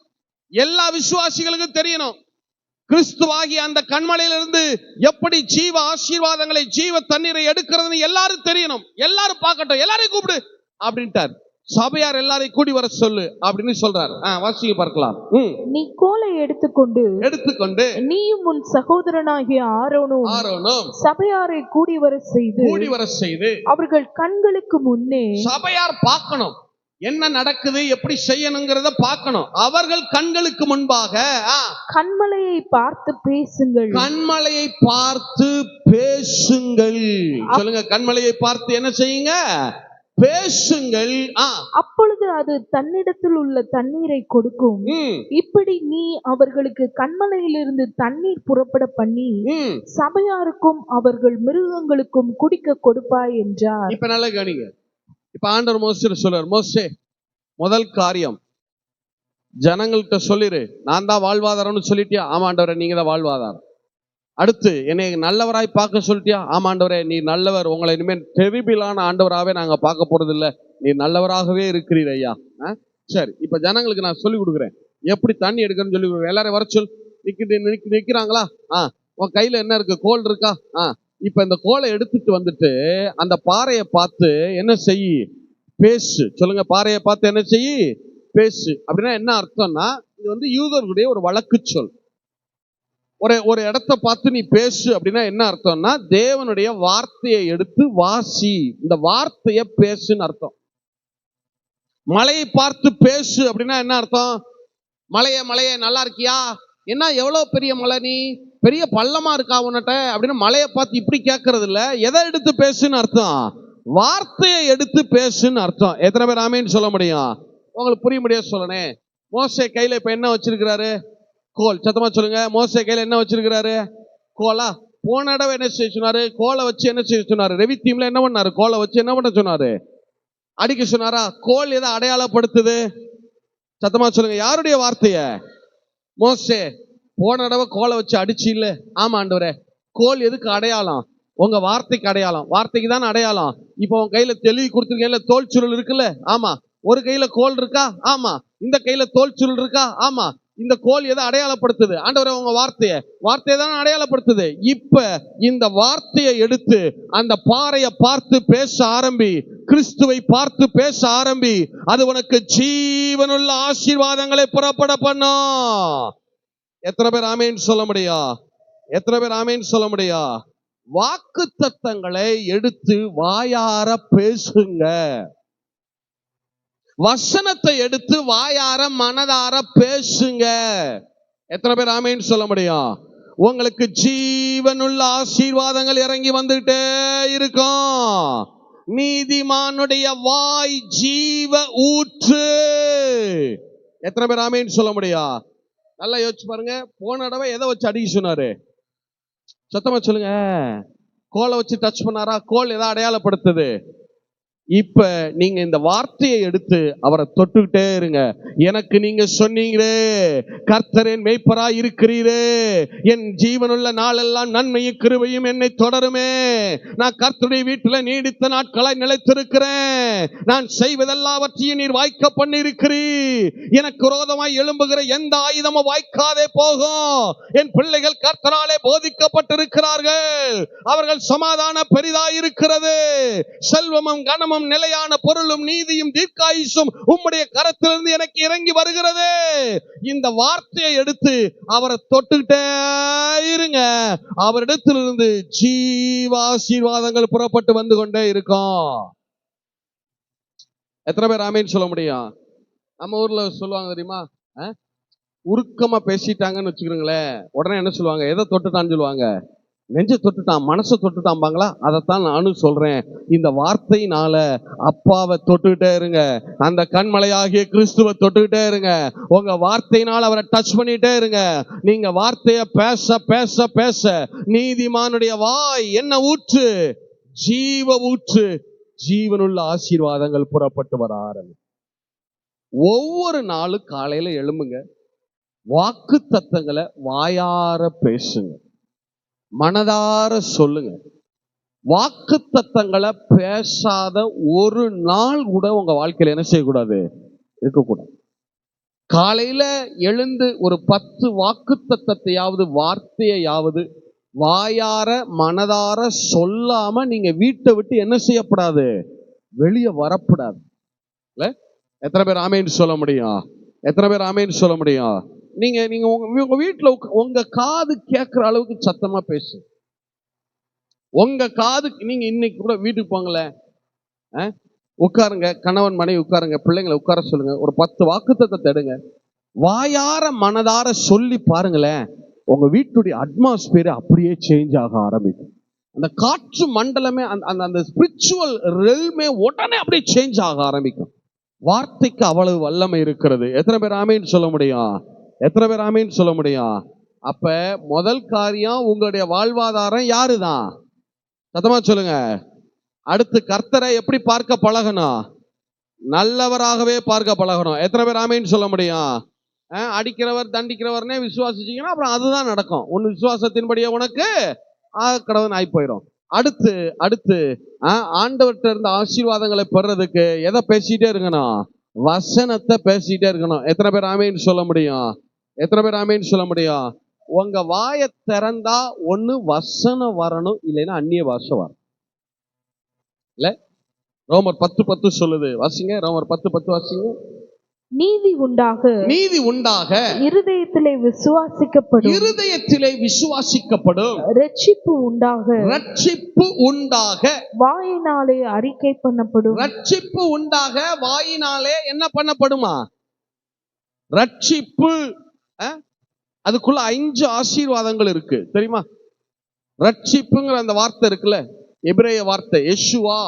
எல்லா விசுவாசிகளுக்கும் தெரியணும், கிறிஸ்துவாகி அந்த கண்மலையிலிருந்து எப்படி ஜீவ ஆசீர்வாதங்களை, ஜீவ தண்ணீரை எடுக்கிறதுன்னு எல்லாரும் தெரியணும், எல்லாரும் பார்க்கட்டும், எல்லாரையும் கூப்பிடு அப்படின்ட்டார். சபையார் எல்லாரையும் கூடி வர சொல்லு அப்படின்னு சொல்றாரு. வாசிங்க பார்க்கலாம். நீ கோலை எடுத்துக்கொண்டு நீயும் உன் சகோதரனாகிய ஆரோனும் சபையாரை கூடி வர செய்து அவர்கள் கண்களுக்கு முன்னே. சபையார் பார்க்கணும் என்ன நடக்குது, எப்படி செய்யணுங்கிறத பார்க்கணும். அவர்கள் கண்களுக்கு முன்பாக கண்மலையை பார்த்து பேசுங்கள். கண்மலையை பார்த்து பேசுங்கள். சொல்லுங்க, கண்மலையை பார்த்து என்ன செய்யுங்க? பேசுங்கள். அப்பொழுது அது தன்னிடத்தில் உள்ள தண்ணீரை கொடுக்கும். இப்படி நீ அவர்களுக்கு கண்மலையிலிருந்து தண்ணீர் புறப்பட பண்ணி சபையாருக்கும் அவர்கள் மிருகங்களுக்கும் குடிக்க கொடுப்பாய் என்றார். இப்ப நல்லா கவனிங்க. இப்ப ஆண்டவர் மோசே சொல்றார், மோசே முதல் காரியம் ஜனங்கள்கிட்ட சொல்லிரு, நான் தான் வாழ்வாதாரம்னு சொல்லிட்டியா? ஆமா ஆண்டவரே, நீங்க தான் வாழ்வாதாரம். அடுத்து என்னை நல்லவராய் பார்க்க சொல்லிட்டியா? ஆமா ஆண்டவரே, நீ நல்லவர், உங்களை இனிமேல் டெரிபிளான ஆண்டவராகவே நாங்க பார்க்க போறது இல்லை, நீ நல்லவராகவே இருக்கிறீர் ஐயா. சரி, இப்ப ஜனங்களுக்கு நான் சொல்லி கொடுக்குறேன் எப்படி தண்ணி எடுக்கிறேன்னு சொல்லி கொடுக்குறேன். எல்லாரும் வர சொல். நிக்கிறாங்களா? உன் கையில என்ன இருக்கு? கோல் இருக்கா? இப்ப இந்த கோலை எடுத்துட்டு வந்துட்டு அந்த பாறையை பார்த்து என்ன செய்? பேசு. சொல்லுங்க, பாறையை பார்த்து என்ன செய்? பேசு. அப்படின்னா என்ன அர்த்தம்னா, இது யூதர்களுடைய ஒரு வழக்கு சொல். ஒரு இடத்த பார்த்து நீ பேசு அப்படின்னா என்ன அர்த்தம்னா, தேவனுடைய வார்த்தையை எடுத்து வாசி, இந்த வார்த்தையை பேசுன்னு அர்த்தம். மலையை பார்த்து பேசு அப்படின்னா என்ன அர்த்தம்? மலையே நல்லா இருக்கியா? என்ன எவ்வளவு பெரிய மலை, நீ பெரிய பள்ளமா இருக்கா உன்னிட்ட அப்படின்னு மலையை பார்த்து இப்படி கேட்கறது இல்ல. எதை எடுத்து பேசுன்னு அர்த்தம்? வார்த்தையை எடுத்து பேசுன்னு அர்த்தம். எத்தனை பேர் ஆமேன்னு சொல்ல முடியும்? உங்களுக்கு புரிய முடியாது சொல்லணே. மோசே கையில இப்ப என்ன வச்சிருக்கிறாரு? கோல். சத்தமா சொல்லுங்க. மோசே கையில என்ன வச்சிருக்கிறாரு? கோலா. போன தடவை என்ன செய்ய சொன்னாரு? கோலை வச்சு என்ன செய்ய சொன்னாரு? ரெவித்தீம்ல என்ன பண்ணாரு? கோலை வச்சு என்ன பண்ண சொன்னாரு? அடிக்க சொன்னாரா? கோல் எதை அடையாளப்படுத்துது? சத்தமா சொல்லுங்க. யாருடைய வார்த்தைய? மோசே. போன தடவை கோலை வச்சு அடிச்சு இல்ல? ஆமா ஆண்டவரே. கோல் எதுக்கு அடையாளம்? உங்க வார்த்தைக்கு அடையாளம். வார்த்தைக்கு தானே அடையாளம். இப்போ உங்க கையில தெளிவு கொடுத்துருக்கீங்கல்ல, தோல் சுருள் இருக்குல்ல? ஆமா. ஒரு கையில கோல் இருக்கா? ஆமா. இந்த கையில தோல் சுருள் இருக்கா? ஆமா. இந்த கோல் எதை அடையாளப்படுத்துது? ஆண்டவரே, உங்க வார்த்தையை தான் அடையாளப்படுத்துது. இப்ப இந்த வார்த்தையை எடுத்து அந்த பாறையை பார்த்து பேச ஆரம்பி, கிறிஸ்துவை பார்த்து பேச ஆரம்பி. அது உனக்கு ஜீவனுள்ள ஆசீர்வாதங்களை புறப்பட பண்ணும். எத்தனை பேர் ஆமேன்னு சொல்ல முடியும்? எத்தனை பேர் ஆமேன்னு சொல்ல முடியும்? வாக்கு தத்தங்களை எடுத்து வாயார பேசுங்க. வசனத்தை எடுத்து வாயார மனதார பேசுங்க. எத்தனை பேர் ஆமேன்னு சொல்ல முடியும்? உங்களுக்கு ஜீவனுள்ள ஆசீர்வாதங்கள் இறங்கி வந்துட்டே இருக்கும். நீதிமானுடைய வாய் ஜீவ ஊற்று. எத்தனை பேர் ஆமேன்னு சொல்ல முடியும்? நல்லா யோசிச்சு பாருங்க. போன தடவை எதை வச்சு அடிக்க சொன்னாரு? சத்தமா சொல்லுங்க. கோலை வச்சு டச் பண்ணாரா? கோல் எதை அடையாளப்படுத்துது? இப்ப நீங்க இந்த வார்த்தையை எடுத்து அவரை தொட்டுக்கிட்டே இருங்க. எனக்கு நீங்க சொன்னீங்களே, கர்த்தர் என் மேய்ப்பராய் இருக்கிறீரே, என் ஜீவனுள்ள நாளெல்லாம் நன்மையும் கிருபையும் என்னை தொடருமே, நான் கர்த்தருடைய வீட்டுல நீடித்த நாட்களாய் நிலைத்திருக்கிறேன், நான் செய்வதெல்லாவற்றையும் நீர் வாய்க்க பண்ணி இருக்கிறீர், எனக்கு விரோதமாய் எழும்புகிற எந்த ஆயுதமும் வாய்க்காதே போகும், என் பிள்ளைகள் கர்த்தராலே போதிக்கப்பட்டிருக்கிறார்கள், அவர்கள் சமாதான பெரிதாய் இருக்கிறது, செல்வமும் கனமும் நிலையான பொருளும் நீதியும் தீர்க்காயுசும் உம்முடைய கரத்திலிருந்து எனக்கு இறங்கி வருகிறது. இந்த வார்த்தையை எடுத்து அவரை தொட்டுக்கிட்டே இருங்க. அவரிடத்திலிருந்து ஜீவாசீர்வாதங்கள் புறப்பட்டு வந்து கொண்டே இருக்கும். எத்தனை பேர் ஆமேன்னு சொல்ல முடியும்? நம்ம ஊர்ல சொல்லுவாங்க தெரியுமா, உருக்கமா பேசிட்டாங்கன்னு வச்சுக்கிறீங்களேன், உடனே என்ன சொல்லுவாங்க, எதை தொட்டுட்டான்னு சொல்லுவாங்க, நெஞ்ச தொட்டுட்டான், மனசை தொட்டுட்டான்பாங்களா? அதைத்தான் நானும் சொல்றேன். இந்த வார்த்தையினால அப்பாவை தொட்டுக்கிட்டே இருங்க, அந்த கண்மலையாகிய கிறிஸ்துவை தொட்டுக்கிட்டே இருங்க, உங்க வார்த்தையினால அவரை டச் பண்ணிட்டே இருங்க. நீங்க வார்த்தைய பேச பேச பேச நீதிமானுடைய வாய் என்ன ஊற்று? ஜீவ ஊற்று, ஜீவனுள்ள ஆசீர்வாதங்கள் புறப்பட்டு வர ஆரம்பி. ஒவ்வொரு நாளும் காலையில எழும்புங்க, வாக்கு தத்தங்களை வாயார பேசுங்க, மனதார சொல்லுங்க. வாக்கு தத்தங்களை பேசாத ஒரு நாள் கூட உங்க வாழ்க்கையில என்ன செய்யக்கூடாது? இருக்கக்கூடாது. காலையில எழுந்து ஒரு 10 வாக்கு தத்தத்தையாவது வார்த்தையாவது வாயார மனதார சொல்லாம நீங்க வீட்டை விட்டு என்ன செய்யப்படாது? வெளியே வரப்படாது. இல்ல, எத்தனை பேர் ஆமேன்னு சொல்ல முடியும்? எத்தனை பேர் ஆமேன்னு சொல்ல முடியும்? நீங்க நீங்க உங்க வீட்டுல உங்க காது கேட்கிற அளவுக்கு சத்தமா பேசு. உங்க காது, நீங்க இன்னைக்கு கூட வீட்டுக்கு போங்களேன், உட்காருங்க, கணவன் மனைவி உட்காருங்க, பிள்ளைங்களை உட்கார சொல்லுங்க, ஒரு 10 வாக்குத்தத்தத்தை எடுங்க, வாயார மனதார சொல்லி பாருங்களேன், உங்க வீட்டுடைய அட்மாஸ்பியர் அப்படியே சேஞ்ச் ஆக ஆரம்பிக்கும். அந்த காற்று மண்டலமே, அந்த ஸ்பிரிச்சுவல் ரெல்மே உடனே அப்படியே சேஞ்ச் ஆக ஆரம்பிக்கும். வார்த்தைக்கு அவ்வளவு வல்லமை இருக்கிறது. எத்தனை பேர் ஆமேன்னு சொல்ல முடியும்? எத்தனை பேர் ஆமேன்னு சொல்ல முடியும்? அப்ப முதல் காரியம், உங்களுடைய வாழ்வாதாரம் யாருதான்? சத்தமா சொல்லுங்க. அடுத்து, கர்த்தரை எப்படி பார்க்க பழகணும்? நல்லவராகவே பார்க்க பழகணும். எத்தனை பேர் ஆமேன்னு சொல்ல முடியும்? அடிக்கிறவர் தண்டிக்கிறவர்னே விசுவாசிச்சீங்கன்னா அப்புறம் அதுதான் நடக்கும். உன் விசுவாசத்தின்படியே உனக்கு கடவுள் ஆகி போயிடும். அடுத்து ஆண்டவர்கிட்ட இருந்த ஆசீர்வாதங்களை பெறதுக்கு எதை பேசிட்டே இருக்கணும்? வசனத்தை பேசிட்டே இருக்கணும். எத்தனை பேர் ஆமேன்னு சொல்ல முடியும்? எத்தனை பேர் ஆமேன்னு சொல்ல முடியும்? உங்க வாயை திறந்தா ஒண்ணு வசனம் வரணும், இல்லைன்னா அந்நிய பாஷை வரும். இல்ல, ரோமர் 10:10 சொல்லுது, வாசிங்க. ரோமர் 10:10 வாசிங்க. நீதி உண்டாக, நீதி உண்டாக, இருதயத்திலே விசுவாசிக்கப்படும், இருதயத்திலே விசுவாசிக்கப்படும், ரட்சிப்பு உண்டாக, ரட்சிப்பு உண்டாக, வாயினாலே அறிக்கை பண்ணப்படும். ரட்சிப்பு உண்டாக, வாயினாலே என்ன பண்ணப்படுமா? ரட்சிப்பு. அதுக்குள்ள 5 ஆசீர்வாதங்கள் இருக்கு தெரியுமா? ரட்சிப்புங்கிற அந்த வார்த்தை இருக்குல்ல, எபிரேய வார்த்தை யெஷுவா.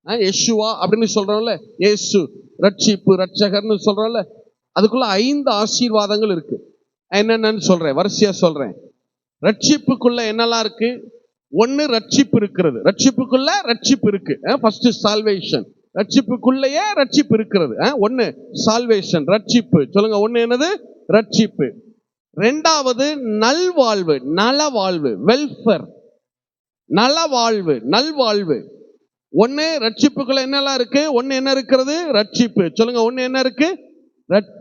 யெஷுவா அப்படின்னு சொல்றோம்ல, இயேசு ரட்சிப்பு, ரட்சகர்னு சொல்றோம்ல, அதுக்குள்ள 5 ஆசீர்வாதங்கள் இருக்கு. என்னென்னு சொல்றேன், வரிசையா சொல்றேன். ரட்சிப்புக்குள்ள என்னெல்லாம் இருக்கு? 1, ரட்சிப்பு இருக்கிறது. ரட்சிப்புக்குள்ள ரட்சிப்பு இருக்கு. First salvation. ரட்சிப்புக்குள்ளேயே ரட்சிப்பு இருக்கிறது. 1 சால்வேஷன், ரட்சிப்பு. சொல்லுங்க, 1 என்னது? ரட்சிப்பு. 2வது நல்வாழ்வு, நலவாழ்வு, வெல்ஃபேர், நலவாழ்வு, நல்வாழ்வு. 1 ரட்சிப்புக்குள்ள என்னெல்லாம் இருக்கு? 1 என்ன இருக்கிறது? ரட்சிப்பு. சொல்லுங்க, 1 என்ன இருக்கு?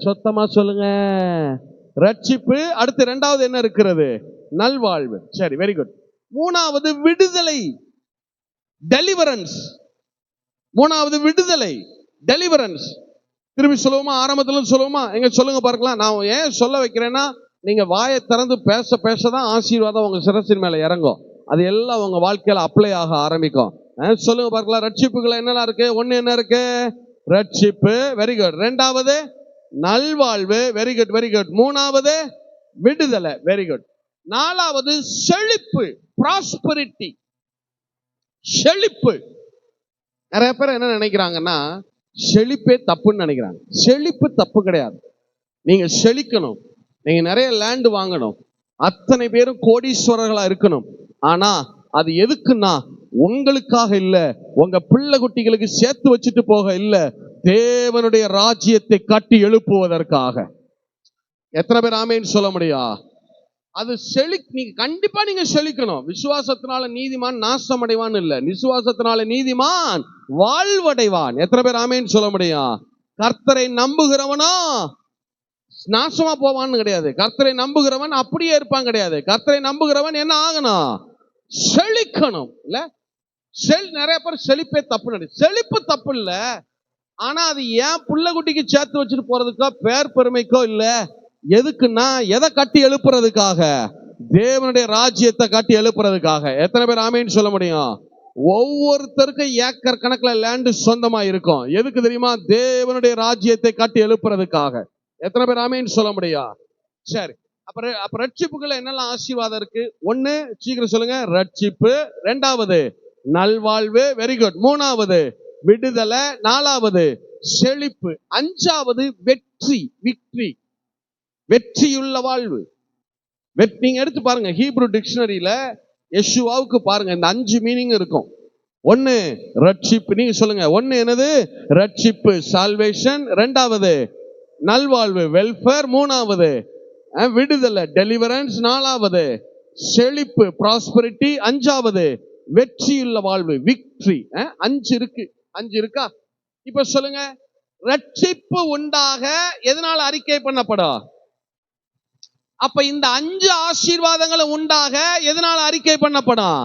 சொத்தமா சொல்லுங்க, ரட்சிப்பு. அடுத்து 2வது என்ன இருக்கிறது? நல்வாழ்வு. சரி, வெரி குட். 3வது விடுதலை, டெலிவரன்ஸ். 3வது விடுதலை, டெலிவரன்ஸ். திரும்பி சொல்லுவோமா? ஆரம்பத்துல சொல்லுவோமா? எங்க சொல்லுங்க பார்க்கலாம். நான் ஏன் சொல்ல வைக்கிறேன்னா, நீங்க வாயை திறந்து பேச பேசதான் ஆசீர்வாதம் உங்க சிரசின் மேல இறங்கும். அது எல்லாம் உங்க வாழ்க்கையில அப்ளை ஆக ஆரம்பிக்கும். சொல்லுங்க பார்க்கலாம். ரட்சிப்புகள் என்னெல்லாம் இருக்கு? 1 என்ன இருக்கு? ரட்சிப்பு. Very good. 2வது நல்வாழ்வு. Very good, very good. 3வது விடுதலை. Very good. 4வது செழிப்பு, ப்ராஸ்பரிட்டி, செழிப்பு. நிறைய பேர் என்ன நினைக்கிறாங்கன்னா, செழிப்பே தப்புன்னு நினைக்கிறாங்க. செழிப்பு தப்பு கிடையாது. நீங்க செழிக்கணும், நீங்க நிறைய லேண்ட் வாங்கணும், அத்தனை பேரும் கோடீஸ்வரர்களா இருக்கணும். ஆனா அது எதுக்குன்னா, உங்களுக்காக இல்ல, உங்க பிள்ளை குட்டிகளுக்கு சேர்த்து வச்சுட்டு போக இல்ல, தேவனுடைய ராஜ்யத்தை கட்டி எழுப்புவதற்காக. எத்தனை பேர் ஆமேன்னு சொல்ல முடியும்? அது நீங்க கண்டிப்பா நீங்க செழிக்கணும். விசுவாசத்தினால நீதிமான் நாசம் அடைவான் இல்ல, விசுவாசத்தினால நீதிமான் வாழ்வடைவான். எத்தனை பேர் ஆமேன்னு சொல்ல முடியும்? கர்த்தரை நம்புகிறவனோ நாசமா போவான்னு கிடையாது, கர்த்தரை நம்புகிறவன் அப்படியே இருப்பான் கிடையாது. கர்த்தரை நம்புகிறவன் என்ன ஆகணும்? செழிக்கணும். இல்ல நிறைய பேர் செழிப்பே தப்பு, செழிப்பு தப்பு இல்ல, ஆனா அது ஏன் புள்ள குட்டிக்கு சேர்த்து வச்சுட்டு போறதுக்கோ பேர் பெருமைக்கோ இல்ல, எதுக்குன்னா எதை கட்டி எழுப்புறதுக்காக? தேவனுடைய ராஜ்யத்தை கட்டி எழுப்புறதுக்காக. எத்தனை பேர் ஆமேன்னு சொல்ல முடியும்? ஒவ்வொருத்தருக்கும் ஏக்கர் கணக்குல லேண்டு சொந்தமா இருக்கும். எதுக்கு தெரியுமா? தேவனுடைய ராஜ்யத்தை கட்டி எழுப்புறதுக்காக. எத்தனை பேர் ஆமேன்னு சொல்ல முடியும்? சரி, அப்ப ரட்சிப்புக்குள்ள என்னெல்லாம் ஆசீர்வாதம் இருக்கு? ஒண்ணு, சீக்கிரம் சொல்லுங்க, ரட்சிப்பு. ரெண்டாவது நல்வாழ்வு, வெரி குட். மூணாவது விடுதலை. நாலாவது செழிப்பு. அஞ்சாவது வெற்றி, விக்டரி, வெற்றியுள்ள வாழ்வு. நீங்க எடுத்து பாருங்க, ஹீப்ரு டிக்ஷனரியில யெஷுவாவுக்கு பாருங்க, இந்த 5 மீனிங் இருக்கும். ஒன்னு ரட்சிப்பு, நீங்க சொல்லுங்க. ஒன்னு என்னது? ரட்சிப்பு, சால்வேஷன். ரெண்டாவது நல்வாழ்வு, வெல்ஃபேர். மூணாவது விடுதலை, டெலிவரன்ஸ். நாலாவது செழிப்பு, ப்ராஸ்பரிட்டி. அஞ்சாவது வெற்றியுள்ள வாழ்வு, விக்டரி. 5 இருக்கு. 5 இருக்கா? இப்ப சொல்லுங்க, ரட்சிப்பு உண்டாக எதனால அறிக்கை பண்ணப்படும்? அப்ப இந்த 5 ஆசீர்வாதங்களும் உண்டாக எதனால அறிக்கை பண்ணப்படும்?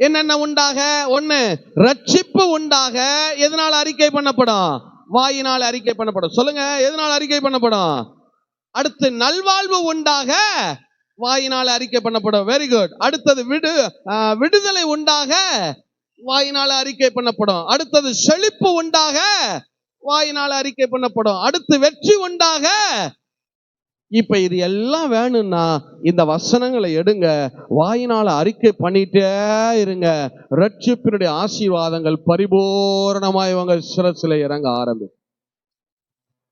என்னென்ன உண்டாக? ஒண்ணு, ரட்சிப்பு உண்டாக எதனால அறிக்கை பண்ணப்படும்? வாயினால் அறிக்கை பண்ணப்படும். சொல்லுங்க, எதனால அறிக்கை பண்ணப்படும்? அடுத்து நல்வாழ்வு உண்டாக வாயினால் அறிக்கை பண்ணப்படும். Very good. அடுத்தது விடுதலை உண்டாக வாயினால் அறிக்கை பண்ணப்படும். அடுத்தது செழிப்பு உண்டாக வாயினால் அறிக்கை பண்ணப்படும். அடுத்து வெற்றி உண்டாக. இப்ப இது எல்லாம் வேணும்னா இந்த வசனங்களை எடுங்க, வாயினால அறிக்கை பண்ணிட்டே இருங்க. ரட்சிப்பினுடைய ஆசீர்வாதங்கள் பரிபூரணமாய் உங்க சிரசில இறங்க ஆரம்பிக்கும்.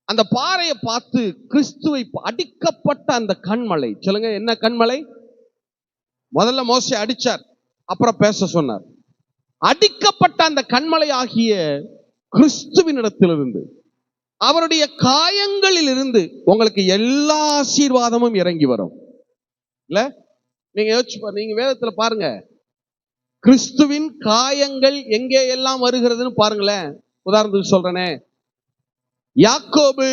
அந்த பாறையை பார்த்து கிறிஸ்துவை அடிக்கப்பட்ட அந்த கண்மலை. சொல்லுங்க, என்ன கண்மலை? முதல்ல மோசே அடிச்சார், அப்புறம் பேச சொன்னார். அடிக்கப்பட்ட அந்த கண்மலை ஆகிய கிறிஸ்துவினிடத்திலிருந்து, அவருடைய காயங்களில் இருந்து உங்களுக்கு எல்லா ஆசீர்வாதமும் இறங்கி வரும். இல்ல, நீங்க யோசிச்சு, நீங்க வேதத்துல பாருங்க, கிறிஸ்துவின் காயங்கள் எங்கே எல்லாம் வருகிறதுன்னு பாருங்களேன். உதாரணத்துக்கு சொல்றேனே, யாக்கோபு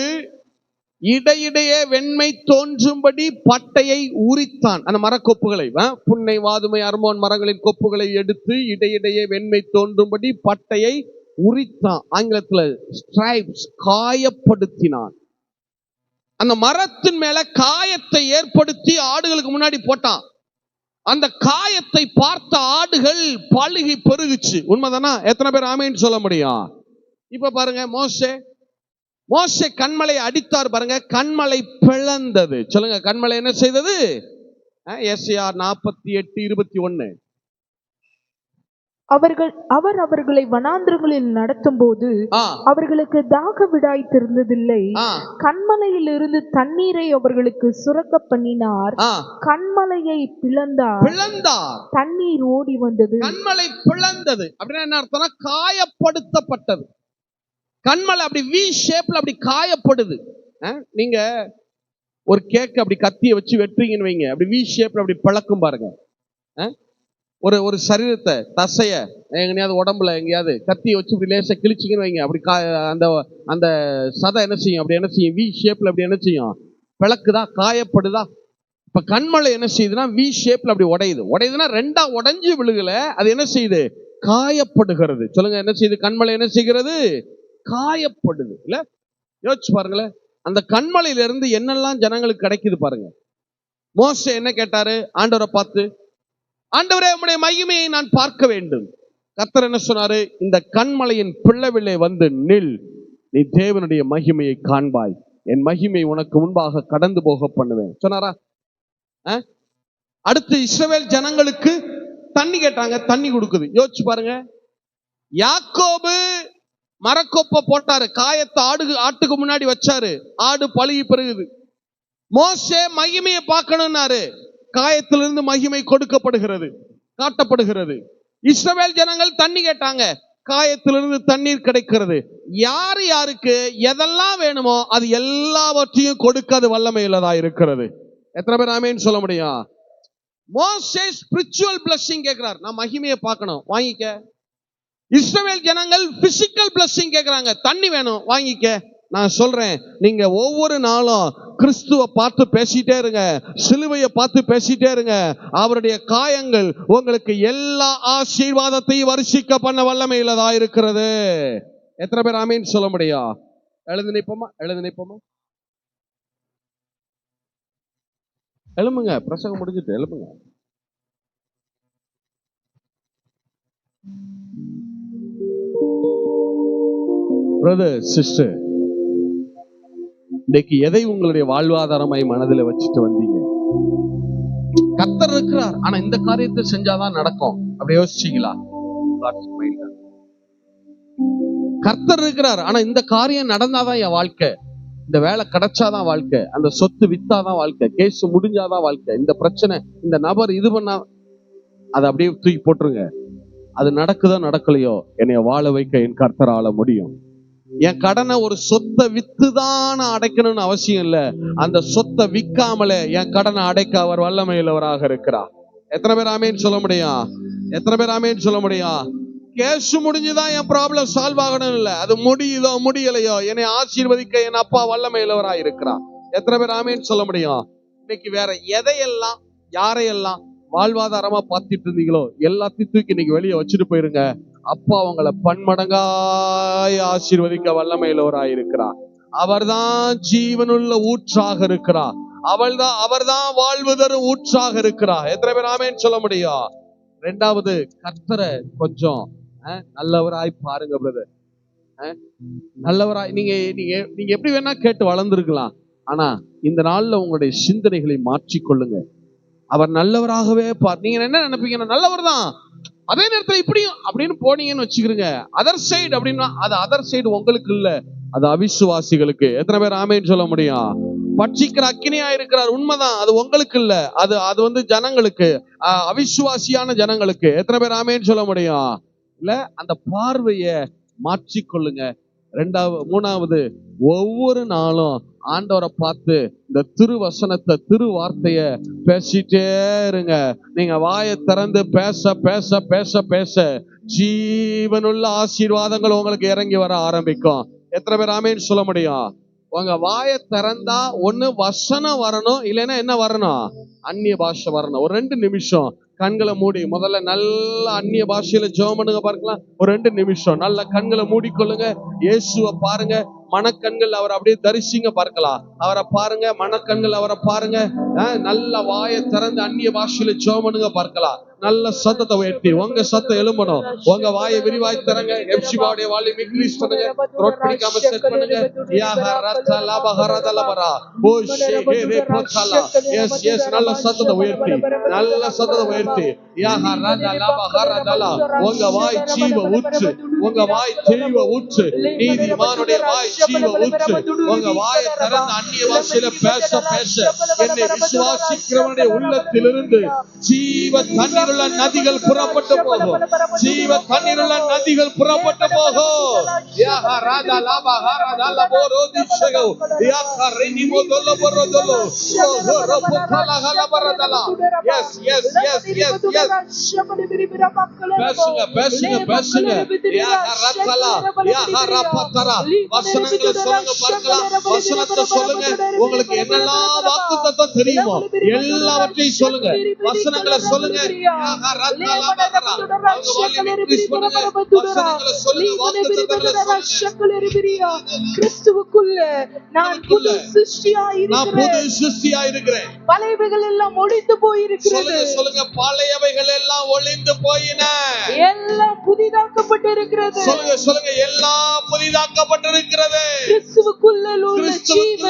இடையிடையே வெண்மை தோன்றும்படி பட்டையை உரித்தான். அந்த மரக்கொப்புகளை, புன்னை, வாதுமை, அர்மோன் மரங்களின் கொப்புகளை எடுத்து இடையிடையே வெண்மை தோன்றும்படி பட்டையை உரித்தான். ஆங்கிலத்துல ஸ்ட்ரைப்ஸ், காயப்படுத்தினான். அந்த மரத்தின் மேல காயத்தை ஏற்படுத்தி ஆடுகளுக்கு முன்னாடி போட்டான். அந்த காயத்தை பார்த்த ஆடுகள் பழுகி பெருகுச்சு. உண்மைதானா? எத்தனை பேர் ஆமேன்னு சொல்ல முடியும்? இப்ப பாருங்க, மோசே கண்மலை அடித்தார் பாருங்க, கண்மலை பிளந்தது. சொல்லுங்க, கண்மலை என்ன செய்தது? எஸ்ஐயா 48:21. அவர் அவர்களை வனாந்திரங்களில் நடத்தும் போது அவர்களுக்கு தாக விடாய்த்திருந்ததில்லை. கண்மலையில் இருந்து தண்ணீரை அவர்களுக்கு சுரக்க பண்ணினார். கண்மலையை பிளந்தார், தண்ணீர் ஓடி வந்தது. கண்மலை பிளந்தது அப்படின்னா என்ன அர்த்தம்னா, காயப்படுத்தப்பட்டது. கண்மலை அப்படி வி ஷேப்ல அப்படி காயப்படுது. நீங்க ஒரு கேக் அப்படி கத்திய வச்சு வெட்டுறீங்கன்னு வைங்க, அப்படி வி ஷேப்ல அப்படி பழக்கும் பாருங்க. ஒரு சரீரத்தை, தசைய எங்கேயாவது உடம்புல எங்கேயாவது கத்திய வச்சு இப்படி லேசா கிழிச்சிங்கன்னு வைங்க, அப்படி அந்த சதை என்ன செய்யும்? அப்படி என்ன செய்யும்? வி ஷேப்ல அப்படி என்ன செய்யும்? பிளக்குதா, காயப்படுதா? இப்ப கண்மலை என்ன செய்யுதுன்னா வி ஷேப்ல அப்படி உடையுதுன்னா ரெண்டா உடைஞ்சு விழுகல, அது என்ன செய்யுது? காயப்படுகிறது. சொல்லுங்க, என்ன செய்யுது? கண்மலை என்ன செய்கிறது? காயப்படுது. இல்ல, யோசிச்சு பாருங்களேன், அந்த கண்மலையில இருந்து என்னெல்லாம் ஜனங்களுக்கு கிடைக்குது பாருங்க. மோசே என்ன கேட்டாரு ஆண்டவரை பார்த்து? ஆண்டவரே, உம்முடைய மகிமையை நான் பார்க்க வேண்டும். கர்த்தர் என்ன சொன்னாரு? இந்த கண்மலையின் பிளவிலே வந்து நில், நீ தேவனுடைய மகிமையை காண்பாய், என் மகிமை உனக்கு முன்பாக கடந்து போக பண்ணுவேன் சொன்னாரா? அடுத்து இஸ்ரவேல் ஜனங்களுக்கு தண்ணி கேட்டாங்க, தண்ணி கொடுக்குது. யோசிச்சு பாருங்க, யாக்கோபு மரக்கொப்பை போட்டாரு, காயத்தை ஆட்டுக்கு முன்னாடி வச்சாரு, ஆடு பழுகி பெருகுது. மோசே மகிமையை பார்க்கணும்னாரு, காயத்திலிருந்து மகிமை கொடுக்கப்படுகிறது, காட்டப்படுகிறது. இஸ்ரவேல் ஜனங்கள் தண்ணி கேட்டாங்க, காயத்திலிருந்து தண்ணீர் கிடைக்கிறது. யாரு யாருக்கு எதெல்லாம் வேணுமோ அது எல்லாவற்றையும் கொடுக்க அது வல்லமையுள்ளதா இருக்கிறது. எத்தனை பேர் ஆமென் சொல்ல முடியும்? மோசே ஸ்பிரிச்சுவல் பிளஸிங் கேட்கிறார், நான் மகிமையை பார்க்கணும், வாங்கிக்க. இஸ்ரவேல் ஜனங்கள் பிசிக்கல் பிளஸிங் கேட்கிறாங்க, தண்ணி வேணும், வாங்கிக்க. நான் சொல்றேன், நீங்க ஒவ்வொரு நாளும் கிறிஸ்துவ பார்த்து பேசிட்டே இருங்க, சிலுவையை பார்த்து பேசிட்டே இருங்க. அவருடைய காயங்கள் உங்களுக்கு எல்லா ஆசீர்வாதத்தையும் வருஷிக்க பண்ண வல்லமையுள்ளதா இருக்கிறது. எத்தனை பேர் ஆமீன் சொல்ல முடியும்? எழுந்து நிப்போமா, எழுந்து நிப்போமா, எழும்புங்க. பிரசங்கம் முடிஞ்சிட்டு எழும்புங்க. பிரதர் சிஸ்டர், இன்னைக்கு எதை உங்களுடைய வாழ்வாதாரமாய் மனதில் வச்சுட்டு வந்தீங்க? கர்த்தர் இருக்கிறார், ஆனா இந்த காரியத்தை செஞ்சாதான் நடக்கும், அப்படி யோசிச்சீங்களா? கர்த்தர் இருக்கிறார், ஆனா இந்த காரியம் நடந்தாதான் என் வாழ்க்கை, இந்த வேலை கிடைச்சாதான் வாழ்க்கை, அந்த சொத்து வித்தாதான் வாழ்க்கை, கேஸ் முடிஞ்சாதான் வாழ்க்கை, இந்த பிரச்சனை, இந்த நபர் இது பண்ணா, அதை அப்படியே தூக்கி போட்டுருங்க. அது நடக்குதோ நடக்கலையோ, என்னைய வாழ வைக்க என் கர்த்தரால முடியும். என் கடனை ஒரு சொத்தை வித்துதான் அடைக்கணும்னு அவசியம் இல்ல, அந்த சொத்தை விற்காமலே என் கடனை அடைக்க அவர் வல்லமையுள்ளவராக இருக்கிறார். எத்தனை பேர் ஆமேன்னு சொல்ல முடியும்? எத்தனை பேர் ஆமேன்னு சொல்ல முடியும்? கேஸ் முடிஞ்சுதான் என் ப்ராப்ளம் சால்வ் ஆகணும் இல்ல, அது முடியுதோ முடியலையோ, என்னை ஆசீர்வதிக்க என் அப்பா வல்லமையுள்ளவராக இருக்கிறார். எத்தனை பேர் ஆமேன்னு சொல்ல முடியும்? இன்னைக்கு வேற எதையெல்லாம் யாரையெல்லாம் வாழ்வாதாரமா பார்த்துட்டு இருந்தீங்களோ எல்லாத்தையும் தூக்கி இன்னைக்கு வெளியே வச்சுட்டு போயிருங்க. அப்பா அவங்களை பன்மடங்காய் ஆசீர்வதிக்க வல்லமையுள்ளவராய் இருக்கிறார். அவர்தான் ஜீவனுள்ள ஊற்றாக இருக்கிறார். அவர்தான் வாழ்வு தரும் ஊற்றாக இருக்கிறார். எத்தனை பேர் ஆமேன்னு சொல்ல முடியும்? ரெண்டாவது, கர்த்தரை கொஞ்சம் நல்லவராய் பாருங்க பிரதர். நல்லவராய் நீங்க எப்படி வேணா கேட்டு வளர்ந்துருக்கலாம், ஆனா இந்த நாள்ல உங்களுடைய சிந்தனைகளை மாற்றிக்கொள்ளுங்க. அவர் நல்லவராகவே நீங்க என்ன நினைப்பீங்கன்னா நல்லவர் தான், அதே நேரத்தில் இப்படியும் அப்படின்னு போனீங்கன்னு வச்சுக்கிறீங்க, அதர் சைடு அப்படின்னா அது அதர் சைடு உங்களுக்கு இல்ல, அது அவிசுவாசிகளுக்கு. எத்தனை பேர் ஆமேன்னு சொல்ல முடியும்? பட்சிக்கிற அக்கினியா இருக்கிறார், உண்மைதான், அது உங்களுக்கு இல்ல, அது ஜனங்களுக்கு, அவிசுவாசியான ஜனங்களுக்கு. எத்தனை பேர் ஆமேன்னு சொல்ல முடியும்? இல்ல, அந்த பார்வைய மாற்றிக்கொள்ளுங்க. மூணாவது, ஒவ்வொரு நாளும் ஆண்டவரை பார்த்து இந்த திருவசனத்தை திரு வார்த்தைய பேசிட்டே இருங்க. நீங்க வாயை திறந்து பேச பேச பேச பேச ஜீவனுள்ள ஆசீர்வாதங்கள் உங்களுக்கு இறங்கி வர ஆரம்பிக்கும். எத்தனை பேர் ஆமேன்னு சொல்ல முடியும்? உங்க வாயை திறந்தா ஒண்ணு வசனம் வரணும், இல்லைன்னா என்ன வரணும்? அந்நிய பாஷை வரணும். ஒரு 2 நிமிஷம் கண்களை மூடி முதல்ல நல்ல அந்நிய பாஷையில ஜெபம் பண்ணுங்க பார்க்கலாம். ஒரு 2 நிமிஷம் நல்ல கண்களை மூடிக்கொள்ளுங்க. இயேசுவை பாருங்க, மனக்கண்கள் அவரை அப்படியே தரிசிங்க பார்க்கலாம். அவரை பாருங்க, மனக்கண்கள் அவரை பாருங்க. நல்ல வாயை திறந்து அந்நிய பாஷையில ஜெபம் பண்ணுங்க பார்க்கலாம். நல்ல சத்தத்தை உயர்த்தி உங்க சத்தம் எழும்பணும். உங்க வாயை விரிவாய் தரங்க. எப்சிபாவுடைய வால்யூம் இன்க்ரீஸ் பண்ணுங்க. த்ரோட் பிடிக்காம செட் பண்ணுங்க. எஸ் எஸ் நல்ல சத்தத்தை உயர்த்தி, நல்ல சத்தத்தை உயர்த்தி. உங்க வாய் ஜீவ ஊற்று, உங்க வாய் தெளிவ ஊற்று, நீதிமானுடைய வாய் ஜீவ ஊற்று. உங்க வாயை திறந்து அந்நிய பாஷையில பேச பேச என்னை விசுவாசிக்கிறவனுடைய உள்ளத்திலிருந்து ஜீவ தண்ணீர் நதிகள் புறப்பட்டு போகும். ஜீவ தண்ணீருள்ள நதிகள் புறப்பட்டு போகும். பேசுங்க பேசுங்க பேசுங்க. வசனங்களை சொல்லுங்க பார்க்கலாம். வசனத்தை சொல்லுங்க. உங்களுக்கு என்னெல்லாம் வாக்குத்தத்தம் தெரியுமோ எல்லாவற்றையும் சொல்லுங்க. வசனங்களை சொல்லுங்க. கிறிஸ்துவுக்குள்ள நான் புது சிருஷ்டியா இருக்கிறேன். பழையவைகள் எல்லாம் ஒழிந்து போயிருக்கிறது. சொல்லுங்க, பழையவைகள் எல்லாம் ஒழிந்து போயின, எல்லாம் புதிதாக்கப்பட்டிருக்கிறது. சொல்லுங்க சொல்லுங்க, எல்லாம் புதிதாக்கப்பட்டிருக்கிறது. கிறிஸ்துவுக்குள்ள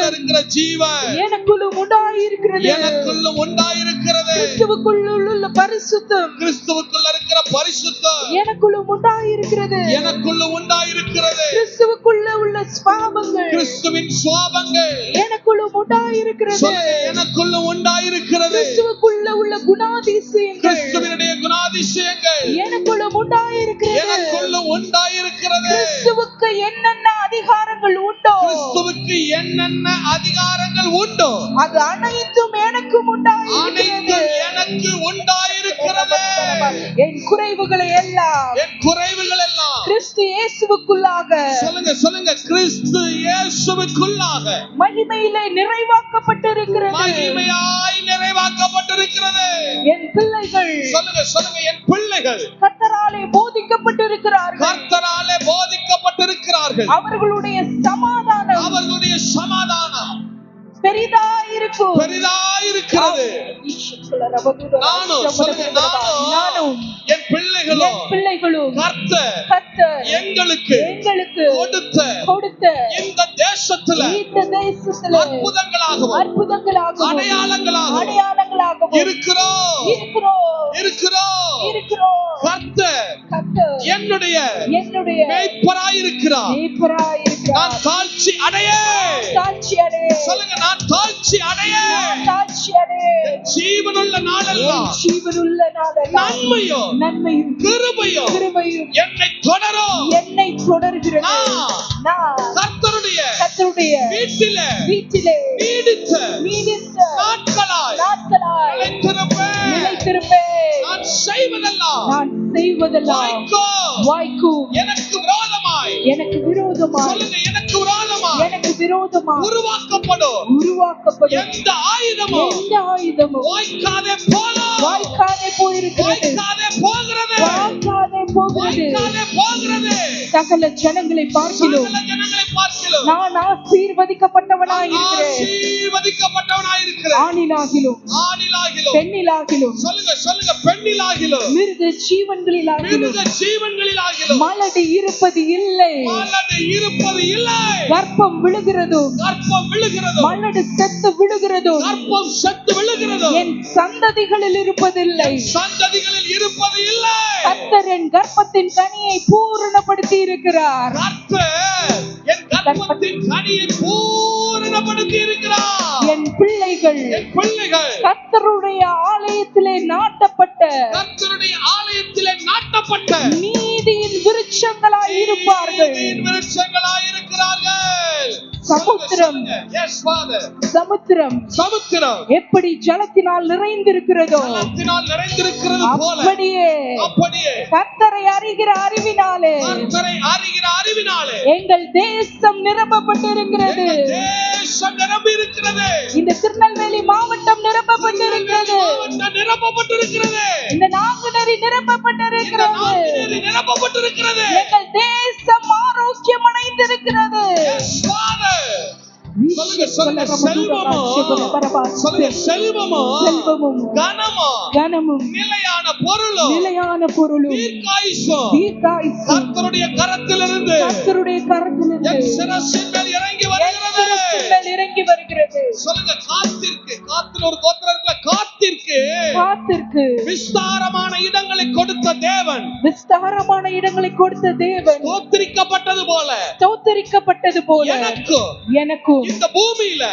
இருக்கிற ஜீவன் எனக்குள்ளும் உண்டாயிருக்கிறது. எனக்குள்ளும் உண்டாயிருக்கிறது. கிறிஸ்துவுக்குள்ள உள்ள பரிசுத்தம், கிறிஸ்துவுக்குள்ள இருக்கிற பரிசுத்தம் எனக்குள்ளும் உண்டாயிருக்கிறது. எனக்குள்ளும் உண்டாயிருக்கிறது. கிறிஸ்துவுக்குள்ள உள்ள சுவாபங்கள், கிறிஸ்துவின் சுவாபங்கள் எனக்குள்ளும் உண்டாயிருக்கிறது. எனக்குள்ளும் உண்டாயிருக்கிறது. கிறிஸ்துவுக்குள்ள உள்ள குணாதிசயங்கள், கிறிஸ்துவினுடைய குணாதிசயங்கள் எனக்குள்ள உண்டோ அது அனைத்தும் எனக்கும் அனைத்தும் எனக்கு உண்டாயிருக்கிறது. என் குறைவுகளை எல்லாம் கிறிஸ்து இயேசுவுக்குள்ளாக சொல்லுங்க கிறிஸ்து இயேசுவுக்குள்ளாக மகிமையிலே நிறைவாக்கப்பட்டிருக்கிறது. மகிமையாய் நிறைவாக்கப்பட்டிருக்கிறது. என் பிள்ளைகள் சொல்லுங்க என் பிள்ளைகள் கர்த்தராலே போதிக்கப்பட்டிருக்கிறார்கள். கர்த்தராலே போதிக்கப்பட்டிருக்கிறார்கள். அவர்களுடைய சமாதானம் பெரிதாயிருக்கிறது. நானும் என் பிள்ளைகளும் கர்த்தர் எங்களுக்கு கொடுத்த இந்த தேசத்துல அற்புதங்களாகவும் அடையாளங்களாகவும் இருக்கிறோம். கர்த்தர் என்னுடைய மேய்ப்பராயிருக்கிறார். நான் தாழ்ச்சி அடைய சொல்லுங்க, நான் தாழ்ச்சி அடைய ஜீவனுள்ள நாளெல்லாம் நன்மையும் கிருபையும் என்னை தொடர்கிறது. கர்த்தருடைய வீட்டிலே நீடித்த நாட்களாய் நிலைத்திருப்பேன். நான் செய்வதெல்லாம் வாய்க்கும். எனக்கு விரோதமாய் சொல்லுங்க, எனக்கு விரோதமாய் உருவாக்கப்படும் எந்த ஆயுதமும் வாய்க்காதே போகிறது. சகல ஜனங்களை பார்க்கிலும் நான் ஆசீர்வதிக்கப்பட்டவனாய் இருக்கிறேன். ஆணிலாகிலும் பெண்ணிலாகிலும் மிருக ஜீவன்களிலாகிலும் மலடி இருப்பது இல்லை. கர்ப்பம் விழுகிறதும் மலடு செத்து விழுகிறதும் என் சந்ததிகளில் இருப்பதில்லை. கர்த்தர் என் கர்ப்பத்தின் கனியை பூரணப்படுத்தி இருக்கிறார். என் பிள்ளைகள் கர்த்தருடைய ஆலயத்திலே நாட்டப்பட்ட நீதியின் விருட்சங்களாய் இருப்பார்கள். சமுத்திரம் எப்படி ஜலத்தினால் நிறைந்திருக்கிறதோ அப்படியே கர்த்தரை அறிகிற அறிவினாலே எங்கள் தேசம் நிரப்பப்பட்டிருக்கிறது. இந்த திருநெல்வேலி மாவட்டம் நிரப்பப்பட்டிருக்கிறது. இந்த நாங்குநேரி நிரப்பப்பட்டிருக்கிறது. எங்கள் தேசம் ஆரோக்கியம் அடைந்திருக்கிறது. செல்வமும் கனமும் நிலையான பொருளும் கர்த்தருடைய கரத்திலிருந்து என் சிரசின் மேல் இறங்கி வருகிறது. சொல்லுங்க, காத்திற்கு ஒரு கோத்திரம் இருக்குல்ல, காத்திற்கு விஸ்தாரமான இடங்களை கொடுத்த தேவன் ஸ்தோத்திரிக்கப்பட்டது போல எனக்கும் இந்த பூமியில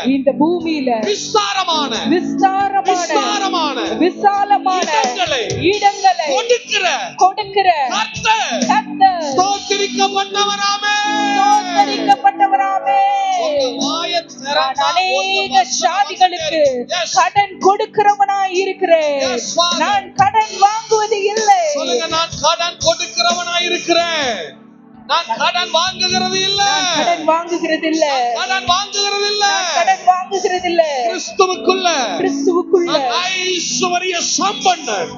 விஸ்தாரமான இடங்களை கொடுக்கிற கர்த்தர் ஸ்தோத்திரிக்கப்பட்டவராமே. நான் அநேக ஜாதிகளுக்கு கடன் கொடுக்கிறவனாய் இருக்கிறேன். நான் கடன் வாங்குவது இல்லை. நான் கடன் கொடுக்கிறவனாய் இருக்கிறேன். நான் கடன் வாங்குகிறது இல்லை. கிறிஸ்துவுக்குள்ள ஐஸ்வர்ய சம்பன்னன்.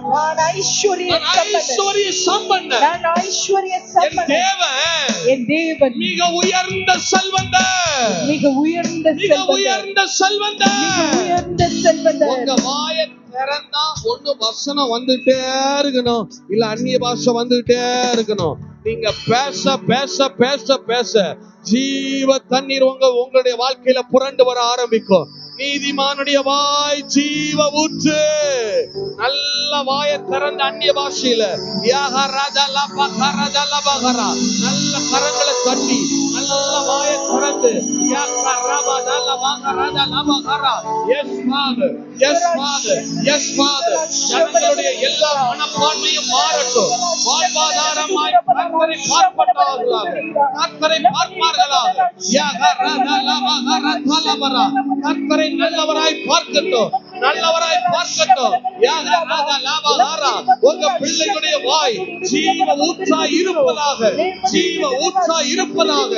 என் தேவன் மிக உயர்ந்த செல்வந்தர். உங்க வாயை திறந்தா ஒண்ணு வசனம் வந்துட்டே இருக்கணும், இல்ல அந்நிய பாஷை வந்துட்டே இருக்கணும். நீங்க பேச ஜீவ தண்ணீர் உங்களுடைய வாழ்க்கையில புரண்டு வர ஆரம்பிக்கும். நீதிமானுடைய வாய் ஜீவ ஊற்று. நல்ல வாயை திறந்த அந்நிய பாஷையில நல்ல கரங்களை தட்டி நல்ல வாயை திறந்து ஜனங்களுடைய எல்லா மனப்பான்மையும் மாறட்டும். வாழ்வாதாரமாய் கர்த்தரை பார்ப்பட்டார்களாக, கர்த்தரை பார்ப்பார்களாக. கர்த்தரை நல்லவராய் பார்க்கட்டும், நல்லவராய் பார்க்கட்டும். உங்க பிள்ளைகளுடைய வாய் ஜீவ ஊற்றாய் இருப்பதாக, ஜீவ ஊற்றாய் இருப்பதாக.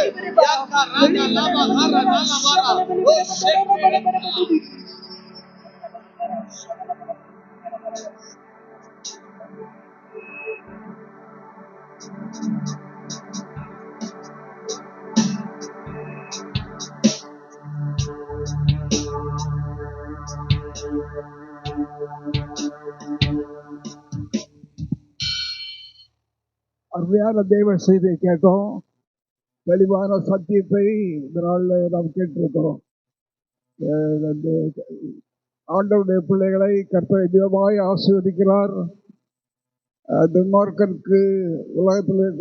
அருமையான தேவ செய்தியை கேட்டோம். தெளிவான சத்தியத்தை இந்த நாளில் நாம் கேட்டிருக்கிறோம். ஆண்டவருடைய பிள்ளைகளை கர்த்தர் அதிகமாய் ஆசீர்வதிக்கிறார். துன்மார்க்கருக்கு உலகத்தில்